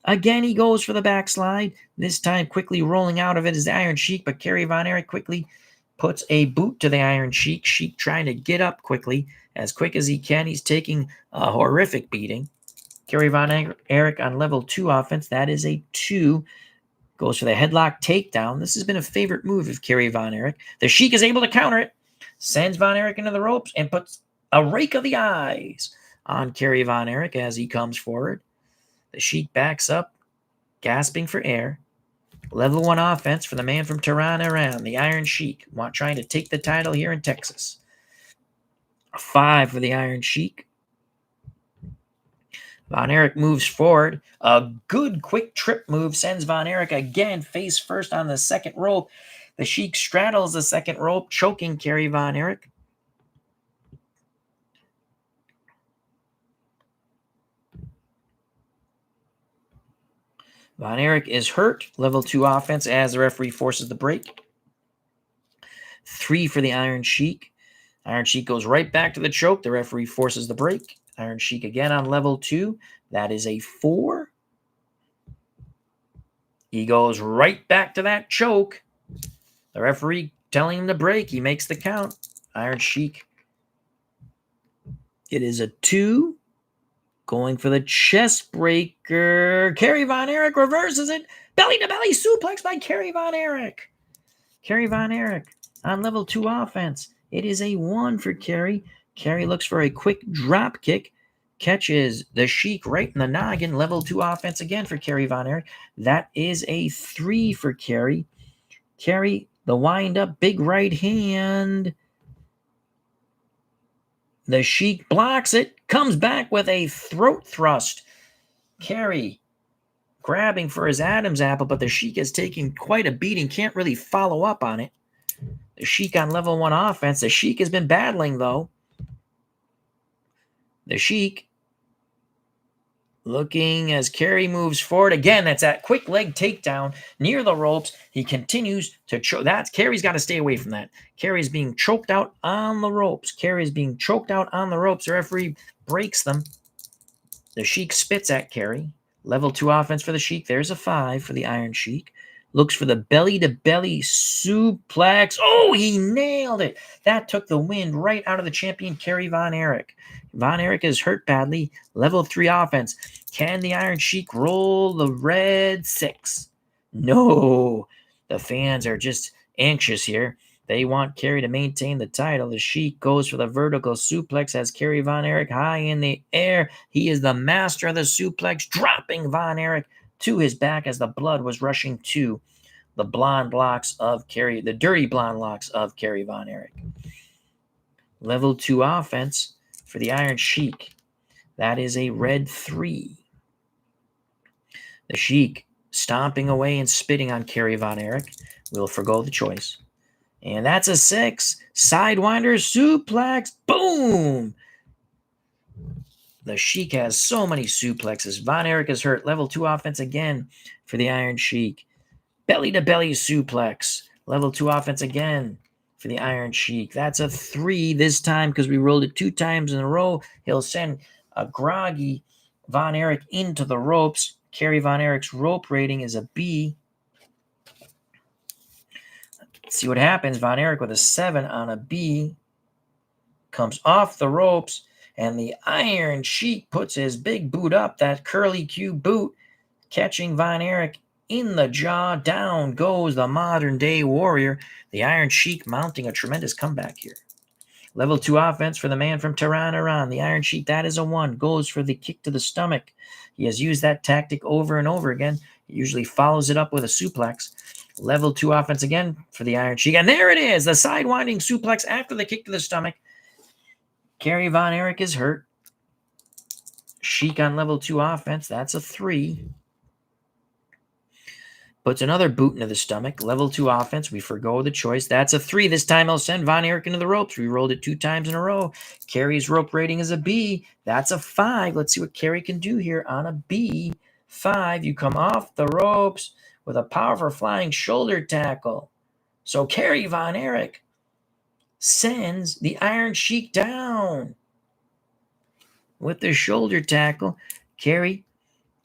A: Again, he goes for the backslide. This time quickly rolling out of it is the Iron Sheik, but Kerry Von Erich quickly puts a boot to the Iron Sheik. Sheik trying to get up quickly, as quick as he can. He's taking a horrific beating. Kerry Von Erich on level 2 offense. That is a 2. Goes for the headlock takedown. This has been a favorite move of Kerry Von Erich. The Sheik is able to counter it. sends Von Erich into the ropes and puts a rake of the eyes on Kerry Von Erich as he comes forward. The Sheik backs up, gasping for air. Level 1 offense for the man from Tehran, Iran, the Iron Sheik, trying to take the title here in Texas. A 5 for the Iron Sheik. Von Erich moves forward. A good quick trip move sends Von Erich again face first on the second rope. The Sheik straddles the second rope, choking Kerry Von Erich. Von Erich is hurt. Level 2 offense as the referee forces the break. 3 for the Iron Sheik. Iron Sheik goes right back to the choke. The referee forces the break. Iron Sheik again on level 2. That is a 4. He goes right back to that choke. The referee telling him to break. He makes the count. Iron Sheik. It is a 2. Going for the chest breaker. Kerry Von Erich reverses it. Belly-to-belly suplex by Kerry Von Erich. Kerry Von Erich on level 2 offense. It is a 1 for Kerry. Kerry looks for a quick drop kick. Catches the Sheik right in the noggin. Level 2 offense again for Kerry Von Erich. That is a 3 for Kerry. Kerry, the wind-up big right hand. The Sheik blocks it, comes back with a throat thrust. Kerry grabbing for his Adam's apple, but the Sheik is taking quite a beating, can't really follow up on it. The Sheik on level 1 offense. The Sheik has been battling, though. The Sheik looking as Kerry moves forward. Again, that's that quick leg takedown near the ropes. He continues to choke. Kerry's got to stay away from that. Kerry's being choked out on the ropes. Kerry's being choked out on the ropes. The referee breaks them. The Sheik spits at Kerry. Level 2 offense for the Sheik. There's a 5 for the Iron Sheik. Looks for the belly-to-belly suplex. Oh, he nailed it. That took the wind right out of the champion, Kerry Von Erich. Von Erich is hurt badly. Level 3 offense. Can the Iron Sheik roll the red 6? No. The fans are just anxious here. They want Kerry to maintain the title. The Sheik goes for the vertical suplex, has Kerry Von Erich high in the air. He is the master of the suplex, dropping Von Erich to his back as the blood was rushing to the blonde locks of Kerry, the dirty blonde locks of Kerry Von Erich. Level 2 offense for the Iron Sheik. That is a red 3. The Sheik stomping away and spitting on Kerry Von Erich. Will forgo the choice. And that's a 6. Sidewinder suplex. Boom! The Sheik has so many suplexes. Von Erich is hurt. Level 2 offense again for the Iron Sheik. Belly-to-belly suplex. Level 2 offense again for the Iron Sheik. That's a 3 this time because we rolled it 2 times in a row. He'll send a groggy Von Erich into the ropes. Kerry Von Erich's rope rating is a B. Let's see what happens. Von Erich with a 7 on a B. Comes off the ropes. And the Iron Sheik puts his big boot up, that curly Q boot, catching Von Erich in the jaw. Down goes the modern-day warrior. The Iron Sheik mounting a tremendous comeback here. Level 2 offense for the man from Tehran, Iran. The Iron Sheik, that is a 1. Goes for the kick to the stomach. He has used that tactic over and over again. He usually follows it up with a suplex. Level 2 offense again for the Iron Sheik. And there it is, the sidewinding suplex after the kick to the stomach. Kerry Von Erich is hurt. Sheik on level 2 offense. That's a 3. Puts another boot into the stomach. Level 2 offense. We forgo the choice. That's a 3. This time I'll send Von Erich into the ropes. We rolled it 2 times in a row. Kerry's rope rating is a B. That's a 5. Let's see what Kerry can do here on a B. 5. You come off the ropes with a powerful flying shoulder tackle. So Kerry Von Erich sends the Iron Sheik down with the shoulder tackle. Kerry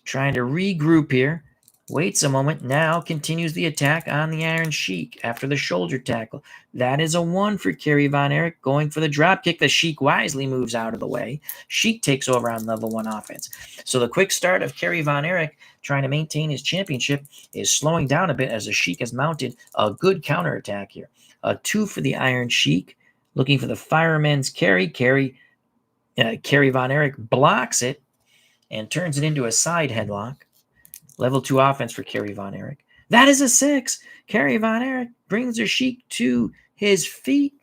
A: trying to regroup here. Waits a moment. Now continues the attack on the Iron Sheik after the shoulder tackle. That is a 1 for Kerry Von Erich. Going for the drop kick. The Sheik wisely moves out of the way. Sheik takes over on level 1 offense. So the quick start of Kerry Von Erich trying to maintain his championship is slowing down a bit as the Sheik has mounted a good counterattack here. A 2 for the Iron Sheik Looking for the fireman's carry. Kerry Von Erich blocks it and turns it into a side headlock. Level 2 offense for Kerry Von Erich. That is a 6. Kerry Von Erich brings the Sheik to his feet.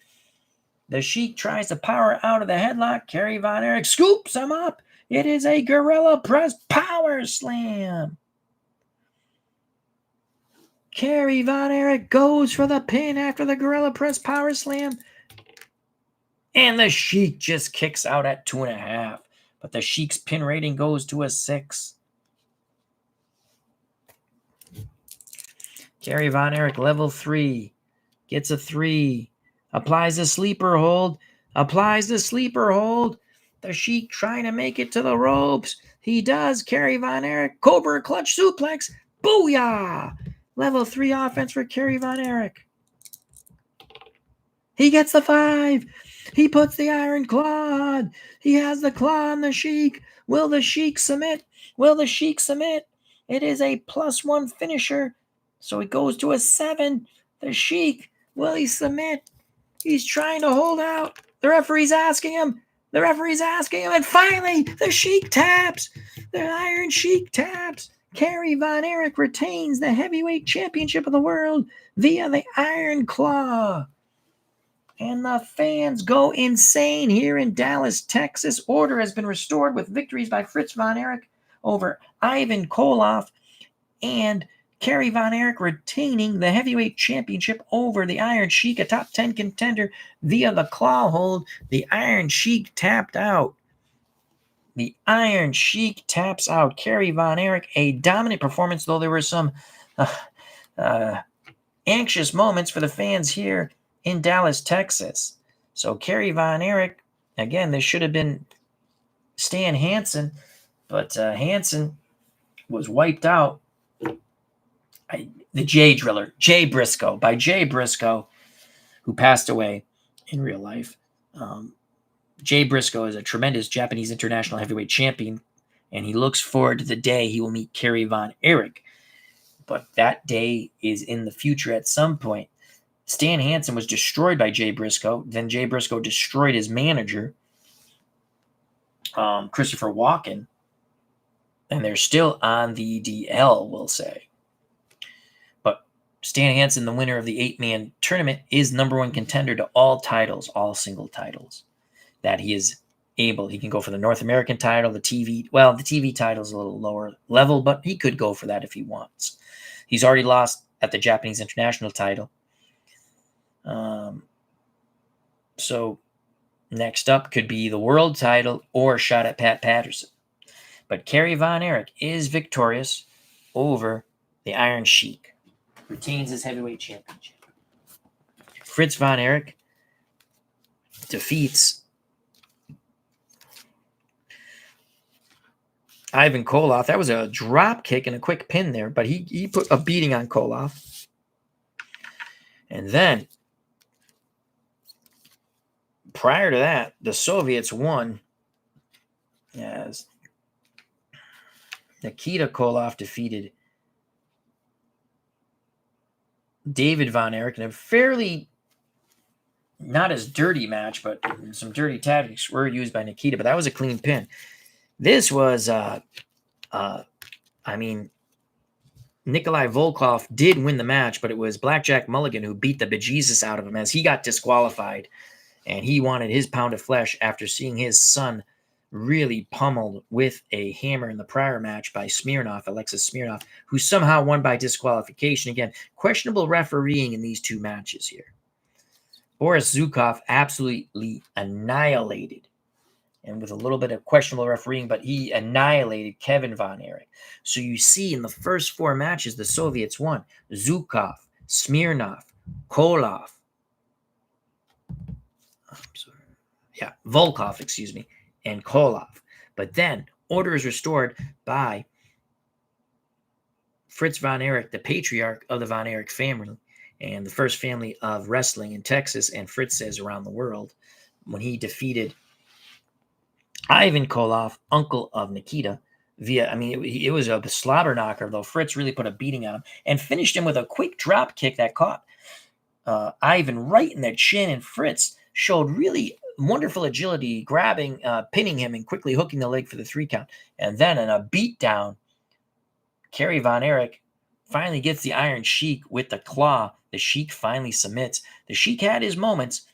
A: The Sheik tries to power out of the headlock. Kerry Von Erich scoops him up. It is a gorilla press power slam. Kerry Von Erich goes for the pin after the gorilla press power slam. And the Sheik just kicks out at 2.5. But the Sheik's pin rating goes to a 6. Kerry Von Erich, level 3. Gets a 3. Applies the sleeper hold. The Sheik trying to make it to the ropes. He does. Kerry Von Erich, Cobra clutch suplex. Booyah! Level 3 offense for Kerry Von Erich. He gets the 5. He puts the iron claw on. He has the claw on the Sheik. Will the Sheik submit? It is a +1 finisher. So it goes to a 7. The Sheik, will he submit? He's trying to hold out. The referee's asking him. And finally, the Sheik taps. The Iron Sheik taps. Kerry Von Erich retains the heavyweight championship of the world via the Iron Claw. And the fans go insane here in Dallas, Texas. Order has been restored with victories by Fritz Von Erich over Ivan Koloff and Kerry Von Erich retaining the heavyweight championship over the Iron Sheik, a top 10 contender via the claw hold. The Iron Sheik tapped out. Kerry Von Erich, a dominant performance, though there were some anxious moments for the fans here in Dallas, Texas. So Kerry Von Erich, again, this should have been Stan Hansen, but Hansen was wiped out. The Jay Driller, Jay Briscoe, who passed away in real life. Jay Briscoe is a tremendous Japanese international heavyweight champion, and he looks forward to the day he will meet Kerry Von Erich. But that day is in the future at some point. Stan Hansen was destroyed by Jay Briscoe. Then Jay Briscoe destroyed his manager, Christopher Walken. And they're still on the DL, we'll say. But Stan Hansen, the winner of the 8-man tournament, is #1 contender to all titles, all single titles that he is able. He can go for the North American title, the TV. Well, the TV title is a little lower level, but he could go for that if he wants. He's already lost at the Japanese international title. So next up could be the world title or a shot at Pat Patterson. But Kerry Von Erich is victorious over the Iron Sheik. Retains his heavyweight championship. Fritz Von Erich defeats Ivan Koloff. That was a drop kick and a quick pin there, but he put a beating on Koloff. And then, prior to that, the Soviets won as Nikita Koloff defeated David Von Erich in a fairly not as dirty match, but some dirty tactics were used by Nikita, but that was a clean pin. This was, Nikolai Volkoff did win the match, but it was Blackjack Mulligan who beat the bejesus out of him as he got disqualified, and he wanted his pound of flesh after seeing his son really pummeled with a hammer in the prior match by Smirnoff, Alexis Smirnoff, who somehow won by disqualification. Again, questionable refereeing in these two matches here. Boris Zhukov absolutely annihilated, and with a little bit of questionable refereeing, but he annihilated Kevin Von Erich. So you see in the first 4 matches, the Soviets won. Zhukov, Smirnoff, Koloff, Volkoff, and Koloff. But then order is restored by Fritz Von Erich, the patriarch of the Von Erich family, and the first family of wrestling in Texas, and Fritz says around the world, when he defeated Ivan Koloff, uncle of Nikita, it was a slobber knocker, though Fritz really put a beating on him and finished him with a quick drop kick that caught Ivan right in the chin, and Fritz showed really wonderful agility, grabbing, pinning him, and quickly hooking the leg for the 3 count. And then in a beatdown, Kerry Von Erich finally gets the Iron Sheik with the claw. The Sheik finally submits. The Sheik had his moments,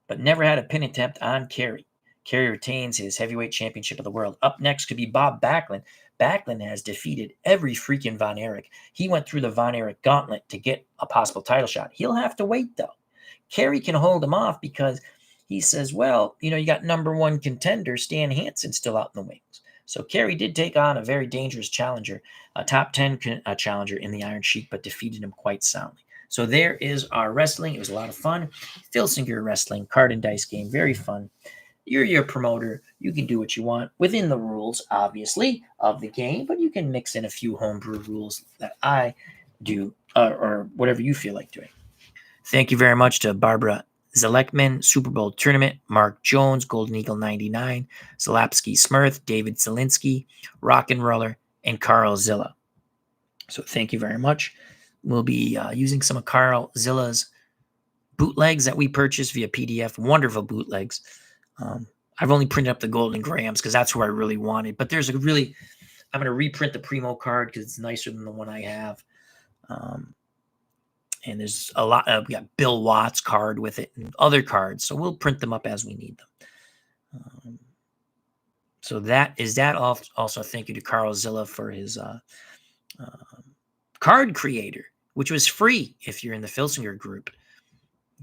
A: but never had a pin attempt on Kerry. Kerry retains his heavyweight championship of the world. Up next could be Bob Backlund. Backlund has defeated every freaking Von Erich. He went through the Von Erich gauntlet to get a possible title shot. He'll have to wait, though. Kerry can hold him off because he says, well, you got number 1 contender Stan Hansen still out in the wings. So Kerry did take on a very dangerous challenger, a top 10 challenger in the Iron Sheik, but defeated him quite soundly. So there is our wrestling. It was a lot of fun. Phil Singer Wrestling, card and dice game, very fun. You're your promoter. You can do what you want within the rules, obviously, of the game, but you can mix in a few homebrew rules that I do, or whatever you feel like doing. Thank you very much to Barbara Zeleckman, Super Bowl Tournament, Mark Jones, Golden Eagle 99, Zalapsky Smurth, David Zielinski, Rock and Roller, and Carl Zilla. So thank you very much. We'll be using some of Carl Zilla's bootlegs that we purchased via PDF. Wonderful bootlegs. I've only printed up the Golden Grams because that's who I really wanted. But there's I'm going to reprint the Primo card because it's nicer than the one I have. And there's a lot we got Bill Watts card with it and other cards. So we'll print them up as we need them. So that is that. Also, thank you to Carl Zilla for his card creator, which was free if you're in the Filsinger group.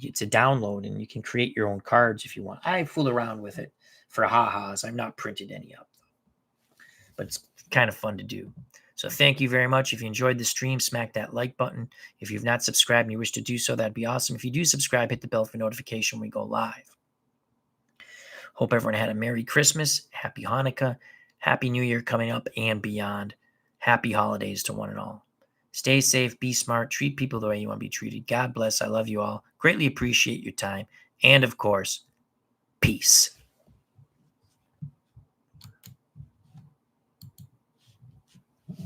A: It's a download, and you can create your own cards if you want. I fool around with it for ha-has. I've not printed any up, but it's kind of fun to do. So thank you very much. If you enjoyed the stream, smack that like button. If you've not subscribed and you wish to do so, that'd be awesome. If you do subscribe, hit the bell for notification when we go live. Hope everyone had a Merry Christmas, Happy Hanukkah, Happy New Year coming up and beyond. Happy holidays to one and all. Stay safe, be smart, treat people the way you want to be treated. God bless. I love you all. Greatly appreciate your time. And of course, peace.